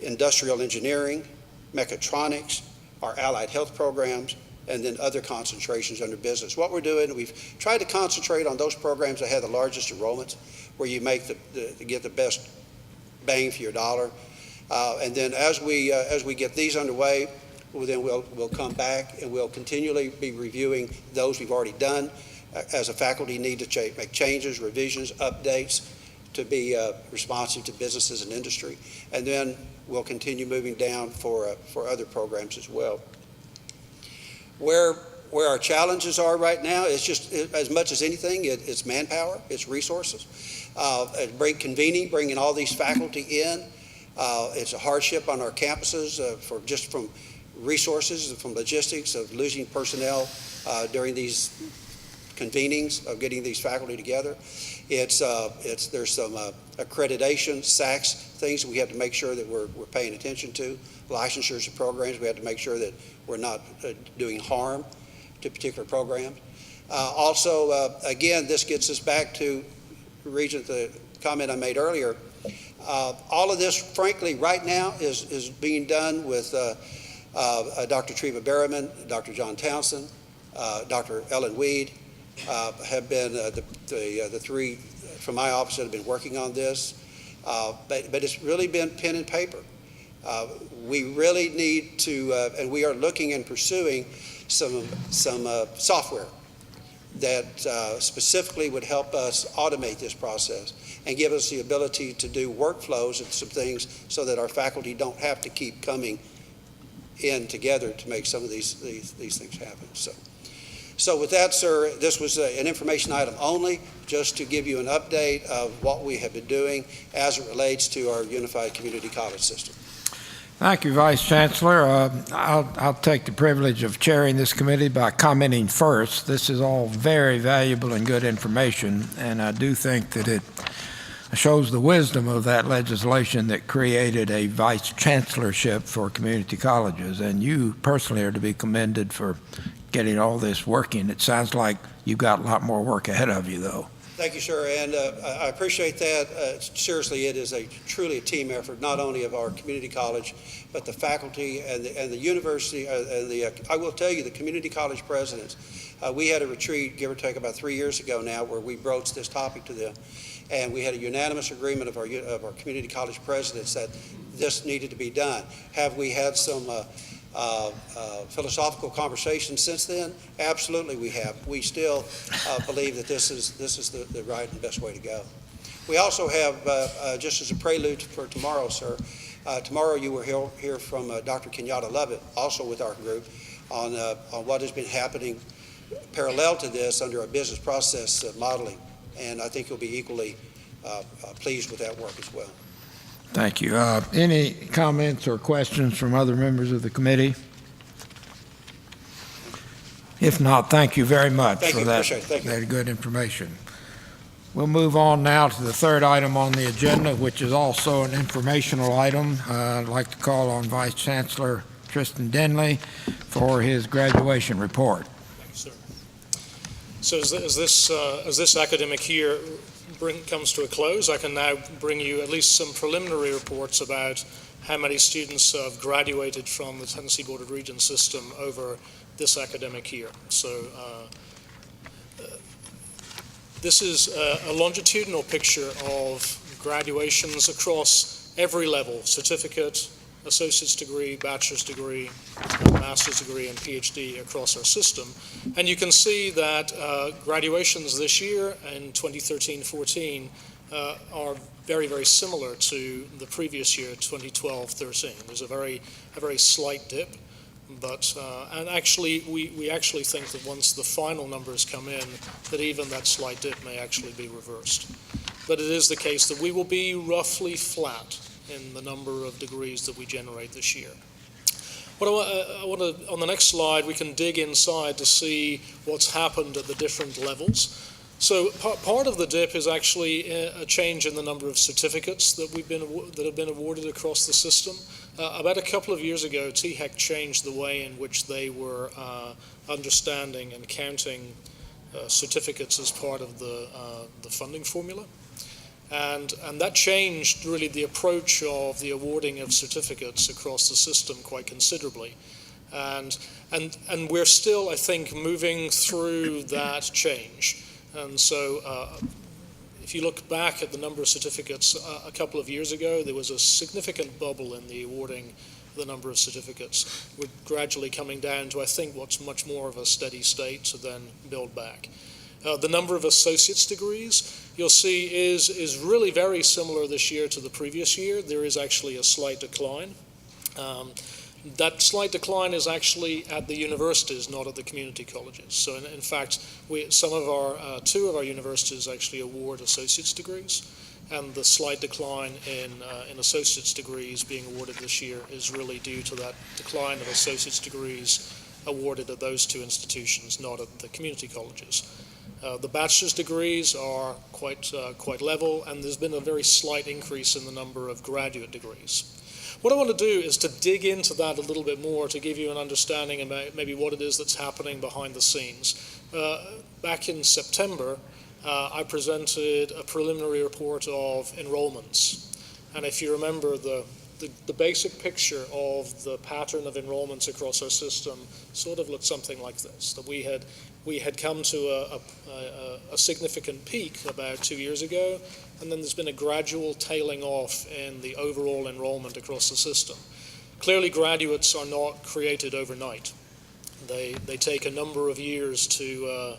industrial engineering, mechatronics, our allied health programs, and then other concentrations under business. What we're doing, we've tried to concentrate on those programs that have the largest enrollments, where you make get the best bang for your dollar. And then as we get these underway, we'll come back and we'll continually be reviewing those we've already done. As a faculty, need to make changes, revisions, updates to be responsive to businesses and industry. And then we'll continue moving down for other programs as well. Where our challenges are right now is just, as much as anything, it's manpower, it's resources. Bringing all these faculty in, it's a hardship on our campuses from resources, from logistics of losing personnel during these convenings of getting these faculty together. There's some accreditation, SACS things we have to make sure that we're paying attention to. Licensures of programs, we have to make sure that we're not doing harm to particular programs. Also, again, this gets us back to, Regent, the comment I made earlier. All of this, frankly, right now is being done with Dr. Treva Berriman, Dr. John Townsend, Dr. Ellen Weed, have been the three from my office that have been working on this. But it's really been pen and paper. We really need to, and we are looking and pursuing some software that specifically would help us automate this process and give us the ability to do workflows and some things so that our faculty don't have to keep coming in together to make some of these things happen. So with that, sir, this was an information item only, just to give you an update of what we have been doing as it relates to our unified community college system. Thank you, Vice Chancellor. I'll take the privilege of chairing this committee by commenting first. This is all very valuable and good information, and I do think that it shows the wisdom of that legislation that created a vice chancellorship for community colleges, and you personally are to be commended for getting all this working. It sounds like you've got a lot more work ahead of you, though. Thank you, sir, and I appreciate that. Seriously, it is truly a team effort, not only of our community college, but the faculty and the university, I will tell you, the community college presidents. We had a retreat, give or take, about 3 years ago now, where we broached this topic to them, and we had a unanimous agreement of our community college presidents that this needed to be done. Have we had some philosophical conversations since then? Absolutely we have. We still believe that this is the right and best way to go. We also have, just as a prelude for tomorrow, sir, tomorrow you will hear from Dr. Kenyatta Lovett, also with our group, on what has been happening parallel to this under a business process modeling, and I think you'll be equally pleased with that work as well. Thank you. Any comments or questions from other members of the committee? If not, thank you very much for that good information. We'll move on now to the third item on the agenda, which is also an informational item. I'd like to call on Vice Chancellor Tristan Denley for his graduation report. Thanks, sir. So as this academic year comes to a close, I can now bring you at least some preliminary reports about how many students have graduated from the Tennessee Board of Regents system over this academic year. So this is a longitudinal picture of graduations across every level: certificate, associate's degree, bachelor's degree, master's degree, and PhD across our system. And you can see that graduations this year in 2013-14 are very, very similar to the previous year, 2012-13. There's a very slight dip, but and actually we actually think that once the final numbers come in, that even that slight dip may actually be reversed. But it is the case that we will be roughly flat in the number of degrees that we generate this year. What I want to, on the next slide, we can dig inside to see what's happened at the different levels. So part of the dip is actually a change in the number of certificates that have been awarded across the system. About a couple of years ago, THEC changed the way in which they were understanding and counting certificates as part of the funding formula. And that changed really the approach of the awarding of certificates across the system quite considerably. And we're still, I think, moving through that change. And so if you look back at the number of certificates a couple of years ago, there was a significant bubble in the awarding the number of certificates. We're gradually coming down to, I think, what's much more of a steady state to then build back. The number of associate's degrees, you'll see, is really very similar this year to the previous year. There is actually a slight decline. That slight decline is actually at the universities, not at the community colleges. So in fact, two of our universities actually award associate's degrees, and the slight decline in associate's degrees being awarded this year is really due to that decline of associate's degrees awarded at those two institutions, not at the community colleges. The bachelor's degrees are quite level, and there's been a very slight increase in the number of graduate degrees. What I want to do is to dig into that a little bit more to give you an understanding about maybe what it is that's happening behind the scenes. Back in September, I presented a preliminary report of enrollments. And if you remember, the basic picture of the pattern of enrollments across our system sort of looked something like this, that we had come to a significant peak about 2 years ago, and then there's been a gradual tailing off in the overall enrollment across the system. Clearly, graduates are not created overnight. They take a number of years to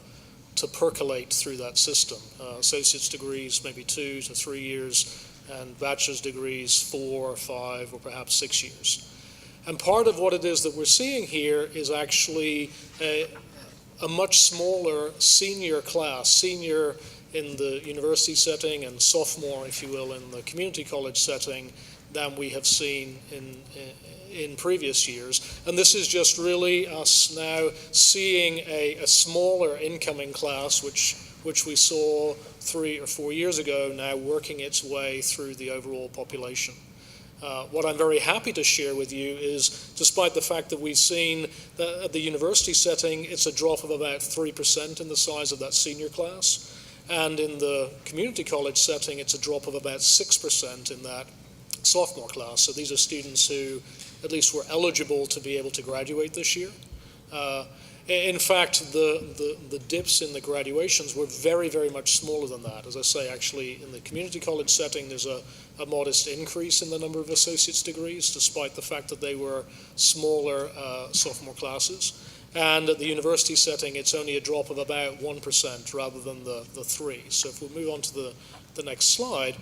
percolate through that system. Associate's degrees, maybe 2 to 3 years, and bachelor's degrees 4 or 5 or perhaps 6 years. And part of what it is that we're seeing here is actually a much smaller senior class, senior in the university setting and sophomore, if you will, in the community college setting, than we have seen in previous years. And this is just really us now seeing a smaller incoming class, which we saw 3 or 4 years ago, now working its way through the overall population. What I'm very happy to share with you is, despite the fact that we've seen that at the university setting, it's a drop of about 3% in the size of that senior class, and in the community college setting, it's a drop of about 6% in that sophomore class. So these are students who at least were eligible to be able to graduate this year. In fact, the dips in the graduations were very, very much smaller than that. As I say, actually, in the community college setting, there's a modest increase in the number of associate's degrees, despite the fact that they were smaller sophomore classes. And at the university setting, it's only a drop of about 1% rather than the 3%. So if we move on to the next slide,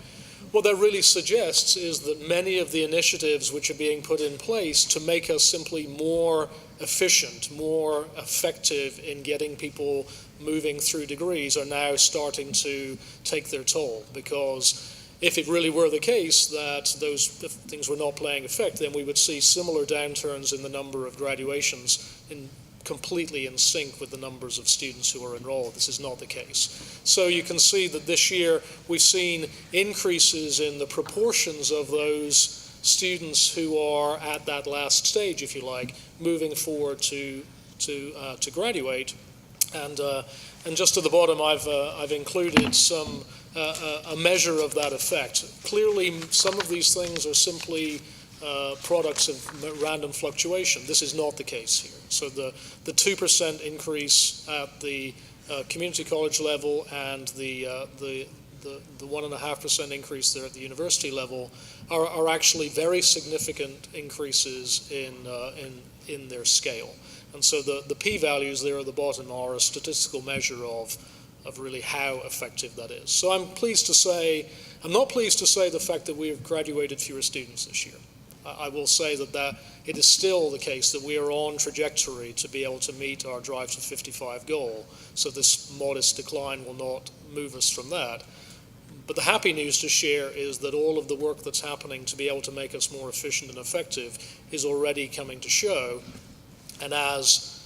what that really suggests is that many of the initiatives which are being put in place to make us simply more efficient, more effective in getting people moving through degrees are now starting to take their toll. Because if it really were the case that those things were not playing effect, then we would see similar downturns in the number of graduations completely in sync with the numbers of students who are enrolled. This is not the case. So you can see that this year we've seen increases in the proportions of those students who are at that last stage, if you like, moving forward to graduate. And just at the bottom, I've included some a measure of that effect. Clearly, some of these things are simply products of random fluctuation. This is not the case here. So the 2% increase at the community college level and the 1.5% increase there at the university level are actually very significant increases in their scale. And so the p-values there at the bottom are a statistical measure of really how effective that is. So I'm not pleased to say the fact that we have graduated fewer students this year. I will say that it is still the case that we are on trajectory to be able to meet our Drive to 55 goal. So this modest decline will not move us from that. But the happy news to share is that all of the work that's happening to be able to make us more efficient and effective is already coming to show. And as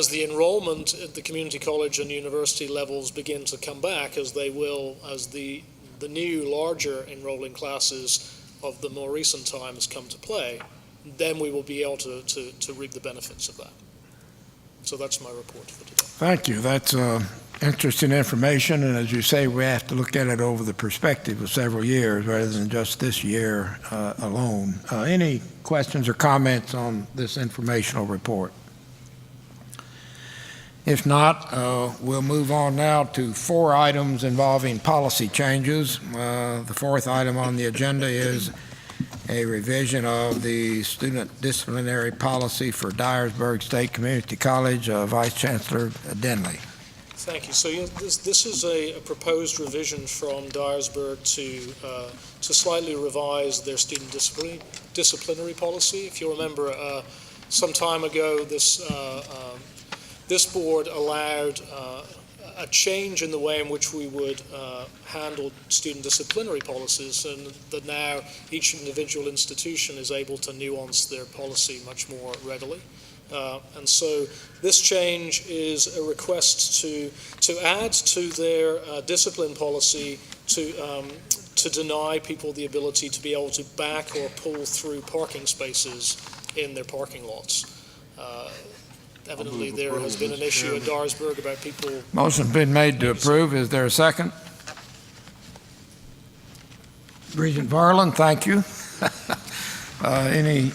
the enrollment at the community college and university levels begin to come back, as they will, as the new larger enrolling classes of the more recent times come to play, then we will be able to reap the benefits of that. So that's my report for today. Thank you. That's interesting information, and as you say, we have to look at it over the perspective of several years rather than just this year alone. Any questions or comments on this informational report? If not, we'll move on now to 4 items involving policy changes. The 4th item on the agenda is a revision of the student disciplinary policy for Dyersburg State Community College. Vice Chancellor Denley. Thank you. So this is a proposed revision from Dyersburg to slightly revise their student disciplinary policy. If you remember, some time ago, this board allowed a change in the way in which we would handle student disciplinary policies, and that now each individual institution is able to nuance their policy much more readily. And so this change is a request to add to their discipline policy to deny people the ability to be able to back or pull through parking spaces in their parking lots. Evidently, there has been an issue at Dyersburg about people. Motion's been made to approve. Is there a second? Regent Varlin, thank you.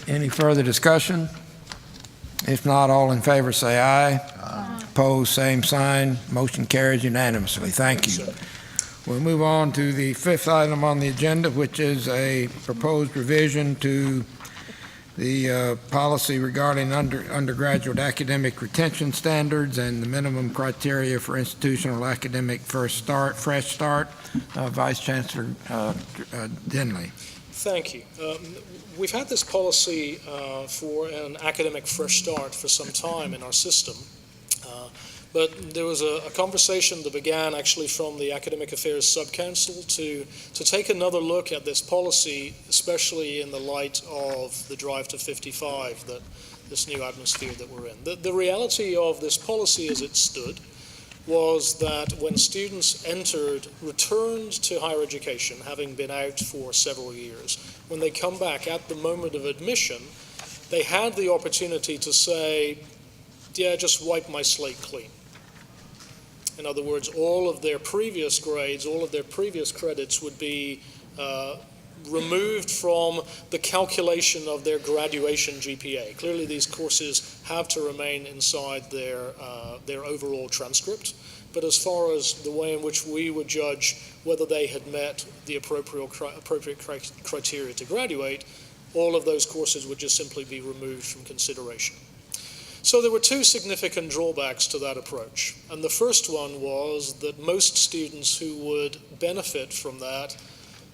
Any further discussion? If not, all in favor say aye. Aye. Opposed, same sign. Motion carries unanimously. Thank you. We'll move on to the 5th item on the agenda, which is a proposed revision to the policy regarding undergraduate academic retention standards and the minimum criteria for institutional academic fresh start. Vice Chancellor Denley. Thank you. We've had this policy for an academic fresh start for some time in our system. But there was a conversation that began actually from the Academic Affairs Subcouncil to take another look at this policy, especially in the light of the drive to 55, that this new atmosphere that we're in. The reality of this policy as it stood was that when students returned to higher education, having been out for several years, when they come back at the moment of admission, they had the opportunity to say, yeah, just wipe my slate clean. In other words, all of their previous grades, all of their previous credits would be removed from the calculation of their graduation GPA. Clearly, these courses have to remain inside their overall transcript, but as far as the way in which we would judge whether they had met the appropriate criteria to graduate, all of those courses would just simply be removed from consideration. So there were two significant drawbacks to that approach. And the first one was that most students who would benefit from that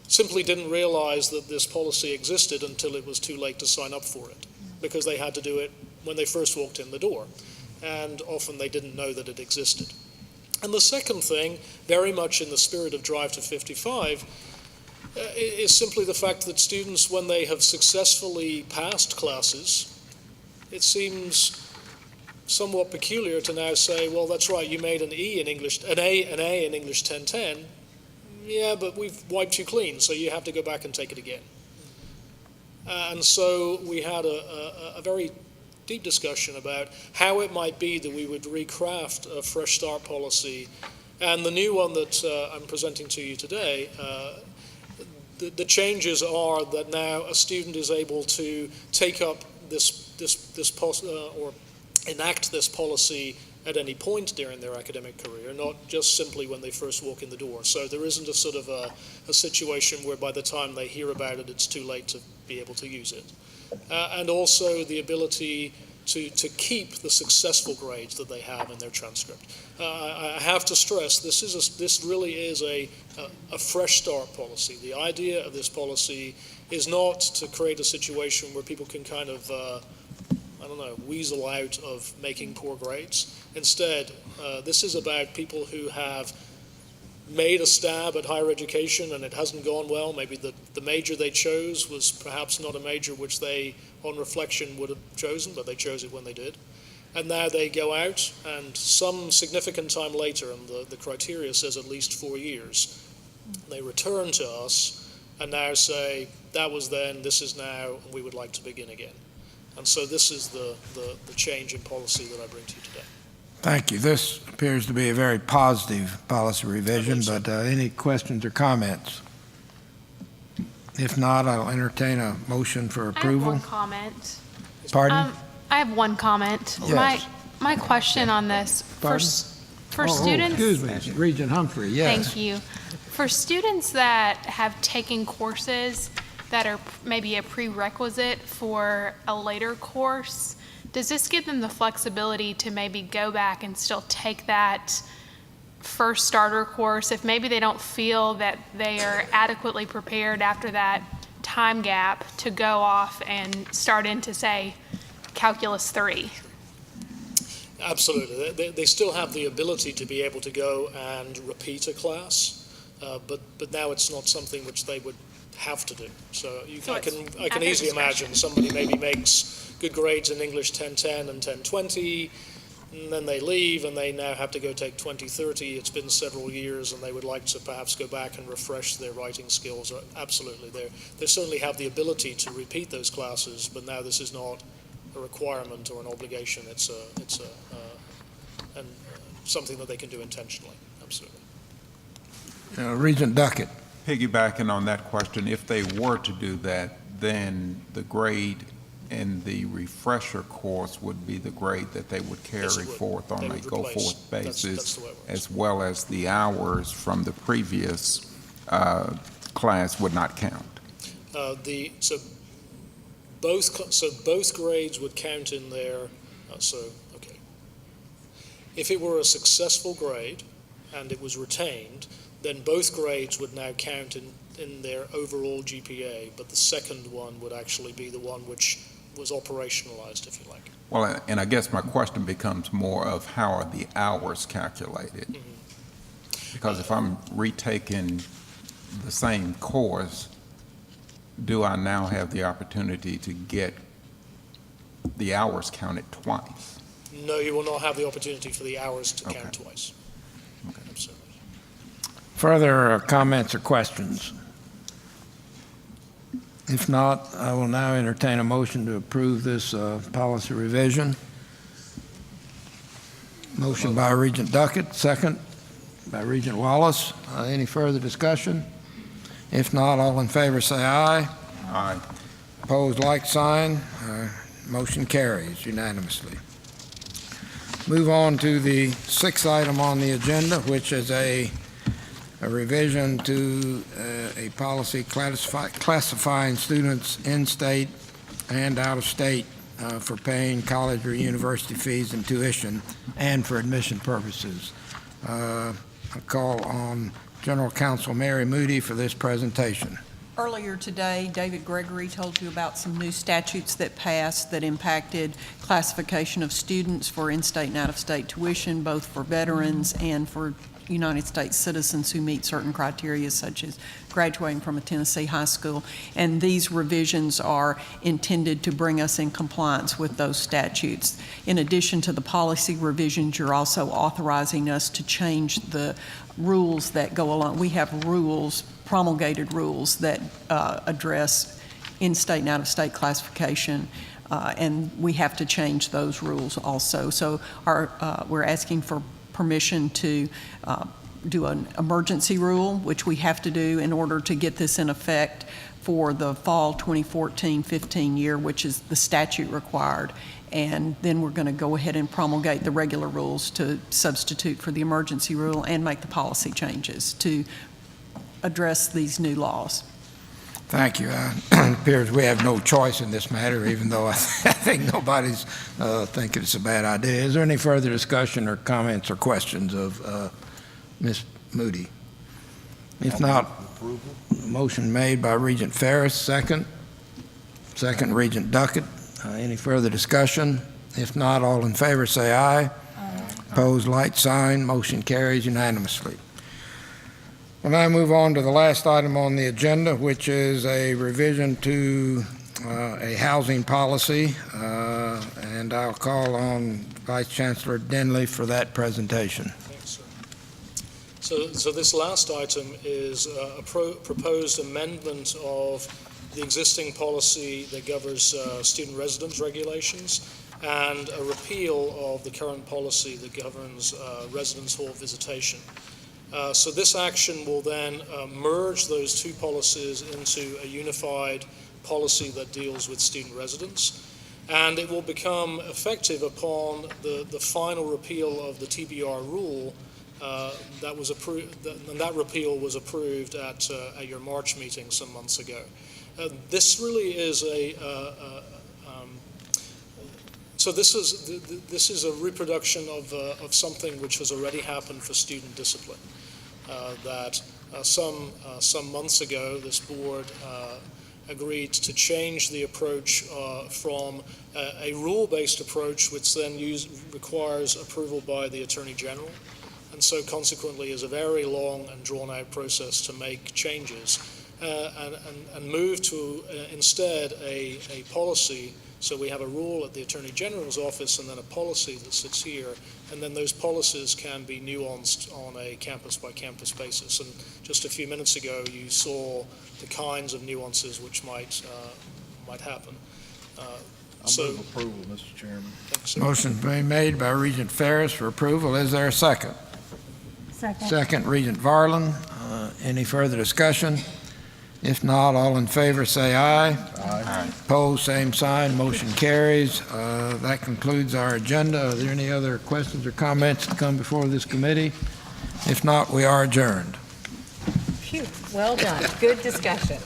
simply didn't realize that this policy existed until it was too late to sign up for it, because they had to do it when they first walked in the door. And often they didn't know that it existed. And the second thing, very much in the spirit of Drive to 55, is simply the fact that students, when they have successfully passed classes, it seems somewhat peculiar to now say, well, that's right, you made an A in English 1010. Yeah, but we've wiped you clean, so you have to go back and take it again. And so we had a very deep discussion about how it might be that we would recraft a fresh start policy. And the new one that I'm presenting to you today, the changes are that now a student is able to take up or enact this policy at any point during their academic career, not just simply when they first walk in the door. So there isn't a sort of a situation where by the time they hear about it, it's too late to be able to use it. And also the ability to keep the successful grades that they have in their transcript. I have to stress, this really is a fresh start policy. The idea of this policy is not to create a situation where people can kind of weasel out of making poor grades. Instead, this is about people who have made a stab at higher education and it hasn't gone well. Maybe the major they chose was perhaps not a major which they, on reflection, would have chosen, but they chose it when they did. And now they go out, and some significant time later, and the criteria says at least 4 years, they return to us and now say, that was then, this is now, and we would like to begin again. And so this is the change in policy that I bring to you today. Thank you. This appears to be a very positive policy revision, but any questions or comments? If not, I'll entertain a motion for approval. I have one comment. Pardon? I have one comment. Yes. My question on this, for students. Excuse me, Regent Humphrey, yes. Thank you. For students that have taken courses that are maybe a prerequisite for a later course, does this give them the flexibility to maybe go back and still take that first starter course if maybe they don't feel that they are adequately prepared after that time gap to go off and start into, say, Calculus 3? Absolutely. They still have the ability to be able to go and repeat a class, but now it's not something which they would have to do. So I can easily imagine somebody maybe makes good grades in English 1010 and 1020, and then they leave and they now have to go take 2030. It's been several years and they would like to perhaps go back and refresh their writing skills. Absolutely. They certainly have the ability to repeat those classes, but now this is not a requirement or an obligation. It's something that they can do intentionally. Absolutely. Regent Duckett. Piggybacking on that question, if they were to do that, then the grade in the refresher course would be the grade that they would carry forth on a go-forth basis, as well as the hours from the previous class would not count. Both grades would count in there. If it were a successful grade and it was retained, then both grades would now count in their overall GPA, but the second one would actually be the one which was operationalized, if you like. Well, and I guess my question becomes more of how are the hours calculated? Because if I'm retaking the same course, do I now have the opportunity to get the hours counted twice? No, you will not have the opportunity for the hours to count twice. Absolutely. Further comments or questions? If not, I will now entertain a motion to approve this policy revision. Motion by Regent Duckett, second by Regent Wallace. Any further discussion? If not, all in favor say aye. Aye. Opposed, like sign. Motion carries unanimously. Move on to the sixth item on the agenda, which is a revision to a policy classifying students in-state and out-of-state for paying college or university fees and tuition and for admission purposes. I call on General Counsel Mary Moody for this presentation. Earlier today, David Gregory told you about some new statutes that passed that impacted classification of students for in-state and out-of-state tuition, both for veterans and for United States citizens who meet certain criteria, such as graduating from a Tennessee high school. And these revisions are intended to bring us in compliance with those statutes. In addition to the policy revisions, you're also authorizing us to change the rules that go along. We have rules, promulgated rules, that address in-state and out-of-state classification, and we have to change those rules also. So we're asking for permission to do an emergency rule, which we have to do in order to get this in effect for the fall 2014-15 year, which is the statute required. And then we're going to go ahead and promulgate the regular rules to substitute for the emergency rule and make the policy changes to address these new laws. Thank you. It appears we have no choice in this matter, even though I think nobody's thinking it's a bad idea. Is there any further discussion or comments or questions of Ms. Moody? If not, motion made by Regent Ferris, second. Second, Regent Duckett. Any further discussion? If not, all in favor say aye. Aye. Opposed, like sign. Motion carries unanimously. We'll now move on to the last item on the agenda, which is a revision to a housing policy, and I'll call on Vice Chancellor Denley for that presentation. Thanks, sir. So this last item is a proposed amendment of the existing policy that governs student residence regulations and a repeal of the current policy that governs residence hall visitation. So this action will then merge those two policies into a unified policy that deals with student residence, and it will become effective upon the final repeal of the TBR rule that was approved, and that repeal was approved at your March meeting some months ago. This really is so this is a reproduction of something which has already happened for student discipline. That some months ago, this board agreed to change the approach from a rule-based approach, which then requires approval by the Attorney General, and so consequently is a very long and drawn-out process to make changes, and move to instead a policy. So we have a rule at the Attorney General's office and then a policy that sits here, and then those policies can be nuanced on a campus-by-campus basis. And just a few minutes ago, you saw the kinds of nuances which might happen. I move approval, Mr. Chairman. Thanks, sir. Motion being made by Regent Ferris for approval. Is there a second? Second. Second, Regent Varlin. Any further discussion? If not, all in favor say aye. Aye. Opposed, same sign. Motion carries. That concludes our agenda. Are there any other questions or comments to come before this committee? If not, we are adjourned. Phew, well done. Good discussion.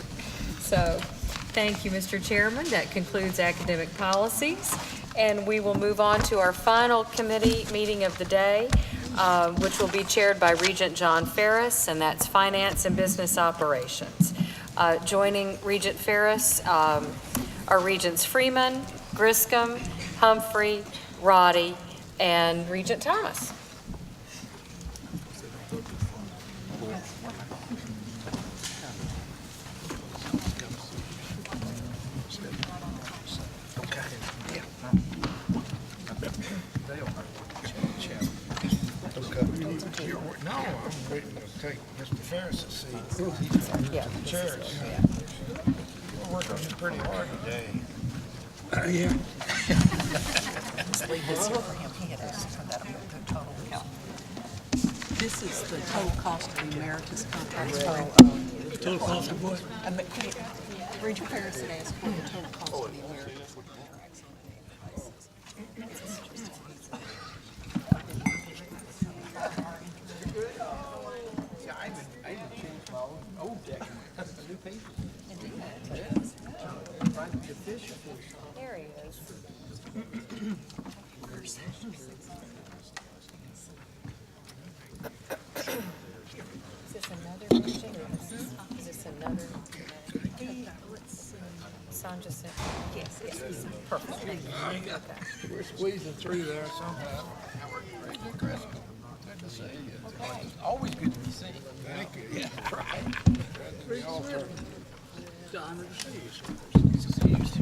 So, thank you, Mr. Chairman. That concludes academic policies. And we will move on to our final committee meeting of the day, which will be chaired by Regent John Ferris, and that's Finance and Business Operations. Joining Regent Ferris are Regents Freeman, Griscom, Humphrey, Roddy, and Regent Thomas. No, I'm waiting to take Mr. Ferris's seat. Yeah. Chairs. We're working pretty hard today. Yeah. Leave this here for him. He had asked for that total count. This is the total cost of emeritus contracts. Total cost of what? Regent Ferris had asked for the total cost of the emeritus contracts. There he is. Is this another version or is this another? Sandra sent. Yes, yes. Perfect. Okay. We're squeezing through there somehow. Good to see you. Always good to be seen. Thank you. Yeah, right. Glad to be all here. It's an honor to see you. Good to see you, sir.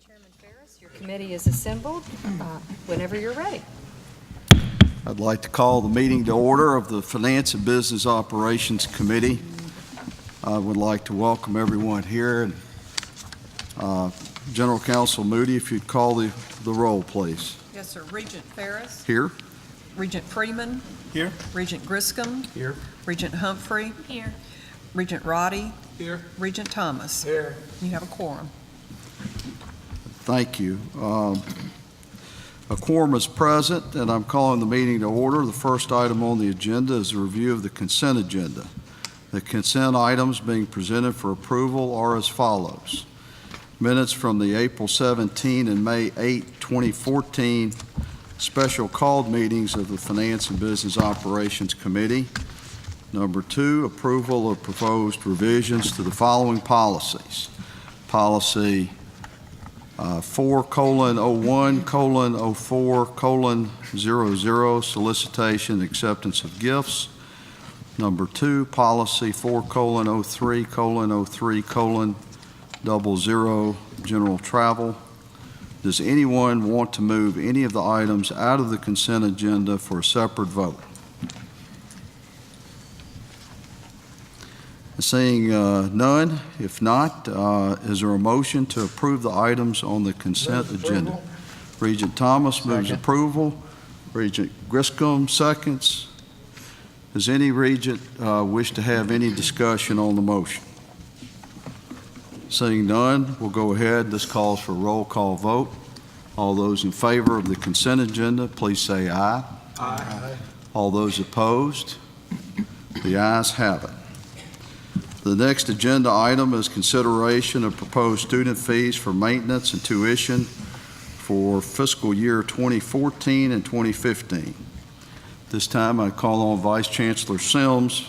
Chairman Ferris, your committee is assembled whenever you're ready. I'd like to call the meeting to order of the Finance and Business Operations Committee. I would like to welcome everyone here. And General Counsel Moody, if you'd call the roll, please. Yes, sir. Regent Ferris. Here. Regent Freeman. Here. Regent Griscom. Here. Regent Humphrey. Here. Regent Roddy. Here. Regent Thomas. Here. You have a quorum. Thank you. A quorum is present, and I'm calling the meeting to order. The first item on the agenda is a review of the consent agenda. The consent items being presented for approval are as follows. Minutes from the April 17 and May 8, 2014 special called meetings of the Finance and Business Operations Committee. Number 2, approval of proposed revisions to the following policies. Policy 4:01:04:00, solicitation and acceptance of gifts. Number 2, policy 4:03:03:00, general travel. Does anyone want to move any of the items out of the consent agenda for a separate vote? Seeing none, if not, is there a motion to approve the items on the consent agenda? Regent Thomas moves approval. Regent Griscom seconds. Does any regent wish to have any discussion on the motion? Seeing none, we'll go ahead. This calls for roll call vote. All those in favor of the consent agenda, please say aye. Aye. All those opposed? The ayes have it. The next agenda item is consideration of proposed student fees for maintenance and tuition for fiscal year 2014 and 2015. This time I call on Vice Chancellor Sims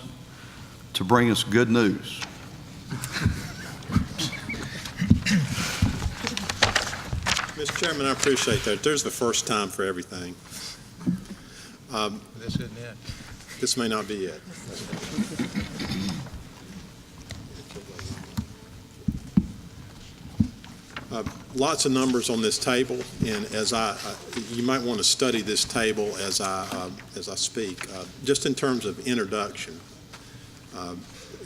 to bring us good news. Mr. Chairman, I appreciate that. There's the first time for everything. This isn't it. This may not be it. Lots of numbers on this table, and as you might want to study this table as I speak. Just in terms of introduction,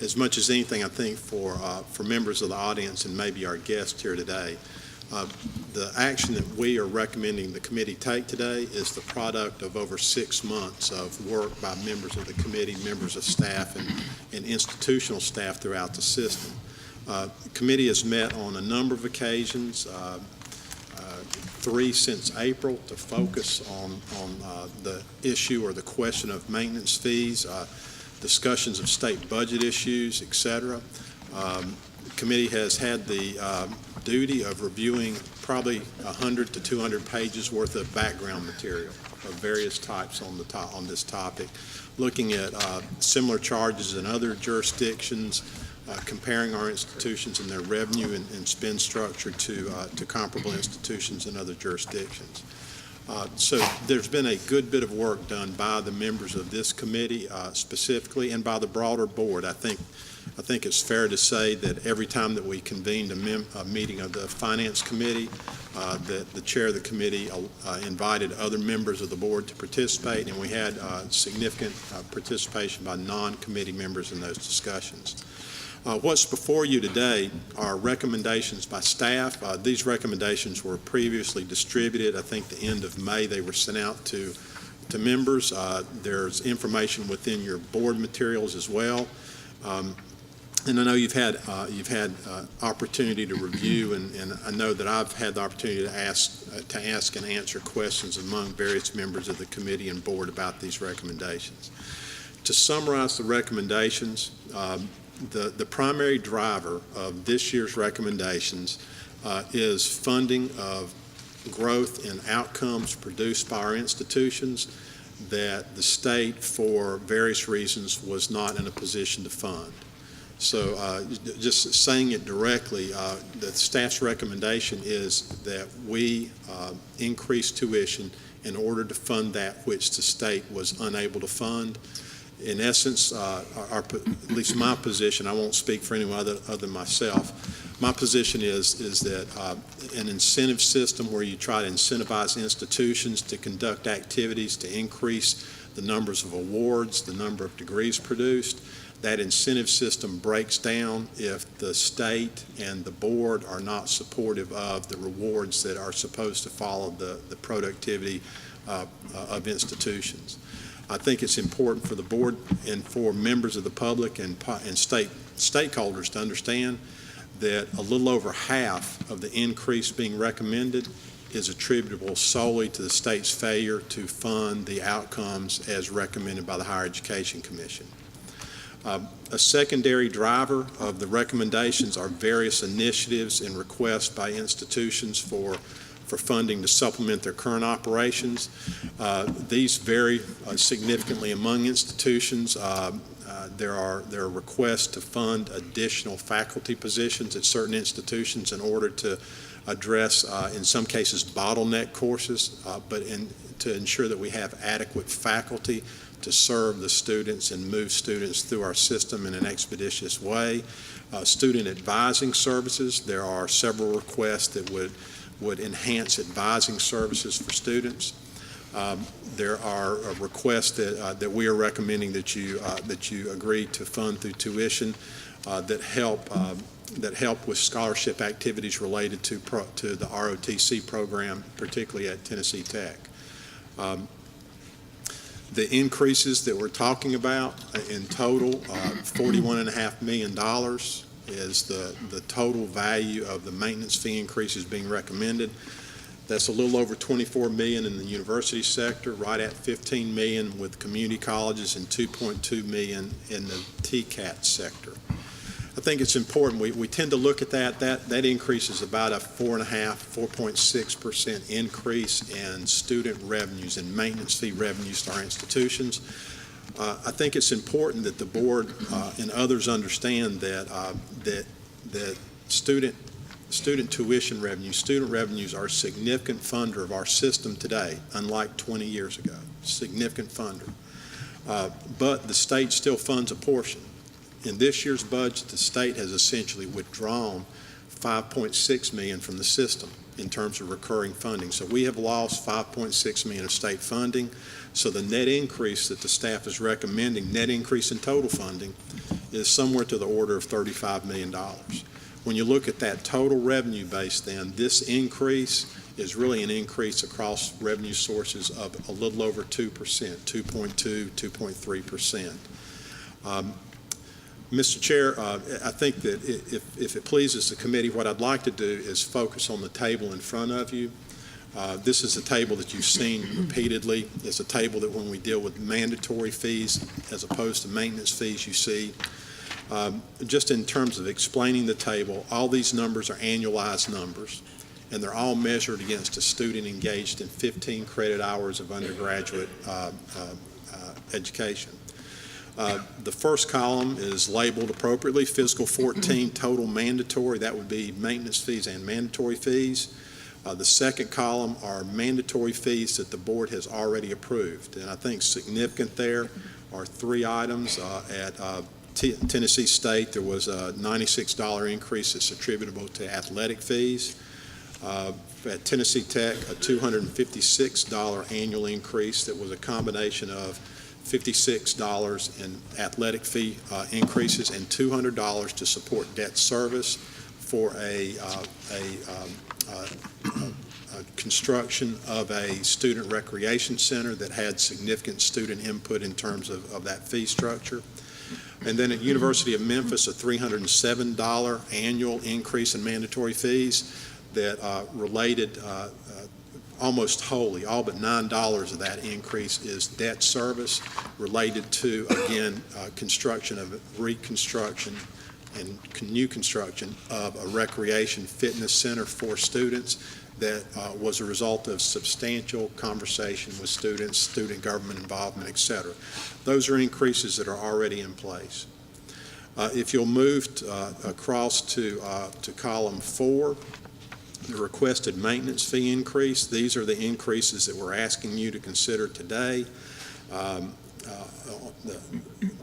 as much as anything, I think for members of the audience and maybe our guests here today, the action that we are recommending the committee take today is the product of over 6 months of work by members of the committee, members of staff, and institutional staff throughout the system. The committee has met on a number of occasions, 3 since April, to focus on the issue or the question of maintenance fees, discussions of state budget issues, etc. The committee has had the duty of reviewing probably 100 to 200 pages worth of background material of various types on this topic, looking at similar charges in other jurisdictions, comparing our institutions and their revenue and spend structure to comparable institutions in other jurisdictions. So there's been a good bit of work done by the members of this committee specifically, and by the broader board. I think it's fair to say that every time that we convened a meeting of the Finance Committee, that the chair of the committee invited other members of the board to participate, and we had significant participation by non-committee members in those discussions. What's before you today are recommendations by staff. These recommendations were previously distributed. I think the end of May they were sent out to members. There's information within your board materials as well. And I know you've had opportunity to review, and I know that I've had the opportunity to ask and answer questions among various members of the committee and board about these recommendations. To summarize the recommendations, the primary driver of this year's recommendations is funding of growth in outcomes produced by our institutions that the state, for various reasons, was not in a position to fund. So just saying it directly, the staff's recommendation is that we increase tuition in order to fund that which the state was unable to fund. In essence, at least my position, I won't speak for anyone other than myself, my position is that an incentive system where you try to incentivize institutions to conduct activities to increase the numbers of awards, the number of degrees produced, that incentive system breaks down if the state and the board are not supportive of the rewards that are supposed to follow the productivity of institutions. I think it's important for the board and for members of the public and state stakeholders to understand that a little over half of the increase being recommended is attributable solely to the state's failure to fund the outcomes as recommended by the Higher Education Commission. A secondary driver of the recommendations are various initiatives and requests by institutions for funding to supplement their current operations. These vary significantly among institutions. There are requests to fund additional faculty positions at certain institutions in order to address, in some cases, bottleneck courses, but to ensure that we have adequate faculty to serve the students and move students through our system in an expeditious way. Student advising services, there are several requests that would enhance advising services for students. There are requests that we are recommending that you agree to fund through tuition that help with scholarship activities related to the ROTC program, particularly at Tennessee Tech. The increases that we're talking about in total, $41.5 million is the total value of the maintenance fee increases being recommended. That's a little over $24 million in the university sector, right at $15 million with community colleges, and $2.2 million in the TCAT sector. I think it's important. We tend to look at that increase is about a 4.6% increase in student revenues and maintenance fee revenues to our institutions. I think it's important that the board and others understand that student tuition revenues, student revenues are a significant funder of our system today, unlike 20 years ago. Significant funder. But the state still funds a portion. In this year's budget, the state has essentially withdrawn $5.6 million from the system in terms of recurring funding. So we have lost $5.6 million of state funding. So the net increase that the staff is recommending, net increase in total funding, is somewhere to the order of $35 million. When you look at that total revenue base, then this increase is really an increase across revenue sources of a little over 2%, 2.2, 2.3%. Mr. Chair, I think that if it pleases the committee, what I'd like to do is focus on the table in front of you. This is a table that you've seen repeatedly. It's a table that when we deal with mandatory fees as opposed to maintenance fees, you see. Just in terms of explaining the table, all these numbers are annualized numbers, and they're all measured against a student engaged in 15 credit hours of undergraduate education. The first column is labeled appropriately, Fiscal 14 total mandatory. That would be maintenance fees and mandatory fees. The second column are mandatory fees that the board has already approved. And I think significant there are three items. At Tennessee State, there was a $96 increase that's attributable to athletic fees. At Tennessee Tech, a $256 annual increase that was a combination of $56 in athletic fee increases and $200 to support debt service for a construction of a student recreation center that had significant student input in terms of that fee structure. And then at University of Memphis, a $307 annual increase in mandatory fees that related almost wholly, all but $9 of that increase is debt service related to, again, reconstruction and new construction of a recreation fitness center for students that was a result of substantial conversation with students, student government involvement, et cetera. Those are increases that are already in place. If you'll move across to column 4, the requested maintenance fee increase, these are the increases that we're asking you to consider today.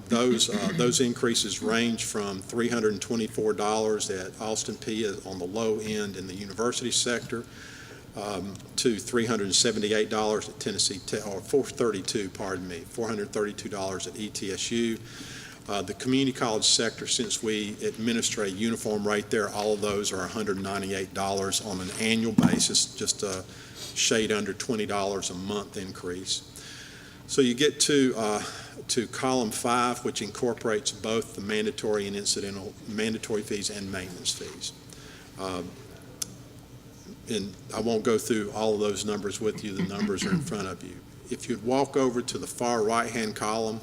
Those increases range from $324 at Austin P on the low end in the university sector to $378 at Tennessee Tech, or $432 at ETSU. The community college sector, since we administer a uniform rate there, all of those are $198 on an annual basis, just a shade under $20 a month increase. So you get to column 5, which incorporates both the mandatory and incidental mandatory fees and maintenance fees. And I won't go through all of those numbers with you. The numbers are in front of you. If you'd walk over to the far right-hand column,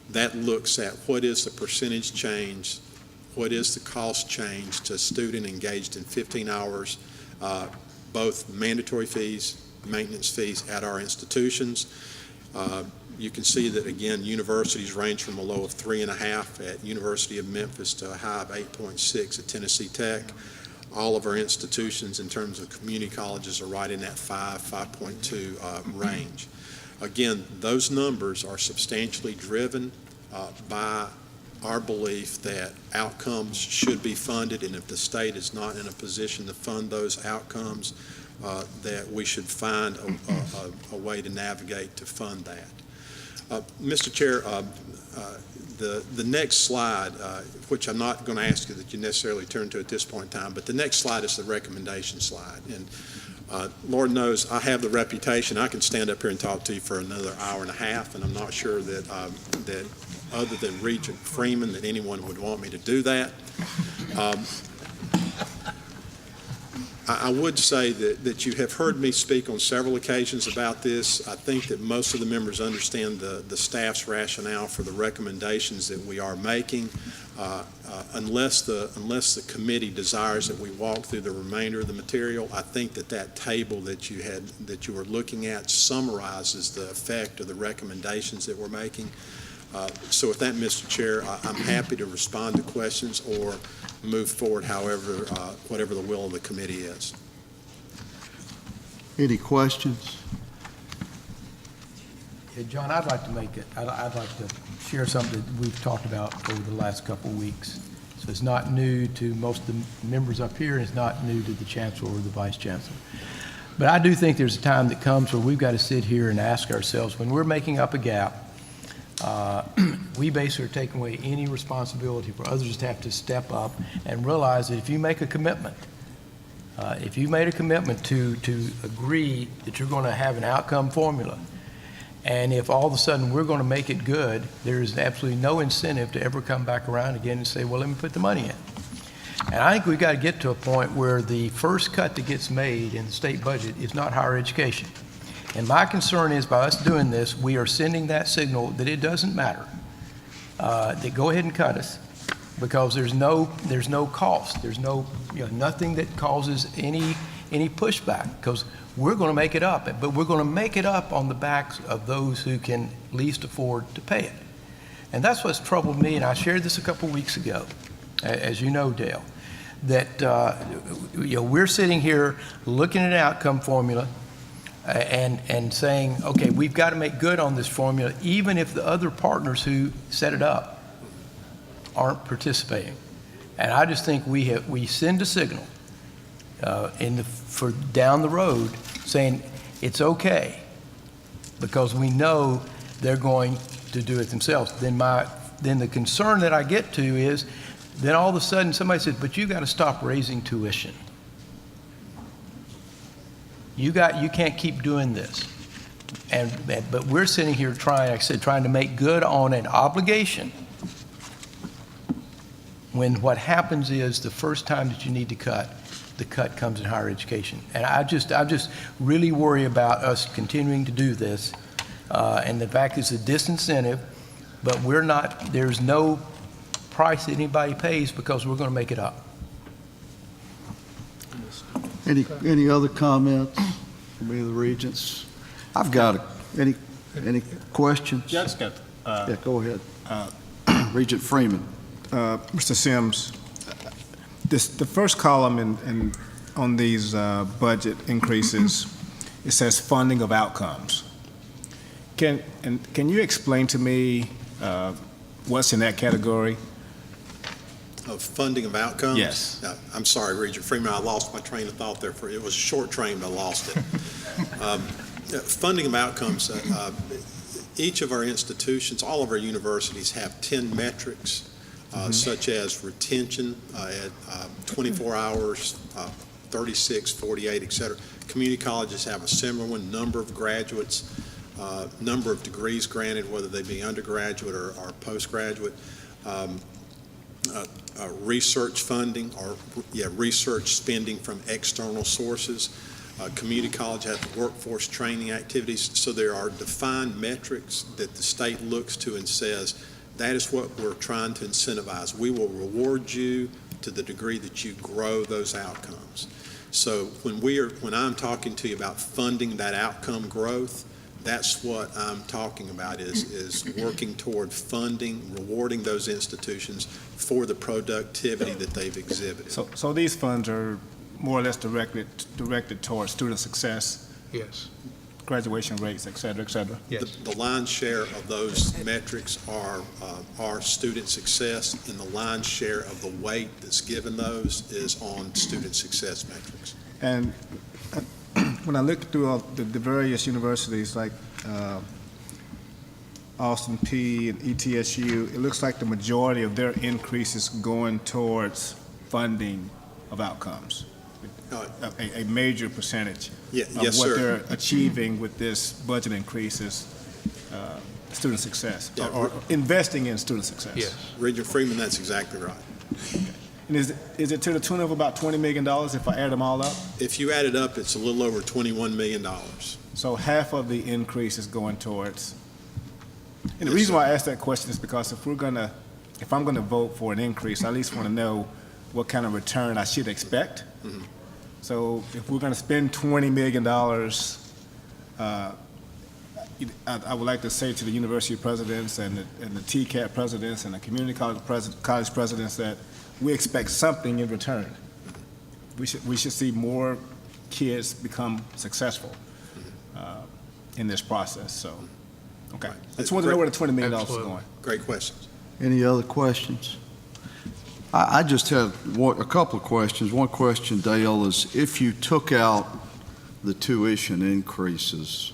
that looks at what is the percentage change, what is the cost change to a student engaged in 15 hours, both mandatory fees, maintenance fees at our institutions. You can see that, again, universities range from a low of 3.5 at University of Memphis to a high of 8.6 at Tennessee Tech. All of our institutions in terms of community colleges are right in that 5.2 range. Again, those numbers are substantially driven by our belief that outcomes should be funded, and if the state is not in a position to fund those outcomes, that we should find a way to navigate to fund that. Mr. Chair, the next slide, which I'm not going to ask you that you necessarily turn to at this point in time, but the next slide is the recommendation slide. And Lord knows I have the reputation. I can stand up here and talk to you for another hour and a half, and I'm not sure that that other than Regent Freeman that anyone would want me to do that. I would say that you have heard me speak on several occasions about this. I think that most of the members understand the staff's rationale for the recommendations that we are making. Unless the committee desires that we walk through the remainder of the material, I think that table that you were looking at summarizes the effect of the recommendations that we're making. So with that, Mr. Chair, I'm happy to respond to questions or move forward however, whatever the will of the committee is. Any questions? Yeah, John, I'd like to share something that we've talked about over the last couple of weeks. So it's not new to most of the members up here, and it's not new to the Chancellor or the Vice Chancellor. But I do think there's a time that comes where we've got to sit here and ask ourselves, when we're making up a gap, we basically are taking away any responsibility for others to have to step up and realize that if you make a commitment, if you made a commitment to agree that you're going to have an outcome formula, and if all of a sudden we're going to make it good, there is absolutely no incentive to ever come back around again and say, well, let me put the money in. And I think we've got to get to a point where the first cut that gets made in the state budget is not higher education. And my concern is by us doing this, we are sending that signal that it doesn't matter, that go ahead and cut us, because there's no cost. There's nothing that causes any pushback, because we're going to make it up, but we're going to make it up on the backs of those who can least afford to pay it. And that's what's troubled me, and I shared this a couple weeks ago, as you know, Dale, that we're sitting here looking at an outcome formula and saying, okay, we've got to make good on this formula, even if the other partners who set it up aren't participating. And I just think we send a signal for down the road saying it's okay, because we know they're going to do it themselves. Then the concern that I get to is, then all of a sudden somebody says, but you got to stop raising tuition. You can't keep doing this. But we're sitting here trying to make good on an obligation, when what happens is the first time that you need to cut, the cut comes in higher education. And I just really worry about us continuing to do this. And the fact it's a disincentive, but there's no price that anybody pays, because we're going to make it up. Any other comments from any of the regents? I've got any questions? Yeah, I just got. Yeah, go ahead. Regent Freeman. Mr. Sims, the first column on these budget increases, it says funding of outcomes. Can you explain to me what's in that category? Of funding of outcomes? Yes. I'm sorry, Regent Freeman, I lost my train of thought there. It was a short train, but I lost it. Funding of outcomes, each of our institutions, all of our universities have 10 metrics, such as retention at 24 hours, 36, 48, et cetera. Community colleges have a similar one, number of graduates, number of degrees granted, whether they be undergraduate or postgraduate. Research funding or research spending from external sources. Community college has workforce training activities. So there are defined metrics that the state looks to and says, that is what we're trying to incentivize. We will reward you to the degree that you grow those outcomes. So when I'm talking to you about funding that outcome growth, that's what I'm talking about is working toward funding, rewarding those institutions for the productivity that they've exhibited. So these funds are more or less directed towards student success? Yes. Graduation rates, et cetera, et cetera? Yes. The lion's share of those metrics are student success, and the lion's share of the weight that's given those is on student success metrics. And when I looked through all the various universities like Austin P and ETSU, it looks like the majority of their increase is going towards funding of outcomes. A major percentage of Yes, what sir. they're achieving with this budget increase is student success, or investing in student success. Yes. Regent Freeman, that's exactly right. And is it to the tune of about $20 million if I add them all up? If you add it up, it's a little over $21 million. So half of the increase is going towards, and the Yes, reason sir. why I ask that question is because if I'm gonna vote for an increase, I at least want to know what kind of return I should expect. Mhm. So if we're gonna spend $20 million, I would like to say to the university presidents and the TCAP presidents and the community college presidents that we expect something in return. We should see more kids become successful in this process. So, okay. I just wanted to know where the $20 million is going. Great questions. Any other questions? I just have a couple of questions. One question, Dale, is if you took out the tuition increases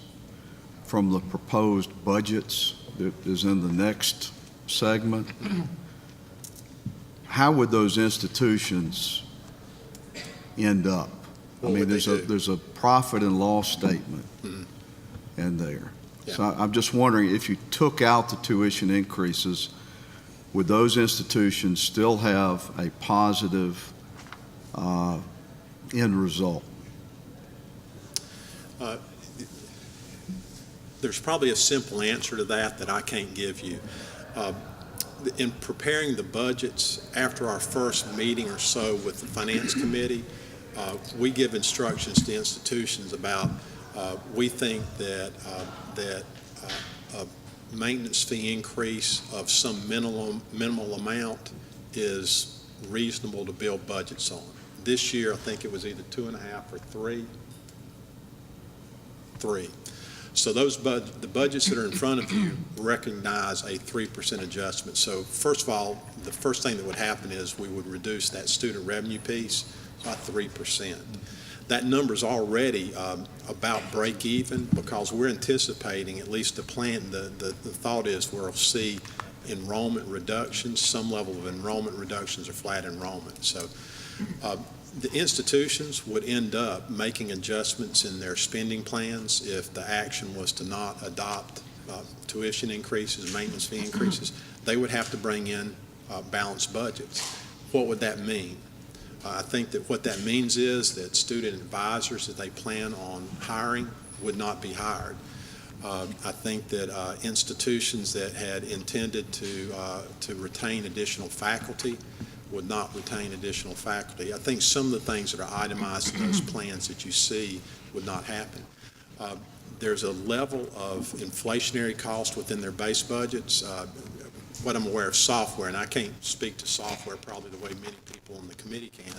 from the proposed budgets that is in the next segment, how would those institutions end up? What I mean, would they do? there's a profit and loss statement in there. So I'm just wondering, if you took out the tuition increases, would those institutions still have a positive end result? There's probably a simple answer to that I can't give you. In preparing the budgets, after our first meeting or so with the Finance Committee, we give instructions to institutions about, we think that a maintenance fee increase of some minimal amount is reasonable to build budgets on. This year, I think it was either 2.5 or 3. So the budgets that are in front of you recognize a 3% adjustment. So first of all, the first thing that would happen is we would reduce that student revenue piece by 3%. That number is already about break even because we're anticipating, at least the plan, the thought is we'll see enrollment reductions, some level of enrollment reductions or flat enrollment. So the institutions would end up making adjustments in their spending plans if the action was to not adopt tuition increases, maintenance fee increases. They would have to bring in balanced budgets. What would that mean? I think that what that means is that student advisors that they plan on hiring would not be hired. I think that institutions that had intended to retain additional faculty would not retain additional faculty. I think some of the things that are itemized in those plans that you see would not happen. There's a level of inflationary cost within their base budgets. What I'm aware of software, and I can't speak to software probably the way many people on the committee can,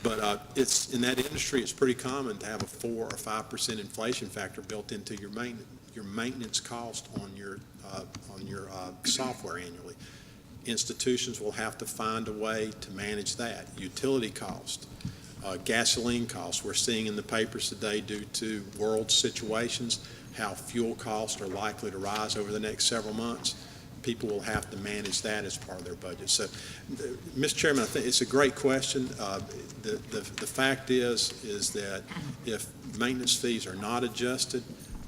but it's in that industry, it's pretty common to have a 4 or 5% inflation factor built into your maintenance cost on your software annually. Institutions will have to find a way to manage that. Utility cost, gasoline costs. We're seeing in the papers today, due to world situations, how fuel costs are likely to rise over the next several months. People will have to manage that as part of their budget. So, Mr. Chairman, I think it's a great question. The fact is that if maintenance fees are not adjusted,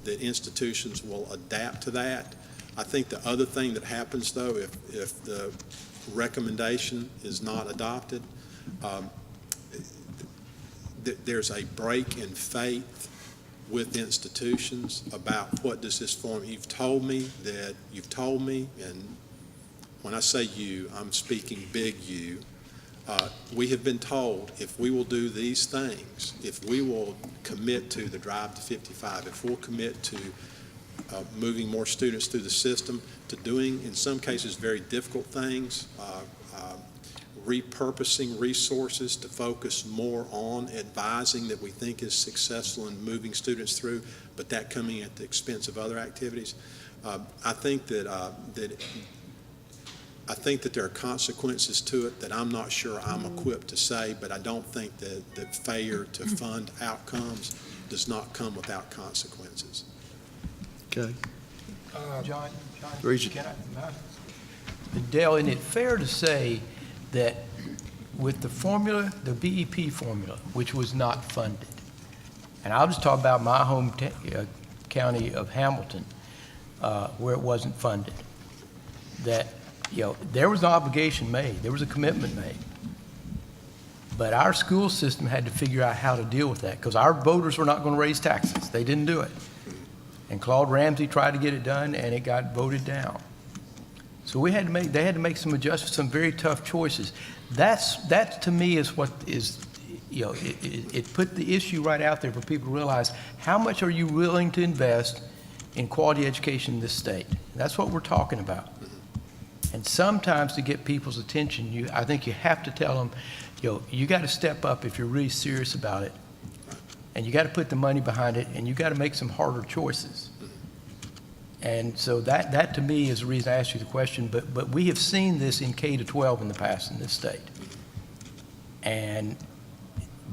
that institutions will adapt to that. I think the other thing that happens, though, if the recommendation is not adopted, there's a break in faith with institutions about what does this form. You've told me, and when I say you, I'm speaking big you. We have been told if we will do these things, if we will commit to the drive to 55, if we'll commit to moving more students through the system, to doing, in some cases, very difficult things, repurposing resources to focus more on advising that we think is successful in moving students through, but that coming at the expense of other activities. I think that there are consequences to it that I'm not sure I'm equipped to say, but I don't think that failure to fund outcomes does not come without consequences. Okay. John, Regent. Dale, isn't it fair to say that with the formula, the BEP formula, which was not funded, and I'll just talk about my home county of Hamilton, where it wasn't funded, that, there was an obligation made, there was a commitment made. But our school system had to figure out how to deal with that, because our voters were not going to raise taxes. They didn't do it. And Claude Ramsey tried to get it done, and it got voted down. So they had to make some adjustments, some very tough choices. That to me is what is, it put the issue right out there for people to realize, how much are you willing to invest in quality education in this state? That's what we're talking about. And sometimes to get people's attention, I think you have to tell them, you got to step up if you're really serious about it. And you got to put the money behind it, and you got to make some harder choices. And so that to me is the reason I asked you the question, but we have seen this in K-12 in the past in this state. And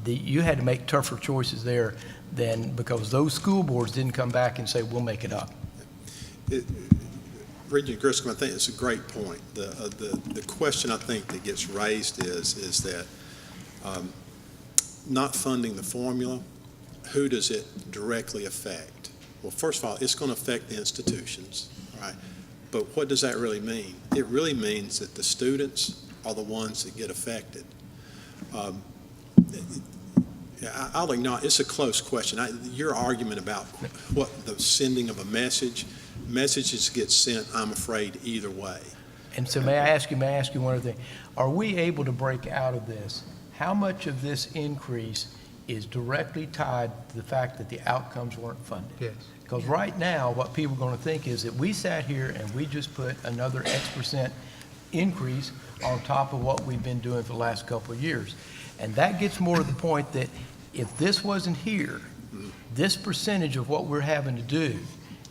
you had to make tougher choices there because those school boards didn't come back and say, we'll make it up. Regent Griscom, I think it's a great point. The question I think that gets raised is that not funding the formula, who does it directly affect? Well, first of all, it's going to affect the institutions, right? But what does that really mean? It really means that the students are the ones that get affected. I'll acknowledge it's a close question. Your argument about what the sending of a messages get sent, I'm afraid, either way. And so may I ask you one other thing? Are we able to break out of this? How much of this increase is directly tied to the fact that the outcomes weren't funded? Yes. Because right now, what people are going to think is that we sat here and we just put another X% increase on top of what we've been doing for the last couple of years. And that gets more to the point that if this wasn't here, this percentage of what we're having to do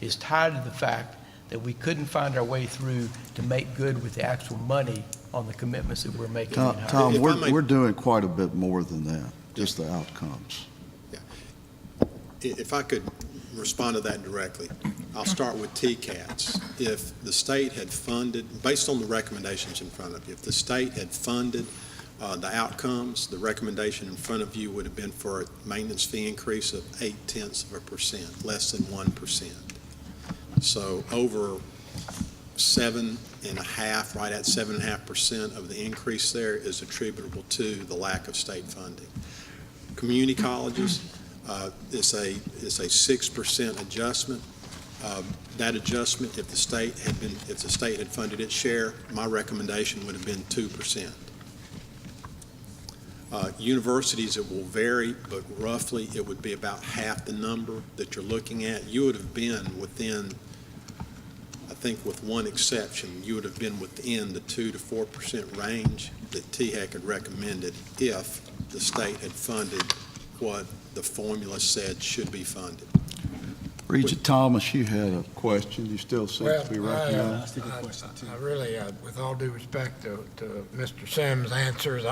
is tied to the fact that we couldn't find our way through to make good with the actual money on the commitments that we're making. Tom, we're doing quite a bit more than that, just the outcomes. Yeah. If I could respond to that directly, I'll start with TCATs. If the state had funded, based on the recommendations in front of you, if the state had funded the outcomes, the recommendation in front of you would have been for a maintenance fee increase of 0.8%, less than 1%. So over 7.5%, right at 7.5% of the increase there is attributable to the lack of state funding. Community colleges, it's a 6% adjustment. That adjustment, if the state had funded its share, my recommendation would have been 2%. Universities, it will vary, but roughly it would be about half the number that you're looking at. You would have been within, I think with one exception, you would have been within the 2 to 4% range that THEC had recommended if the state had funded what the formula said should be funded. Regent Thomas, you had a question. You still seem to be recognized. I really, with all due respect to Mr. Sims' answers,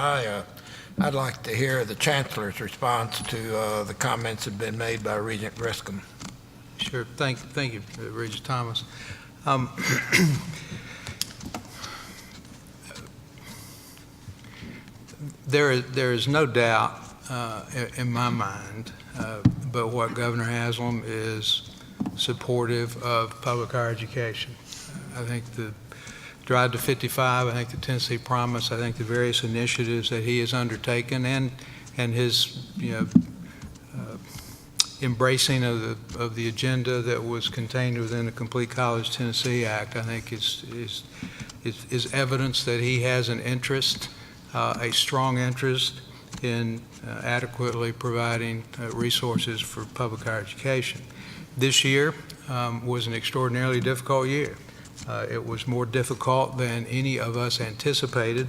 I'd like to hear the Chancellor's response to the comments that have been made by Regent Griscom. Sure. Thank you, Regent Thomas. There is no doubt in my mind, but what Governor Haslam is supportive of public higher education. I think the Drive to 55, I think the Tennessee Promise, I think the various initiatives that he has undertaken and his embracing of the agenda that was contained within the Complete College Tennessee Act, I think is evidence that he has an interest, a strong interest in adequately providing resources for public higher education. This year was an extraordinarily difficult year. It was more difficult than any of us anticipated.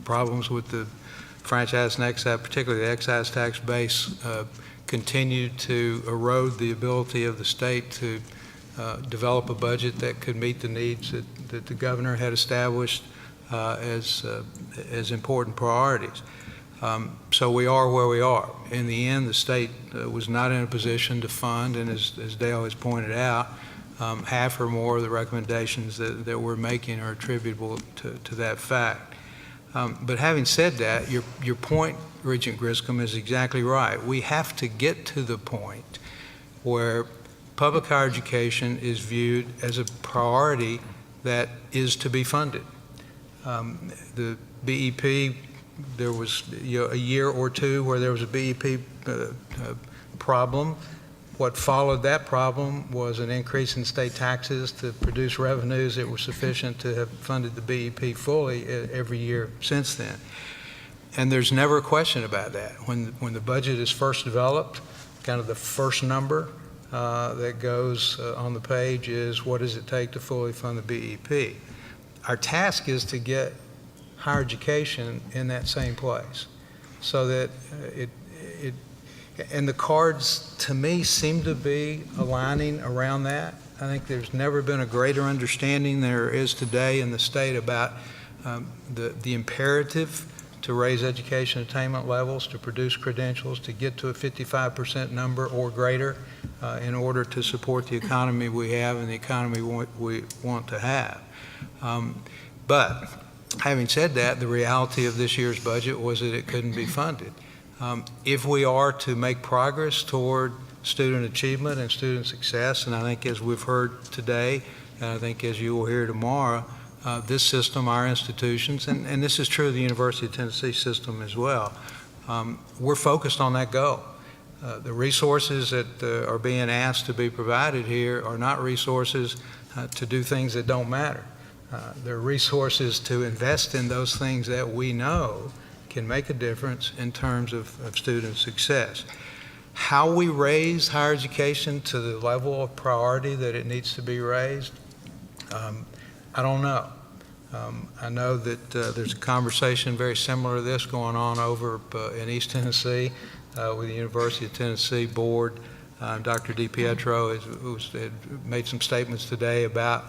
Problems with the franchise and excise, particularly the excise tax base, continued to erode the ability of the state to develop a budget that could meet the needs that the governor had established as important priorities. so we are where we are. In the end, the state was not in a position to fund, and as Dale has pointed out, half or more of the recommendations that we're making are attributable to that fact. But having said that, your point, Regent Griscom, is exactly right. We have to get to the point where public higher education is viewed as a priority that is to be funded. The BEP, there was a year or two where there was a BEP problem. What followed that problem was an increase in state taxes to produce revenues that were sufficient to have funded the BEP fully every year since then. And there's never a question about that. When the budget is first developed, kind of the first number that goes on the page is what does it take to fully fund the BEP. Our task is to get higher education in that same place so that and the cards to me seem to be aligning around that. I think there's never been a greater understanding there is today in the state about the imperative to raise education attainment levels, to produce credentials, to get to a 55% number or greater in order to support the economy we have and the economy we want to have. But having said that, the reality of this year's budget was that it couldn't be funded. If we are to make progress toward student achievement and student success, and I think as we've heard today, and I think as you will hear tomorrow, this system, our institutions, and this is true of the University of Tennessee system as well, we're focused on that goal. The resources that are being asked to be provided here are not resources to do things that don't matter. They're resources to invest in those things that we know can make a difference in terms of student success. How we raise higher education to the level of priority that it needs to be raised, I don't know. I know that there's a conversation very similar to this going on over in East Tennessee with the University of Tennessee Board. Dr. DiPietro had made some statements today about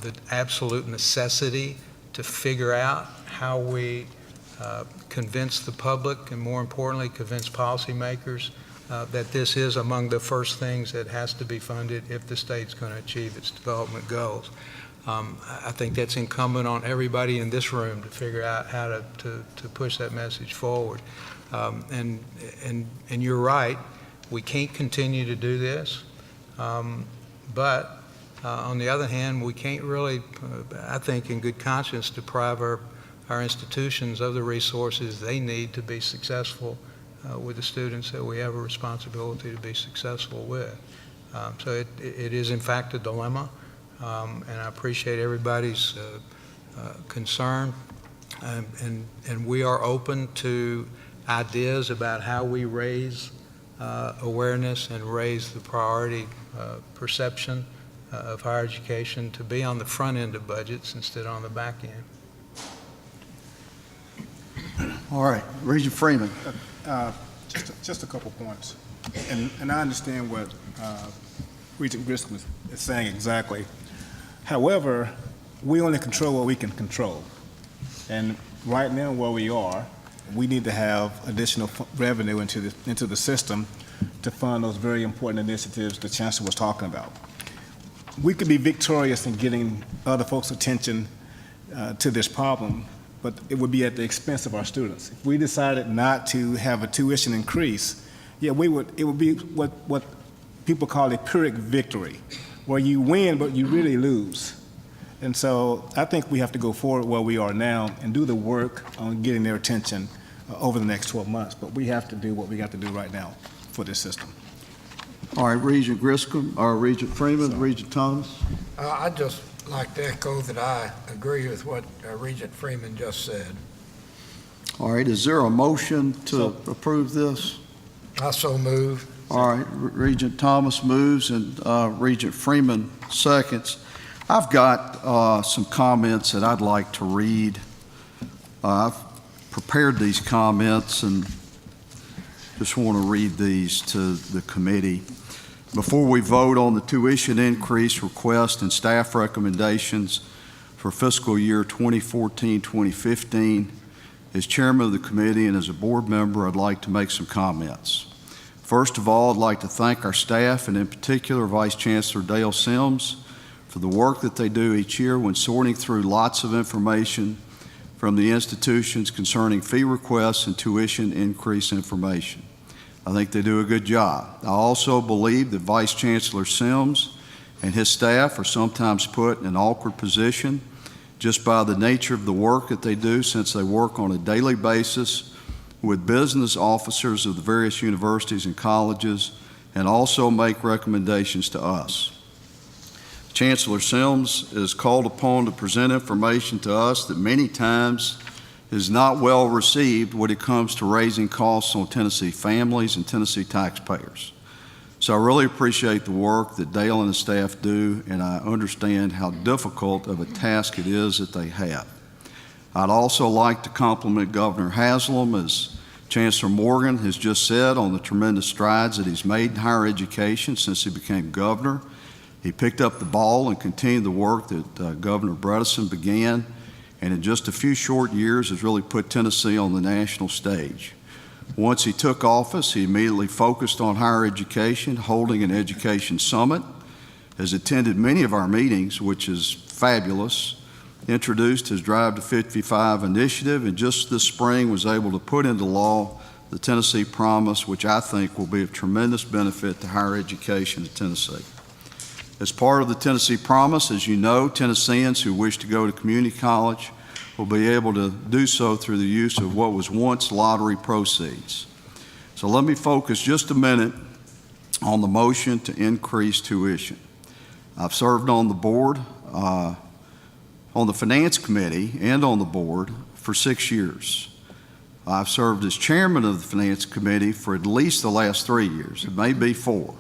the absolute necessity to figure out how we convince the public and, more importantly, convince policymakers that this is among the first things that has to be funded if the state's going to achieve its development goals. I think that's incumbent on everybody in this room to figure out how to push that message forward. And you're right, we can't continue to do this, but on the other hand, we can't really, I think in good conscience, deprive our institutions of the resources they need to be successful with the students that we have a responsibility to be successful with. So it is in fact a dilemma, and I appreciate everybody's concern, and we are open to ideas about how we raise awareness and raise the priority perception of higher education to be on the front end of budgets instead of on the back end. All right, Regent Freeman. Just a couple points. And I understand what Regent Griscom is saying exactly. However, we only control what we can control. And right now where we are, we need to have additional revenue into the system to fund those very important initiatives the Chancellor was talking about. We could be victorious in getting other folks' attention to this problem, but it would be at the expense of our students. If we decided not to have a tuition increase, it would be what people call a Pyrrhic victory, where you win but you really lose. And so I think we have to go forward where we are now and do the work on getting their attention over the next 12 months. But we have to do what we got to do right now for this system. All right, Regent Griscom, or Regent Freeman, Regent Thomas. I'd just like to echo that I agree with what Regent Freeman just said. All right, is there a motion to approve this? I so move. All right, Regent Thomas moves and Regent Freeman seconds. I've got some comments that I'd like to read. I've prepared these comments and just want to read these to the committee. Before we vote on the tuition increase request and staff recommendations for fiscal year 2014-2015, As chairman of the committee and as a board member, I'd like to make some comments. First of all, I'd like to thank our staff, and in particular Vice Chancellor Dale Sims, for the work that they do each year when sorting through lots of information from the institutions concerning fee requests and tuition increase information. I think they do a good job. I also believe that Vice Chancellor Sims and his staff are sometimes put in an awkward position just by the nature of the work that they do, since they work on a daily basis with business officers of the various universities and colleges, and also make recommendations to us. Chancellor Sims is called upon to present information to us that many times is not well received when it comes to raising costs on Tennessee families and Tennessee taxpayers. So I really appreciate the work that Dale and his staff do, and I understand how difficult of a task it is that they have. I'd also like to compliment Governor Haslam, as Chancellor Morgan has just said, on the tremendous strides that he's made in higher education since he became governor. He picked up the ball and continued the work that Governor Bredesen began, and in just a few short years has really put Tennessee on the national stage. Once he took office, he immediately focused on higher education, holding an education summit, has attended many of our meetings, which is fabulous, introduced his Drive to 55 initiative, and just this spring was able to put into law the Tennessee Promise, which I think will be of tremendous benefit to higher education in Tennessee. As part of the Tennessee Promise, as you know, Tennesseans who wish to go to community college will be able to do so through the use of what was once lottery proceeds. So let me focus just a minute on the motion to increase tuition. I've served on the board, on the Finance Committee and on the board for 6 years. I've served as chairman of the Finance Committee for at least the last 3 years. It may be 4.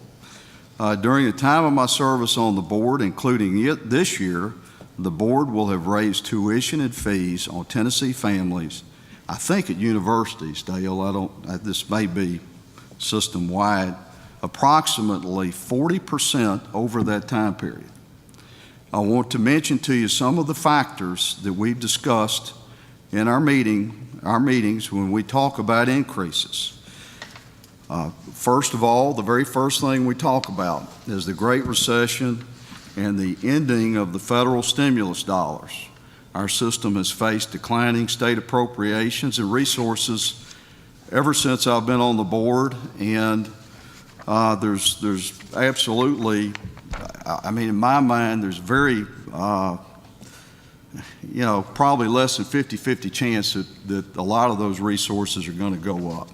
During the time of my service on the board, including this year, the board will have raised tuition and fees on Tennessee families, I think at universities, Dale, this may be system-wide, approximately 40% over that time period. I want to mention to you some of the factors that we've discussed in our meetings when we talk about increases. First of all, the very first thing we talk about is the Great Recession and the ending of the federal stimulus dollars. Our system has faced declining state appropriations and resources ever since I've been on the board, and there's absolutely, I mean, in my mind, there's very, probably less than 50-50 chance that a lot of those resources are going to go up.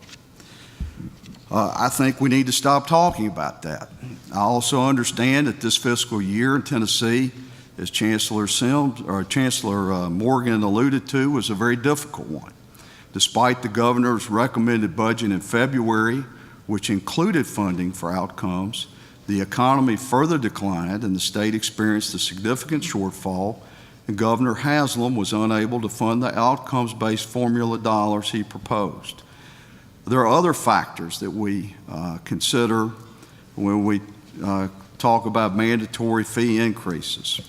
I think we need to stop talking about that. I also understand that this fiscal year in Tennessee, as Chancellor Morgan alluded to, was a very difficult one. Despite the governor's recommended budget in February, which included funding for outcomes, the economy further declined and the state experienced a significant shortfall, and Governor Haslam was unable to fund the outcomes-based formula dollars he proposed. There are other factors that we consider when we talk about mandatory fee increases.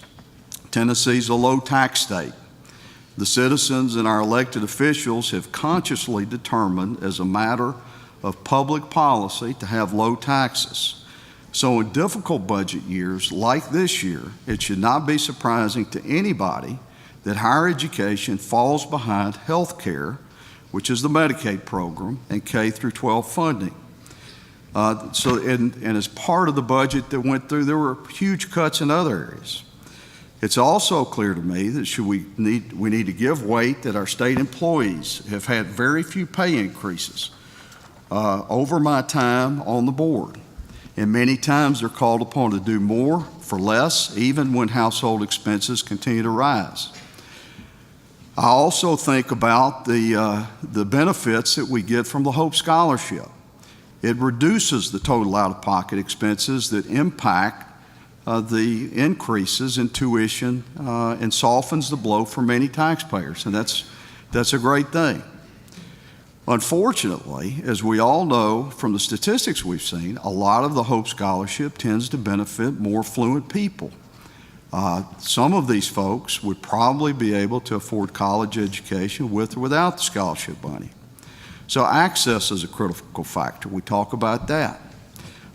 Tennessee's a low tax state. The citizens and our elected officials have consciously determined as a matter of public policy to have low taxes. So in difficult budget years like this year, it should not be surprising to anybody that higher education falls behind health care, which is the Medicaid program, and K through 12 funding. And as part of the budget that went through, there were huge cuts in other areas. It's also clear to me that we need to give weight that our state employees have had very few pay increases over my time on the board. And many times they're called upon to do more for less, even when household expenses continue to rise. I also think about the benefits that we get from the Hope Scholarship. It reduces the total out-of-pocket expenses that impact the increases in tuition and softens the blow for many taxpayers, and that's a great thing. Unfortunately, as we all know from the statistics we've seen, a lot of the Hope Scholarship tends to benefit more affluent people. Some of these folks would probably be able to afford college education with or without the scholarship money. So access is a critical factor. We talk about that.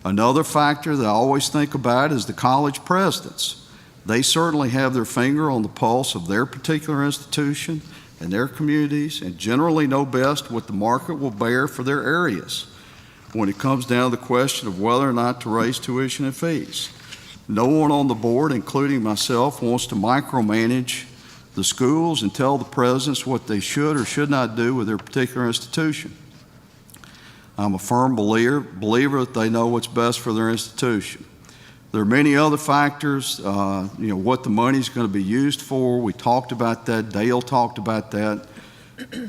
Another factor that I always think about is the college presidents. They certainly have their finger on the pulse of their particular institution and their communities, and generally know best what the market will bear for their areas when it comes down to the question of whether or not to raise tuition and fees. No one on the board, including myself, wants to micromanage the schools and tell the presidents what they should or should not do with their particular institution. I'm a firm believer that they know what's best for their institution. There are many other factors, what the money's going to be used for. We talked about that. Dale talked about that.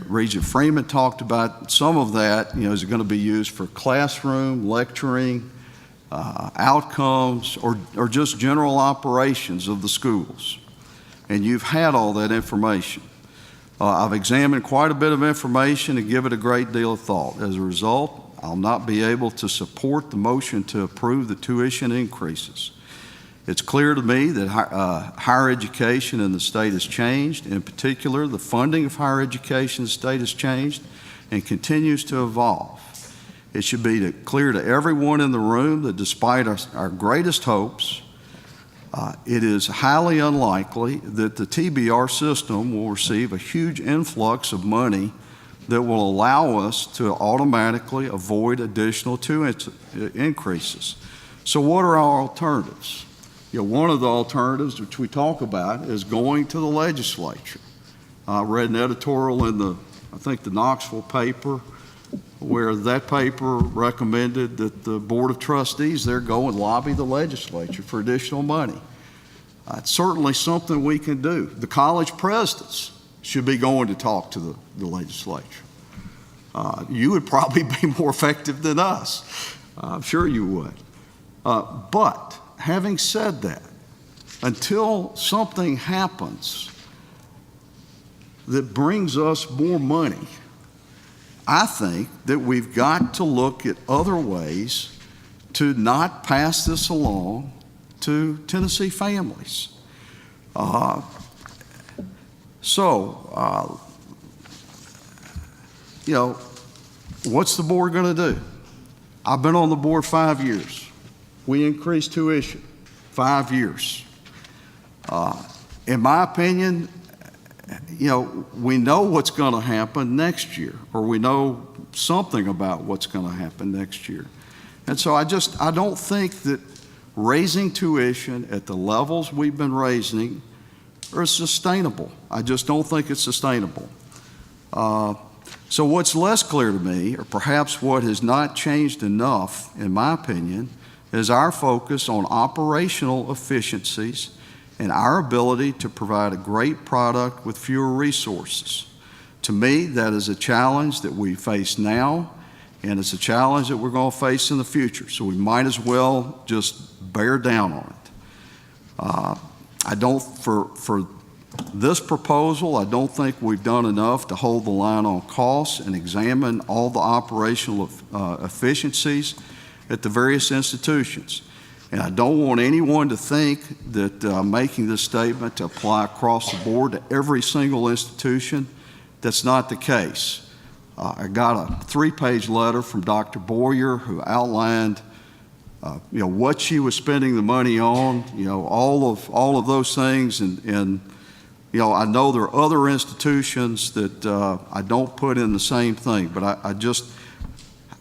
Regent Freeman talked about some of that. Is it going to be used for classroom, lecturing, outcomes, or just general operations of the schools? And you've had all that information. I've examined quite a bit of information and give it a great deal of thought. As a result, I'll not be able to support the motion to approve the tuition increases. It's clear to me that higher education in the state has changed. In particular, the funding of higher education in the state has changed and continues to evolve. It should be clear to everyone in the room that despite our greatest hopes, it is highly unlikely that the TBR system will receive a huge influx of money that will allow us to automatically avoid additional increases. So what are our alternatives? One of the alternatives which we talk about is going to the legislature. I read an editorial in the Knoxville paper where that paper recommended that the Board of Trustees there go and lobby the legislature for additional money. It's certainly something we can do. The college presidents should be going to talk to the legislature. You would probably be more effective than us. I'm sure you would. But having said that, until something happens that brings us more money, I think that we've got to look at other ways to not pass this along to Tennessee families. What's the board going to do? I've been on the board 5 years. We increased tuition 5 years. In my opinion, we know what's going to happen next year, or we know something about what's going to happen next year. And so I don't think that raising tuition at the levels we've been raising are sustainable. I just don't think it's sustainable. So what's less clear to me, or perhaps what has not changed enough, in my opinion, is our focus on operational efficiencies and our ability to provide a great product with fewer resources. To me, that is a challenge that we face now, and it's a challenge that we're going to face in the future. So we might as well just bear down on it. For this proposal, I don't think we've done enough to hold the line on costs and examine all the operational efficiencies at the various institutions. And I don't want anyone to think that I'm making this statement to apply across the board to every single institution. That's not the case. I got a 3-page letter from Dr. Boyer who outlined what she was spending the money on, all of those things, and I know there are other institutions that I don't put in the same thing, but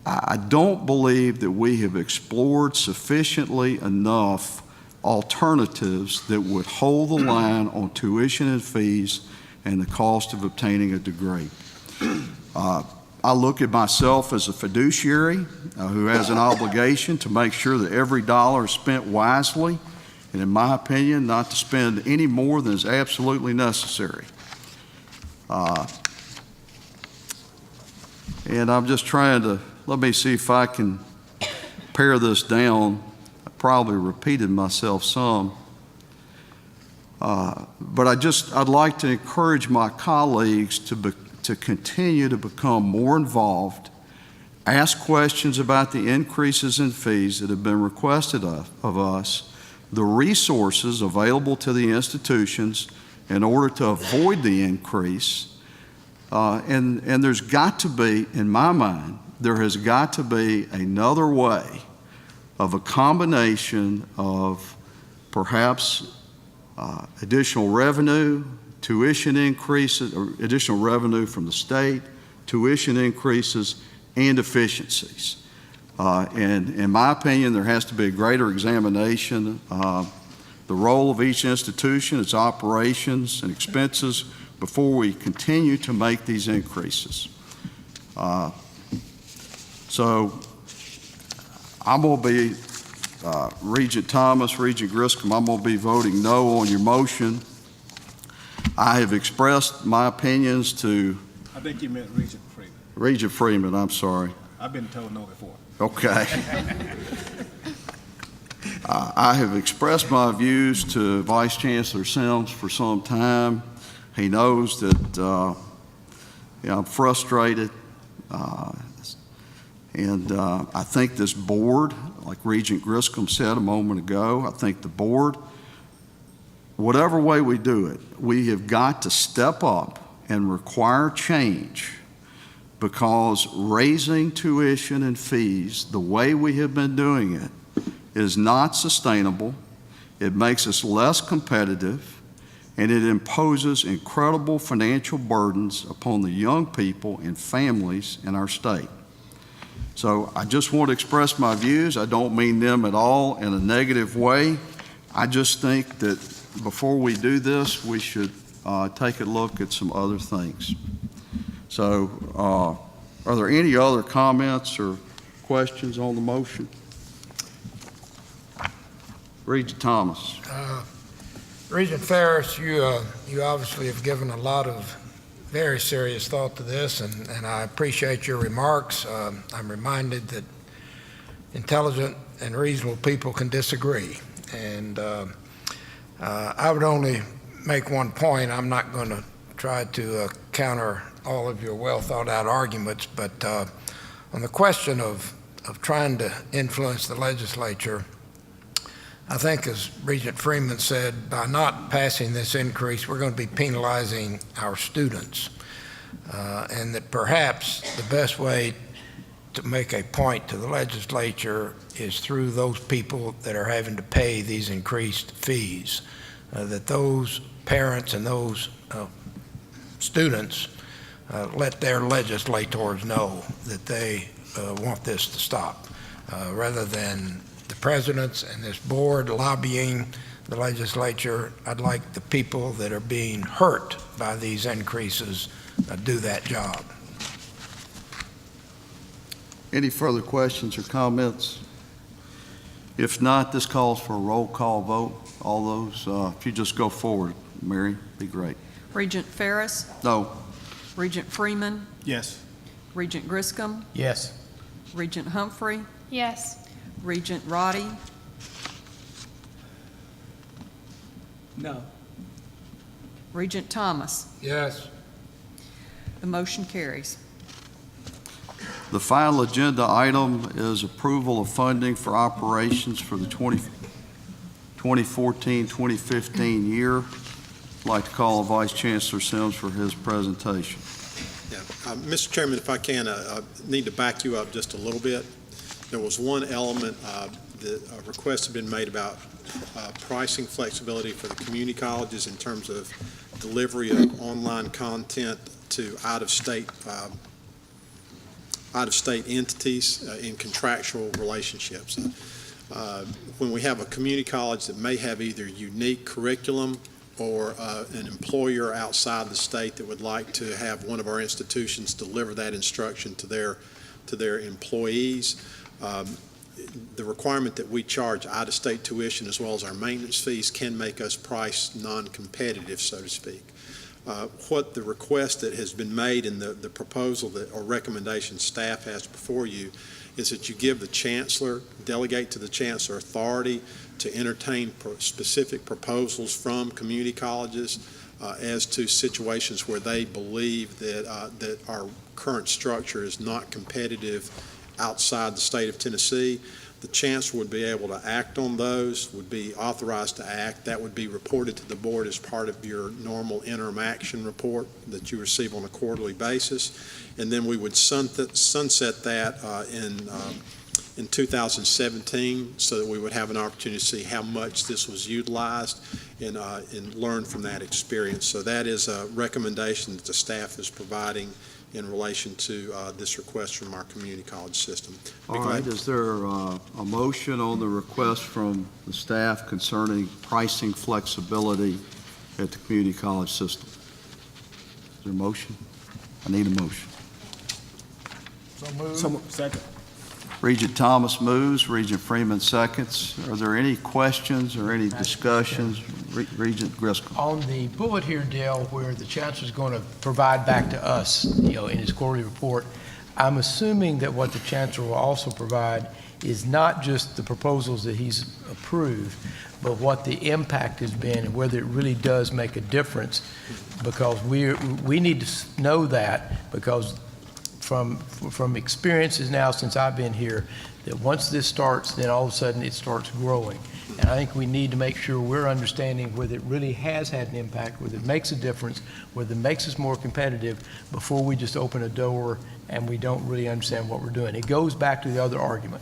I don't believe that we have explored sufficiently enough alternatives that would hold the line on tuition and fees and the cost of obtaining a degree. I look at myself as a fiduciary who has an obligation to make sure that every dollar is spent wisely, and in my opinion, not to spend any more than is absolutely necessary. And I'm just trying to, let me see if I can pare this down. I probably repeated myself some. But I'd like to encourage my colleagues to continue to become more involved, ask questions about the increases in fees that have been requested of us, the resources available to the institutions in order to avoid the increase. And there's got to be, in my mind, there has got to be another way of a combination of perhaps additional revenue, tuition increases, or additional revenue from the state, tuition increases, and efficiencies. And in my opinion, there has to be a greater examination of the role of each institution, its operations and expenses before we continue to make these increases. So I'm going to be, Regent Thomas, Regent Griscom, I'm going to be voting no on your motion. I have expressed my opinions to... I think you meant Regent Freeman. Regent Freeman, I'm sorry. I've been told no before. Okay. I have expressed my views to Vice Chancellor Sims for some time. He knows that I'm frustrated. And I think this board, like Regent Griscom said a moment ago, I think the board, whatever way we do it, we have got to step up and require change, because raising tuition and fees the way we have been doing it is not sustainable. It makes us less competitive, and it imposes incredible financial burdens upon the young people and families in our state. So I just want to express my views. I don't mean them at all in a negative way. I just think that before we do this, we should take a look at some other things. So are there any other comments or questions on the motion? Regent Thomas. Regent Ferris, you obviously have given a lot of very serious thought to this, and I appreciate your remarks. I'm reminded that intelligent and reasonable people can disagree. And I would only make one point. I'm not going to try to counter all of your well thought out arguments, but on the question of trying to influence the legislature, I think, as Regent Freeman said, by not passing this increase, we're going to be penalizing our students. And that perhaps the best way to make a point to the legislature is through those people that are having to pay these increased fees, that those parents and those students let their legislators know that they want this to stop, rather than the presidents and this board lobbying the legislature. I'd like the people that are being hurt by these increases do that job. Any further questions or comments? If not, this calls for a roll call vote. All those, if you just go forward, Mary, be great. Regent Ferris? No. Regent Freeman? Yes. Regent Griscom? Yes. Regent Humphrey? Yes. Regent Roddy? No. Regent Thomas? Yes. The motion carries. The final agenda item is approval of funding for operations for the 2014-2015 year. I'd like to call on Vice Chancellor Sims for his presentation. Yeah. Mr. Chairman, if I can, I need to back you up just a little bit. There was one element that a request had been made about pricing flexibility for the community colleges in terms of delivery of online content to out-of-state entities in contractual relationships. When we have a community college that may have either unique curriculum or an employer outside the state that would like to have one of our institutions deliver that instruction to their employees, the requirement that we charge out-of-state tuition as well as our maintenance fees can make us price non-competitive, so to speak. What the request that has been made in the proposal that or recommendation staff has before you is that you give the chancellor, delegate to the chancellor authority to entertain specific proposals from community colleges as to situations where they believe that that our current structure is not competitive outside the state of Tennessee. The chancellor would be able to act on those, would be authorized to act. That would be reported to the board as part of your normal interim action report that you receive on a quarterly basis. And then we would sunset that in 2017 so that we would have an opportunity to see how much this was utilized and learn from that experience. So that is a recommendation that the staff is providing in relation to this request from our community college system. All right, is there a motion on the request from the staff concerning pricing flexibility at the community college system? Is there a motion? I need a motion. Second. Regent Thomas moves, Regent Freeman seconds. Are there any questions or any discussions? Regent Griscom. On the bullet here, Dale, where the chancellor is going to provide back to us, in his quarterly report, I'm assuming that what the chancellor will also provide is not just the proposals that he's approved, but what the impact has been and whether it really does make a difference, because we need to know that, because from experiences now since I've been here, that once this starts, then all of a sudden it starts growing. And I think we need to make sure we're understanding whether it really has had an impact, whether it makes a difference, whether it makes us more competitive, before we just open a door and we don't really understand what we're doing. It goes back to the other argument,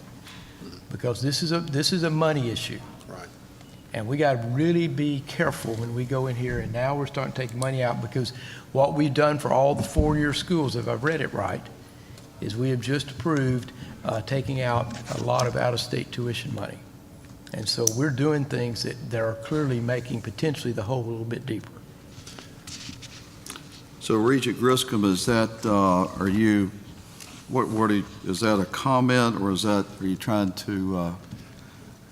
because this is a money issue. Right. And we got to really be careful when we go in here, and now we're starting to take money out, because what we've done for all the four-year schools, if I've read it right, is we have just approved taking out a lot of out-of-state tuition money. And so we're doing things that are clearly making potentially the hole a little bit deeper. So Regent Griscom, is that, is that a comment, or are you trying to,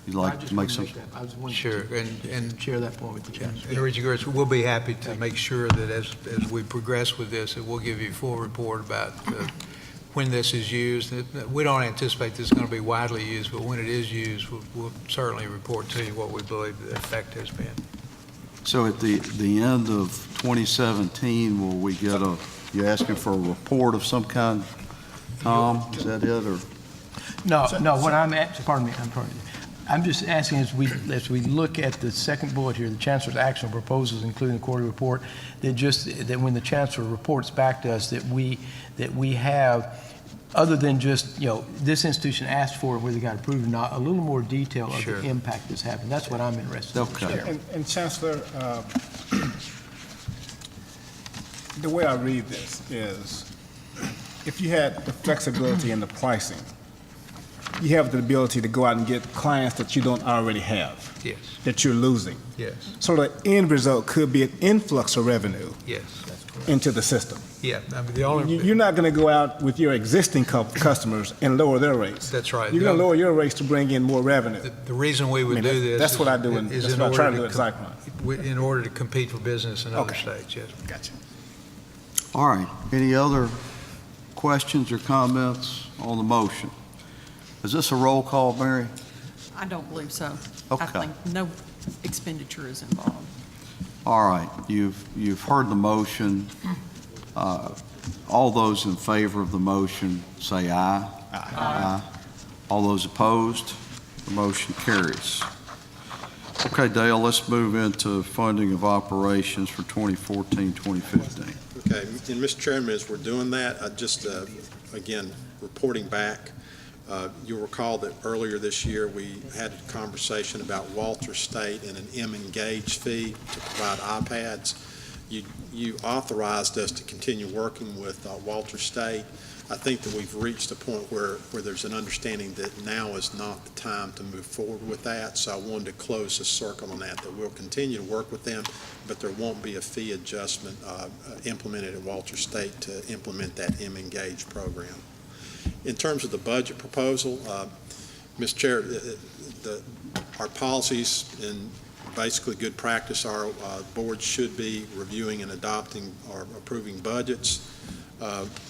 you'd like to make some? I just wanted Sure, to and share that point with the chancellor. And Regent Gertz, we'll be happy to make sure that as we progress with this, that we'll give you a full report about when this is used. We don't anticipate this is going to be widely used, but when it is used, we'll certainly report to you what we believe the effect has been. So at the end of 2017, will we get you asking for a report of some kind, Tom? Is that it, or? No, what I'm at, pardon me, I'm just asking as we look at the second bullet here, the chancellor's action proposals, including the quarterly report, that when the chancellor reports back to us that we have, other than just, this institution asked for it, whether they got approved or not, a little more detail of the impact that's happened. That's what I'm interested in. Okay. And Chancellor, the way I read this is, if you had the flexibility in the pricing, you have the ability to go out and get clients that you don't already have. Yes. That you're losing. Yes. So the end result could be an influx of revenue. Yes, that's correct. Into the system. Yeah, I mean, the only... You're not going to go out with your existing customers and lower their rates. That's right. You're going to lower your rates to bring in more revenue. The reason we would do this... That's what I do, and that's what I try to do at Cyclone. In order to compete for business in other states, yes. Gotcha. All right. Any other questions or comments on the motion? Is this a roll call, Mary? I don't believe so. Okay. I think no expenditure is involved. All right. You've heard the motion. All those in favor of the motion say aye. Aye. All those opposed? The motion carries. Okay, Dale, let's move into funding of operations for 2014-2015. Okay, and Mr. Chairman, as we're doing that, I just, again, reporting back, you'll recall that earlier this year we had a conversation about Walter State and an M-Engage fee to provide iPads. You authorized us to continue working with Walter State. I think that we've reached a point where there's an understanding that now is not the time to move forward with that, so I wanted to close the circle on that we'll continue to work with them, but there won't be a fee adjustment implemented at Walter State to implement that M-Engage program. In terms of the budget proposal, Mr. Chair, our policies and basically good practice, our board should be reviewing and adopting or approving budgets.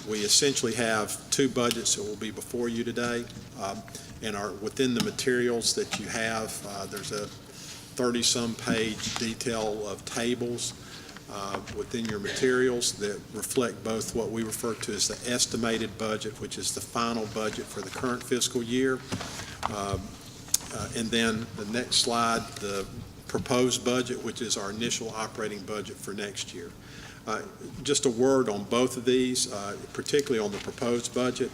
We essentially have two budgets that will be before you today, and are within the materials that you have. There's a 30-some page detail of tables within your materials that reflect both what we refer to as the estimated budget, which is the final budget for the current fiscal year, and then the next slide, the proposed budget, which is our initial operating budget for next year. Just a word on both of these, particularly on the proposed budget.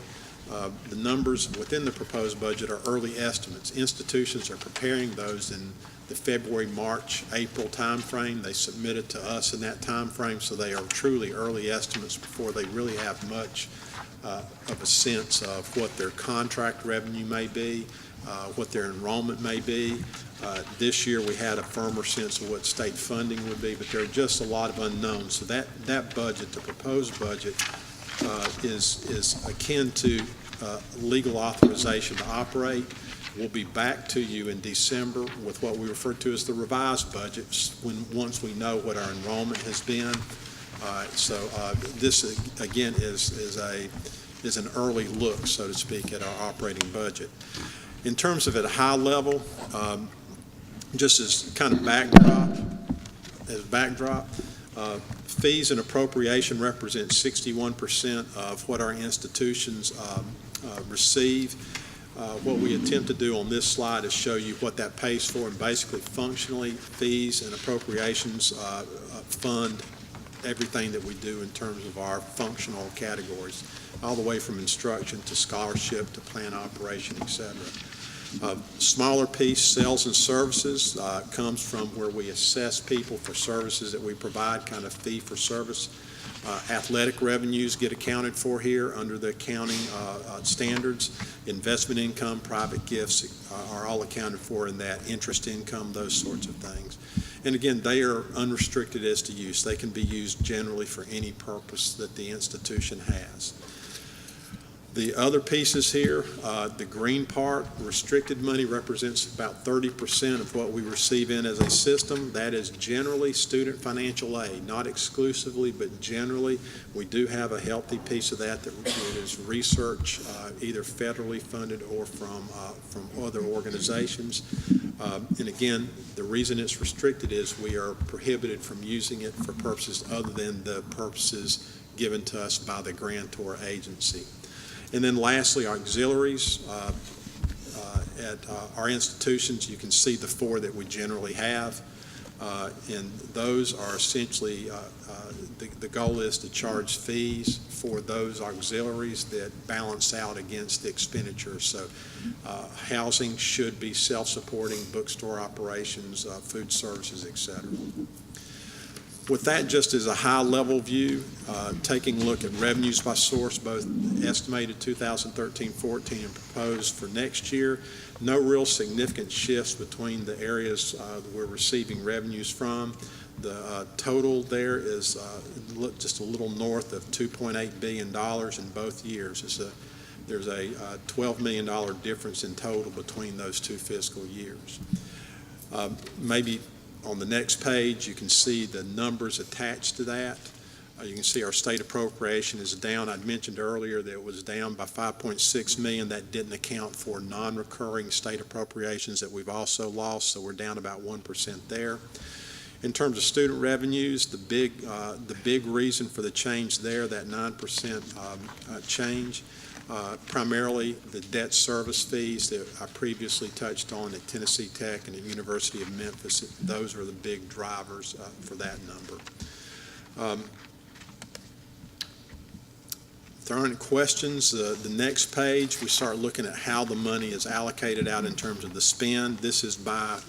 The numbers within the proposed budget are early estimates. Institutions are preparing those in the February, March, April timeframe. They submit it to us in that timeframe, so they are truly early estimates before they really have much of a sense of what their contract revenue may be, what their enrollment may be. This year we had a firmer sense of what state funding would be, but there are just a lot of unknowns. So that budget, the proposed budget, is akin to legal authorization to operate. We'll be back to you in December with what we refer to as the revised budgets once we know what our enrollment has been. This again is an early look, so to speak, at our operating budget. In terms of at a high level, just as kind of backdrop, fees and appropriation represent 61% of what our institutions receive. What we attempt to do on this slide is show you what that pays for, and basically functionally fees and appropriations fund everything that we do in terms of our functional categories, all the way from instruction to scholarship to plan operation, etc. Smaller piece, sales and services, comes from where we assess people for services that we provide, kind of fee for service. Athletic revenues get accounted for here under the accounting standards. Investment income, private gifts are all accounted for in that. Interest income, those sorts of things. And again, they are unrestricted as to use. They can be used generally for any purpose that the institution has. The other pieces here, the green part, restricted money represents about 30% of what we receive in as a system. That is generally student financial aid, not exclusively, but generally. We do have a healthy piece of that is research, either federally funded or from other organizations. And again, the reason it's restricted is we are prohibited from using it for purposes other than the purposes given to us by the grantor agency. And then lastly, auxiliaries. At our institutions, you can see the four that we generally have. And those are essentially, the goal is to charge fees for those auxiliaries that balance out against the expenditures. So housing should be self-supporting, bookstore operations, food services, etc. With that, just as a high-level view, taking a look at revenues by source, both estimated 2013-14 and proposed for next year, no real significant shifts between the areas that we're receiving revenues from. The total there is just a little north of $2.8 billion in both years. There's a $12 million difference in total between those two fiscal years. Maybe on the next page, you can see the numbers attached to that. You can see our state appropriation is down. I'd mentioned earlier that it was down by $5.6 million. That didn't account for non-recurring state appropriations that we've also lost, so we're down about 1% there. In terms of student revenues, the big reason for the change there, that 9% change, primarily the debt service fees that I previously touched on at Tennessee Tech and at University of Memphis. Those are the big drivers for that number. If there aren't questions, the next page, we start looking at how the money is allocated out in terms of the spend. This is by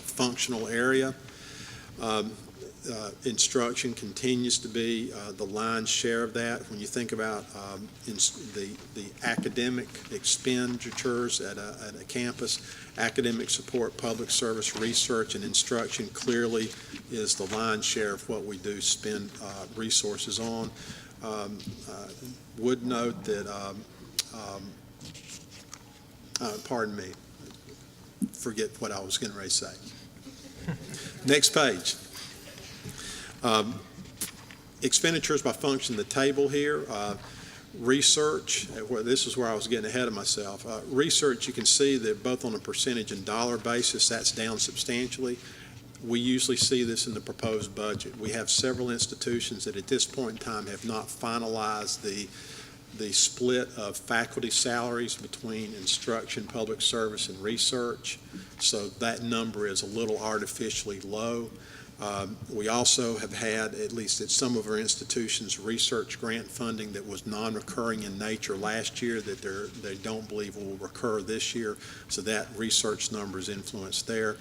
functional area. Instruction continues to be the lion's share of that. When you think about the academic expenditures at a campus, academic support, public service, research, and instruction clearly is the lion's share of what we do spend resources on. Would note that, pardon me, forget what I was getting ready to say. Next page. Expenditures by function, the table here. Research, this is where I was getting ahead of myself. Research, you can see that both on a percentage and dollar basis, that's down substantially. We usually see this in the proposed budget. We have several institutions that at this point in time have not finalized the split of faculty salaries between instruction, public service, and research. So that number is a little artificially low. We also have had, at least at some of our institutions, research grant funding that was non-recurring in nature last year that they don't believe will recur this year. So that research number is influenced there.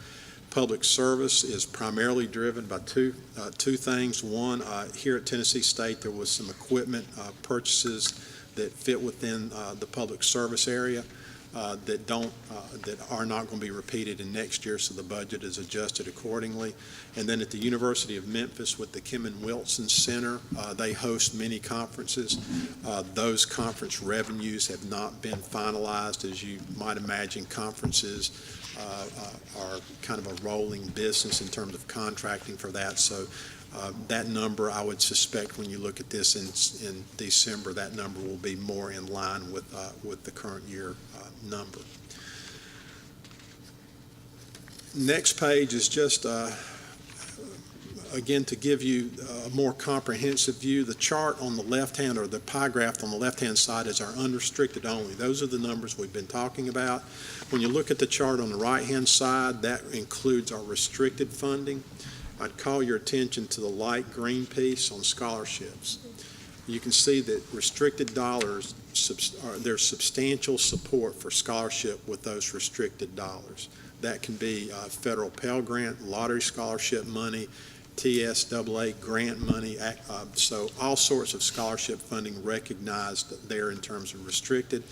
Public service is primarily driven by two things. One, here at Tennessee State, there was some equipment purchases that fit within the public service area that are not going to be repeated in next year, so the budget is adjusted accordingly. And then at the University of Memphis with the Kim and Wilson Center, they host many conferences. Those conference revenues have not been finalized. As you might imagine, conferences are kind of a rolling business in terms of contracting for that. So that number, I would suspect when you look at this in December, that number will be more in line with the current year number. Next page is just, again, to give you a more comprehensive view. The chart on the left-hand, or the pie graph on the left-hand side, is our unrestricted only. Those are the numbers we've been talking about. When you look at the chart on the right-hand side, that includes our restricted funding. I'd call your attention to the light green piece on scholarships. You can see that restricted dollars, there's substantial support for scholarship with those restricted dollars. That can be federal Pell Grant, lottery scholarship money, TSAA grant money, so all sorts of scholarship funding recognized there in terms of restricted.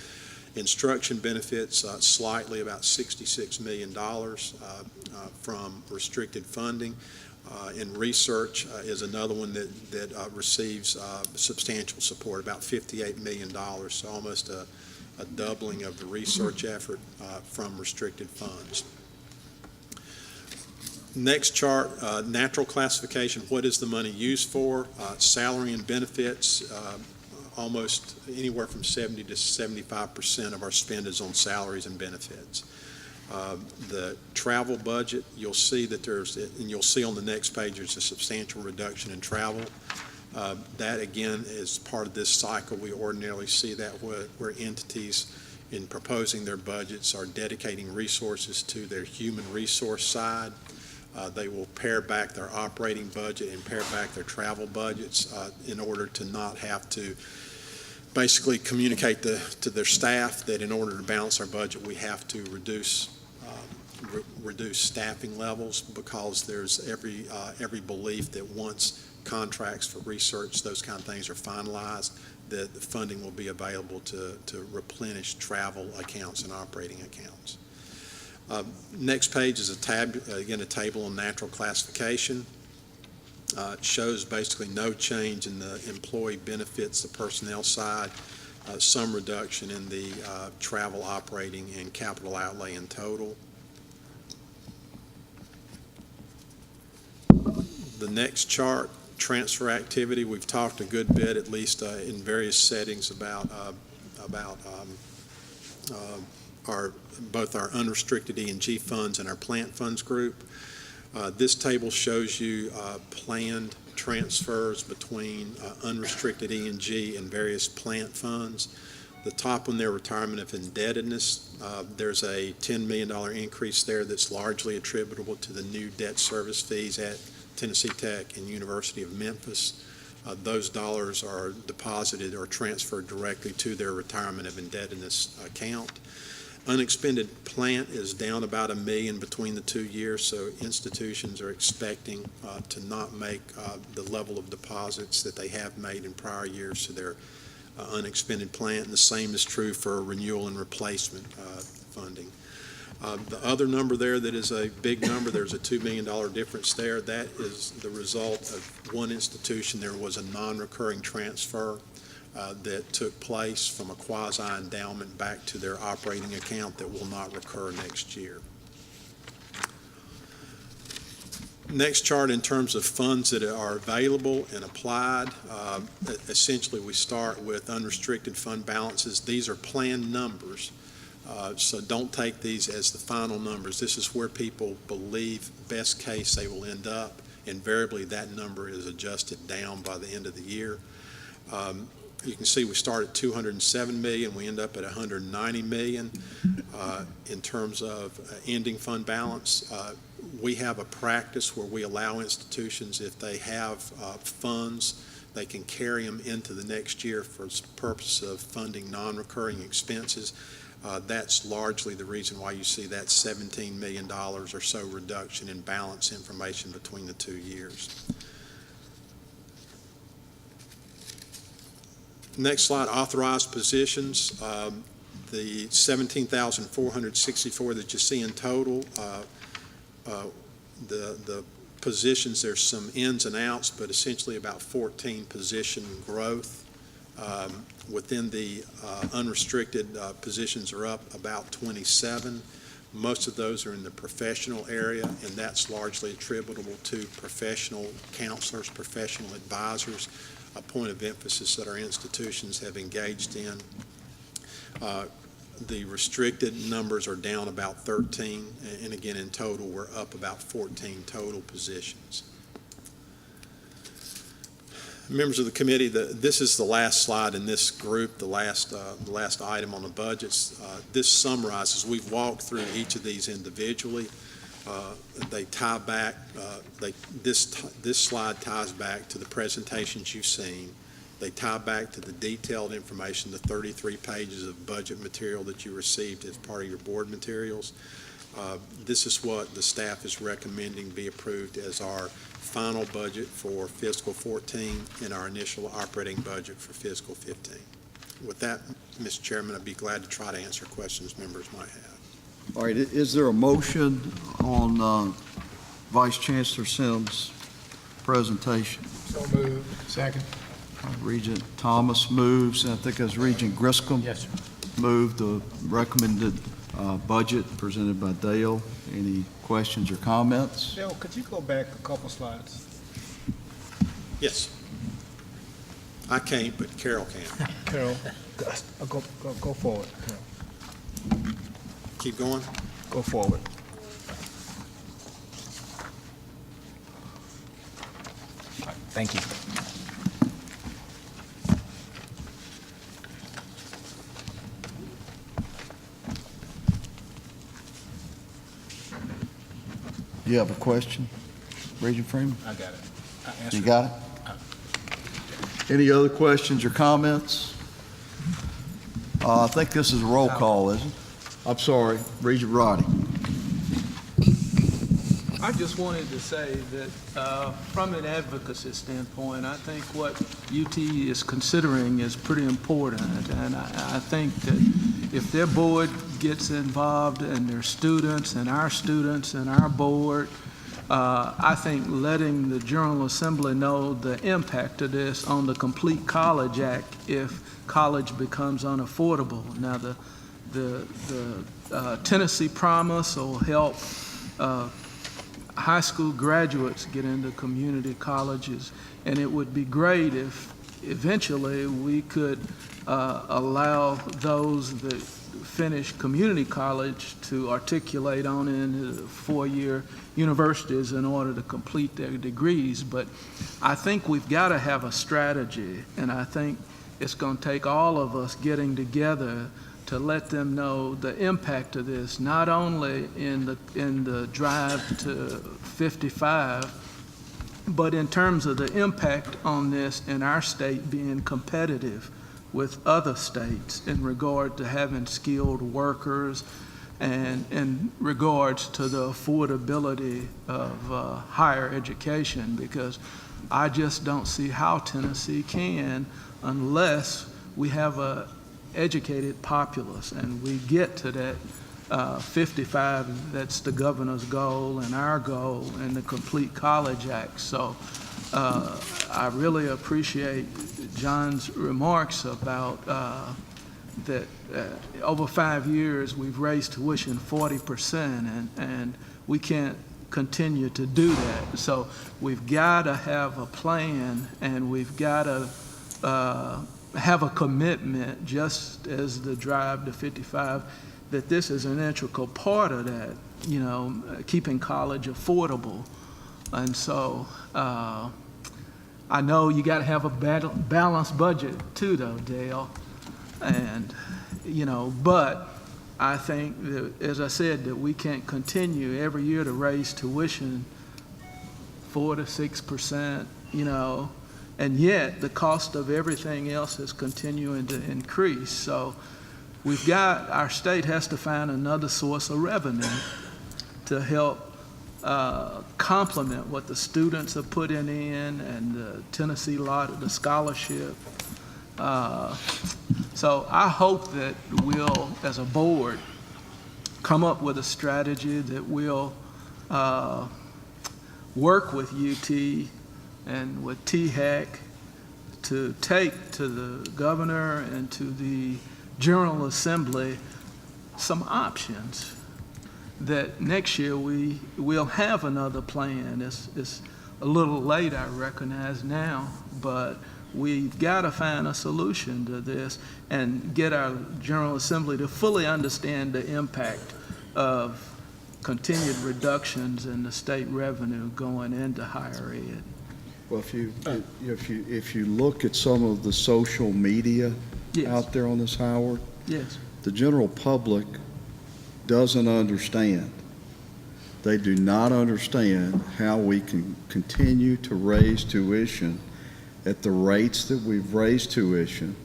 Instruction benefits slightly, about $66 million from restricted funding. And research is another one that receives substantial support, about $58 million, so almost a doubling of the research effort from restricted funds. Next chart, natural classification. What is the money used for? Salary and benefits. Almost anywhere from 70 to 75% of our spend is on salaries and benefits. The travel budget, you'll see that and you'll see on the next page, there's a substantial reduction in travel. That, again, is part of this cycle. We ordinarily see that where entities, in proposing their budgets, are dedicating resources to their human resource side. They will pare back their operating budget and pare back their travel budgets in order to not have to basically communicate to their staff that in order to balance our budget, we have to reduce staffing levels, because there's every belief that once contracts for research, those kind of things are finalized, that the funding will be available to replenish travel accounts and operating accounts. Next page is again a table on natural classification. It shows basically no change in the employee benefits, the personnel side, some reduction in the travel, operating, and capital outlay in total. The next chart, transfer activity. We've talked a good bit, at least in various settings, about both our unrestricted E&G funds and our plant funds group. This table shows you planned transfers between unrestricted E&G and various plant funds. The top one there, retirement of indebtedness, there's a $10 million increase there that's largely attributable to the new debt service fees at Tennessee Tech and University of Memphis. Those dollars are deposited or transferred directly to their retirement of indebtedness account. Unexpended plant is down about $1 million between the 2 years, so institutions are expecting to not make the level of deposits that they have made in prior years to their unexpended plant, and the same is true for renewal and replacement funding. The other number there that is a big number, there's a $2 million difference there. That is the result of one institution. There was a non-recurring transfer that took place from a quasi-endowment back to their operating account that will not recur next year. Next chart, in terms of funds that are available and applied, essentially we start with unrestricted fund balances. These are planned numbers. So don't take these as the final numbers. This is where people believe best case they will end up. Invariably, that number is adjusted down by the end of the year. You can see we start at $207 million. We end up at $190 million in terms of ending fund balance. We have a practice where we allow institutions, if they have funds, they can carry them into the next year for the purpose of funding non-recurring expenses. That's largely the reason why you see that $17 million or so reduction in balance information between the 2 years. Next slide, authorized positions. The 17,464 that you see in total, the positions, there's some ins and outs, but essentially about 14 position growth. Within the unrestricted positions are up about 27. Most of those are in the professional area, and that's largely attributable to professional counselors, professional advisors, a point of emphasis that our institutions have engaged in. The restricted numbers are down about 13, and again, in total, we're up about 14 total positions. Members of the committee, this is the last slide in this group, the last item on the budgets. This summarizes, we've walked through each of these individually. They tie back, this slide ties back to the presentations you've seen. They tie back to the detailed information, the 33 pages of budget material that you received as part of your board materials. This is what the staff is recommending be approved as our final budget for fiscal 14 and our initial operating budget for fiscal 15. With that, Mr. Chairman, I'd be glad to try to answer questions members might have. All right, is there a motion on Vice Chancellor Sims' presentation? So moved. Second. Regent Thomas moves, and I think as Regent Griscom. Yes, sir. Moved the recommended budget presented by Dale. Any questions or comments? Dale, could you go back a couple slides? Yes. I can't, but Carol can. Carol, go forward. Carol. Keep going. Go forward. All right, thank you. You have a question, Regent Freeman? I got it. You got it? Any other questions or comments? I think this is a roll call, isn't it? I'm sorry, Regent Roddy. I just wanted to say that from an advocacy standpoint, I think what UT is considering is pretty important. And I think that if their board gets involved and their students and our board, I think letting the General Assembly know the impact of this on the Complete College Act if college becomes unaffordable. Now, the Tennessee Promise will help high school graduates get into community colleges, and it would be great if eventually we could allow those that finish community college to articulate on into four-year universities in order to complete their degrees. But I think we've got to have a strategy, and I think it's going to take all of us getting together to let them know the impact of this, not only in the drive to 55, but in terms of the impact on this in our state being competitive with other states in regard to having skilled workers and in regards to the affordability of higher education, because I just don't see how Tennessee can unless we have a educated populace and we get to that 55, that's the governor's goal and our goal in the Complete College Act. So I really appreciate John's remarks about that over 5 years we've raised tuition 40%, and we can't continue to do that. So we've got to have a plan, and we've got to have a commitment, just as the drive to 55 that this is an integral part of that, you know, keeping college affordable. And so I know you got to have a balanced budget too, though, Dale. And, you know, but I think that, as I said, that we can't continue every year to raise tuition 4 to 6%, you know, and yet the cost of everything else is continuing to increase. So we've got, our state has to find another source of revenue to help complement what the students are putting in and the Tennessee Law, the scholarship. So I hope that we'll, as a board, come up with a strategy that will work with UT and with THEC to take to the governor and to the General Assembly some options that next year we'll have another plan. It's a little late, I recognize now, but we've got to find a solution to this and get our General Assembly to fully understand the impact of continued reductions in the state revenue going into higher ed. Well, if you look at some of the social media out there on this, Howard, yes, the general public doesn't understand. They do not understand how we can continue to raise tuition at the rates that we've raised tuition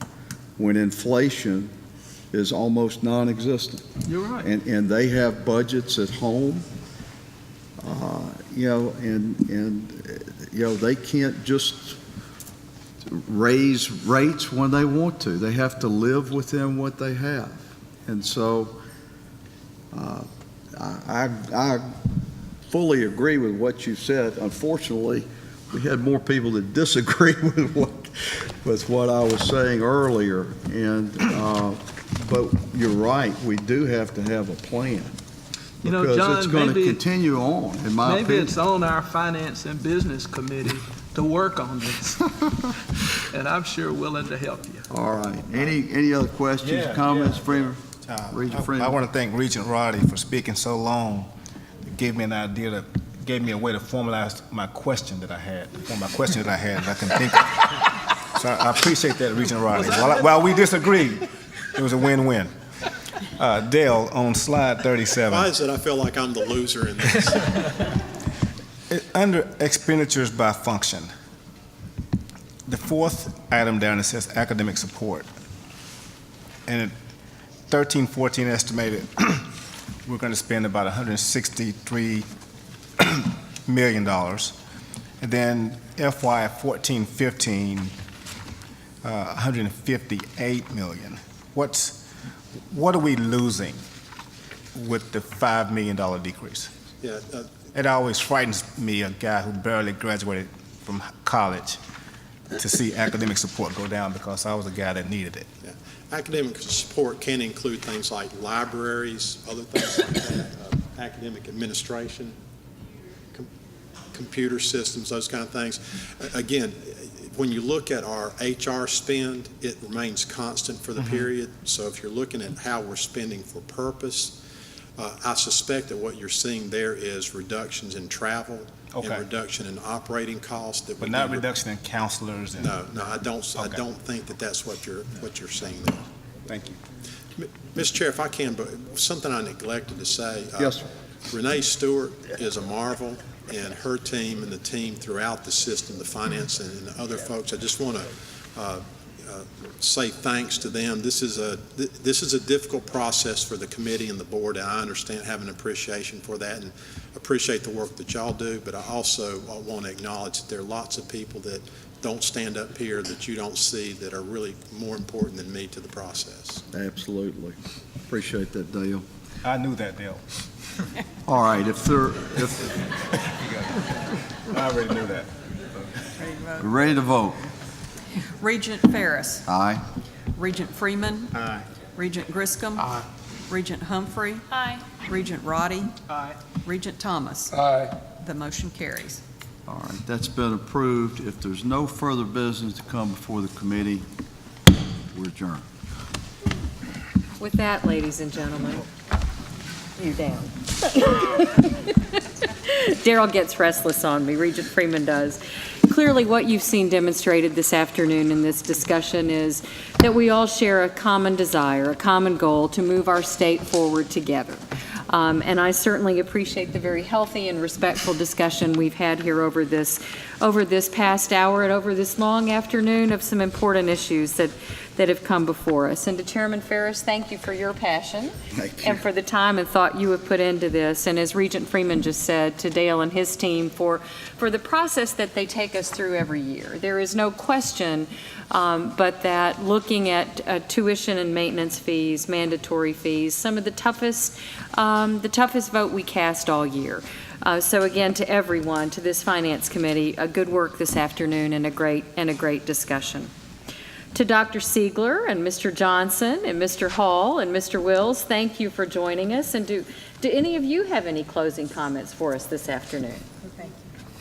when inflation is almost non-existent. You're right. And they have budgets at home, you know, and you know, they can't just raise rates when they want to. They have to live within what they have. And so I fully agree with what you said. Unfortunately, we had more people that disagree with what I was saying earlier. And but you're right, we do have to have a plan. You know, because John, it's going to maybe continue on, in my opinion. Maybe it's on our Finance and Business Committee to work on this. And I'm sure willing to help you. All right. Any other questions, comments, Freeman? Regent Freeman. I want to thank Regent Roddy for speaking so long. It gave me an idea, gave me a way to formalize my question that I had, that I can think of. So I appreciate that, Regent Roddy. While we disagreed, it was a win-win. Dale, on slide 37. Why is it I feel like I'm the loser in this? Under expenditures by function, the fourth item down, it says academic support. And 13-14 estimated, we're going to spend about $163 million. And then FY 14-15, $158 million. What are we losing with the $5 million decrease? Yeah, it always frightens me, a guy who barely graduated from college, to see academic support go down because I was a guy that needed it. Yeah. Academic support can include things like libraries, other things like that, academic administration, computer systems, those kind of things. Again, when you look at our HR spend, it remains constant for the period. So if you're looking at how we're spending for purpose, I suspect that what you're seeing there is reductions in travel and reduction in operating costs. But not reduction in counselors. And no, I don't think that that's what you're seeing there. Thank you, Mr. Chair. If I can, but something I neglected to say. Yes, sir. Renee Stewart is a marvel, and her team and the team throughout the system, the finance and other folks. I just want to say thanks to them. This is a difficult process for the committee and the board, and I understand, have an appreciation for that and appreciate the work that y'all do, but I also want to acknowledge that there are lots of people that don't stand up here that you don't see that are really more important than me to the process. Absolutely. Appreciate that, Dale. I knew that, Dale. All right, I already knew that. We're ready to vote. Regent Ferris. Aye. Regent Freeman. Aye. Regent Griscom. Aye. Regent Humphrey. Aye. Regent Roddy. Aye. Regent Thomas. Aye. The motion carries. All right, that's been approved. If there's no further business to come before the committee, we're adjourned. With that, ladies and gentlemen, you down. Daryl gets restless on me, Regent Freeman does. Clearly, what you've seen demonstrated this afternoon in this discussion is that we all share a common desire, a common goal to move our state forward together. And I certainly appreciate the very healthy and respectful discussion we've had here over this past hour and over this long afternoon of some important issues that have come before us. And to Chairman Ferris, thank you for your passion and for the time and thought you have put into this. And as Regent Freeman just said, to Dale and his team for the process that they take us through every year. There is no question but that looking at tuition and maintenance fees, mandatory fees, some of the toughest vote we cast all year. So again, to everyone, to this Finance Committee, a good work this afternoon and a great discussion. To Dr. Siegler and Mr. Johnson and Mr. Hall and Mr. Wills, thank you for joining us. And do any of you have any closing comments for us this afternoon?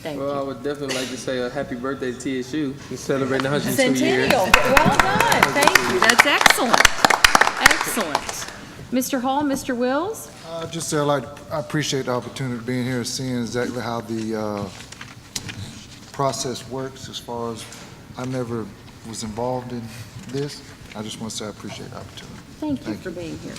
Thank you. Well, I would definitely like to say a happy birthday to TSU. We're celebrating 102 years. Centennial. Well done. Thank you. That's excellent. Excellent. Mr. Hall, Mr. Wills? Just say I appreciate the opportunity of being here and seeing exactly how the process works as far as I never was involved in this. I just want to say I appreciate the opportunity. Thank you for being here.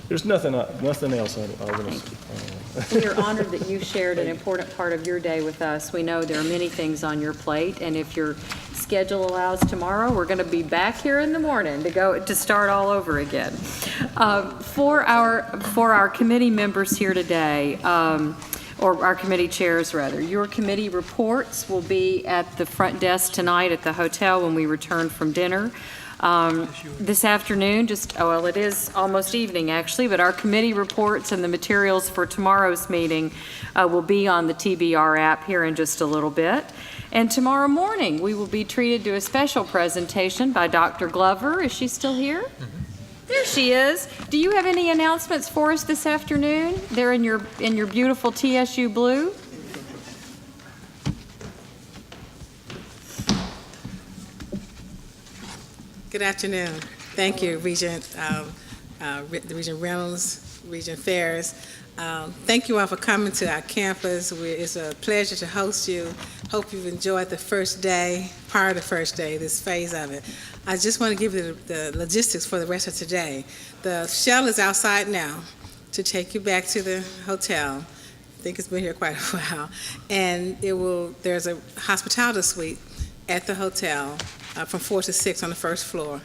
There's nothing else I want to. We are honored that you shared an important part of your day with us. We know there are many things on your plate, and if your schedule allows tomorrow, we're going to be back here in the morning to start all over again. For our committee members here today, or our committee chairs rather, your committee reports will be at the front desk tonight at the hotel when we return from dinner. This afternoon, it is almost evening actually, but our committee reports and the materials for tomorrow's meeting will be on the TBR app here in just a little bit. And tomorrow morning, we will be treated to a special presentation by Dr. Glover. Is she still here? There she is. Do you have any announcements for us this afternoon? They're in your beautiful TSU blue. Good afternoon. Thank you, Regent Reynolds, Regent Ferris. Thank you all for coming to our campus. It's a pleasure to host you. Hope you've enjoyed the first day, part of the first day, this phase of it. I just want to give you the logistics for the rest of today. The shuttle is outside now to take you back to the hotel. I think it's been here quite a while. And there's a hospitality suite at the hotel from 4 to 6 on the first floor.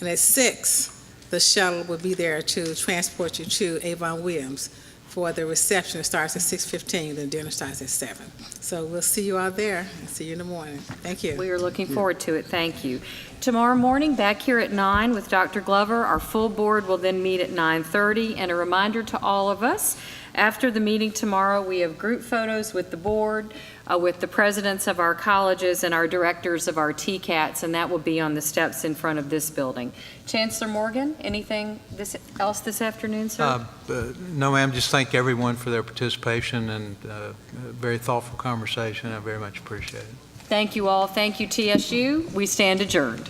And at 6, the shuttle will be there to transport you to Avon Williams for the reception. It starts at 6:15, and dinner starts at 7. So we'll see you all there, and see you in the morning. Thank you. We are looking forward to it. Thank you. Tomorrow morning, back here at 9 with Dr. Glover, our full board will then meet at 9:30. And a reminder to all of us, after the meeting tomorrow, we have group photos with the board, with the presidents of our colleges and our directors of our TCATs, and that will be on the steps in front of this building. Chancellor Morgan, anything else this afternoon, sir? No, ma'am. Just thank everyone for their participation and a very thoughtful conversation. I very much appreciate it. Thank you all. Thank you, TSU. We stand adjourned.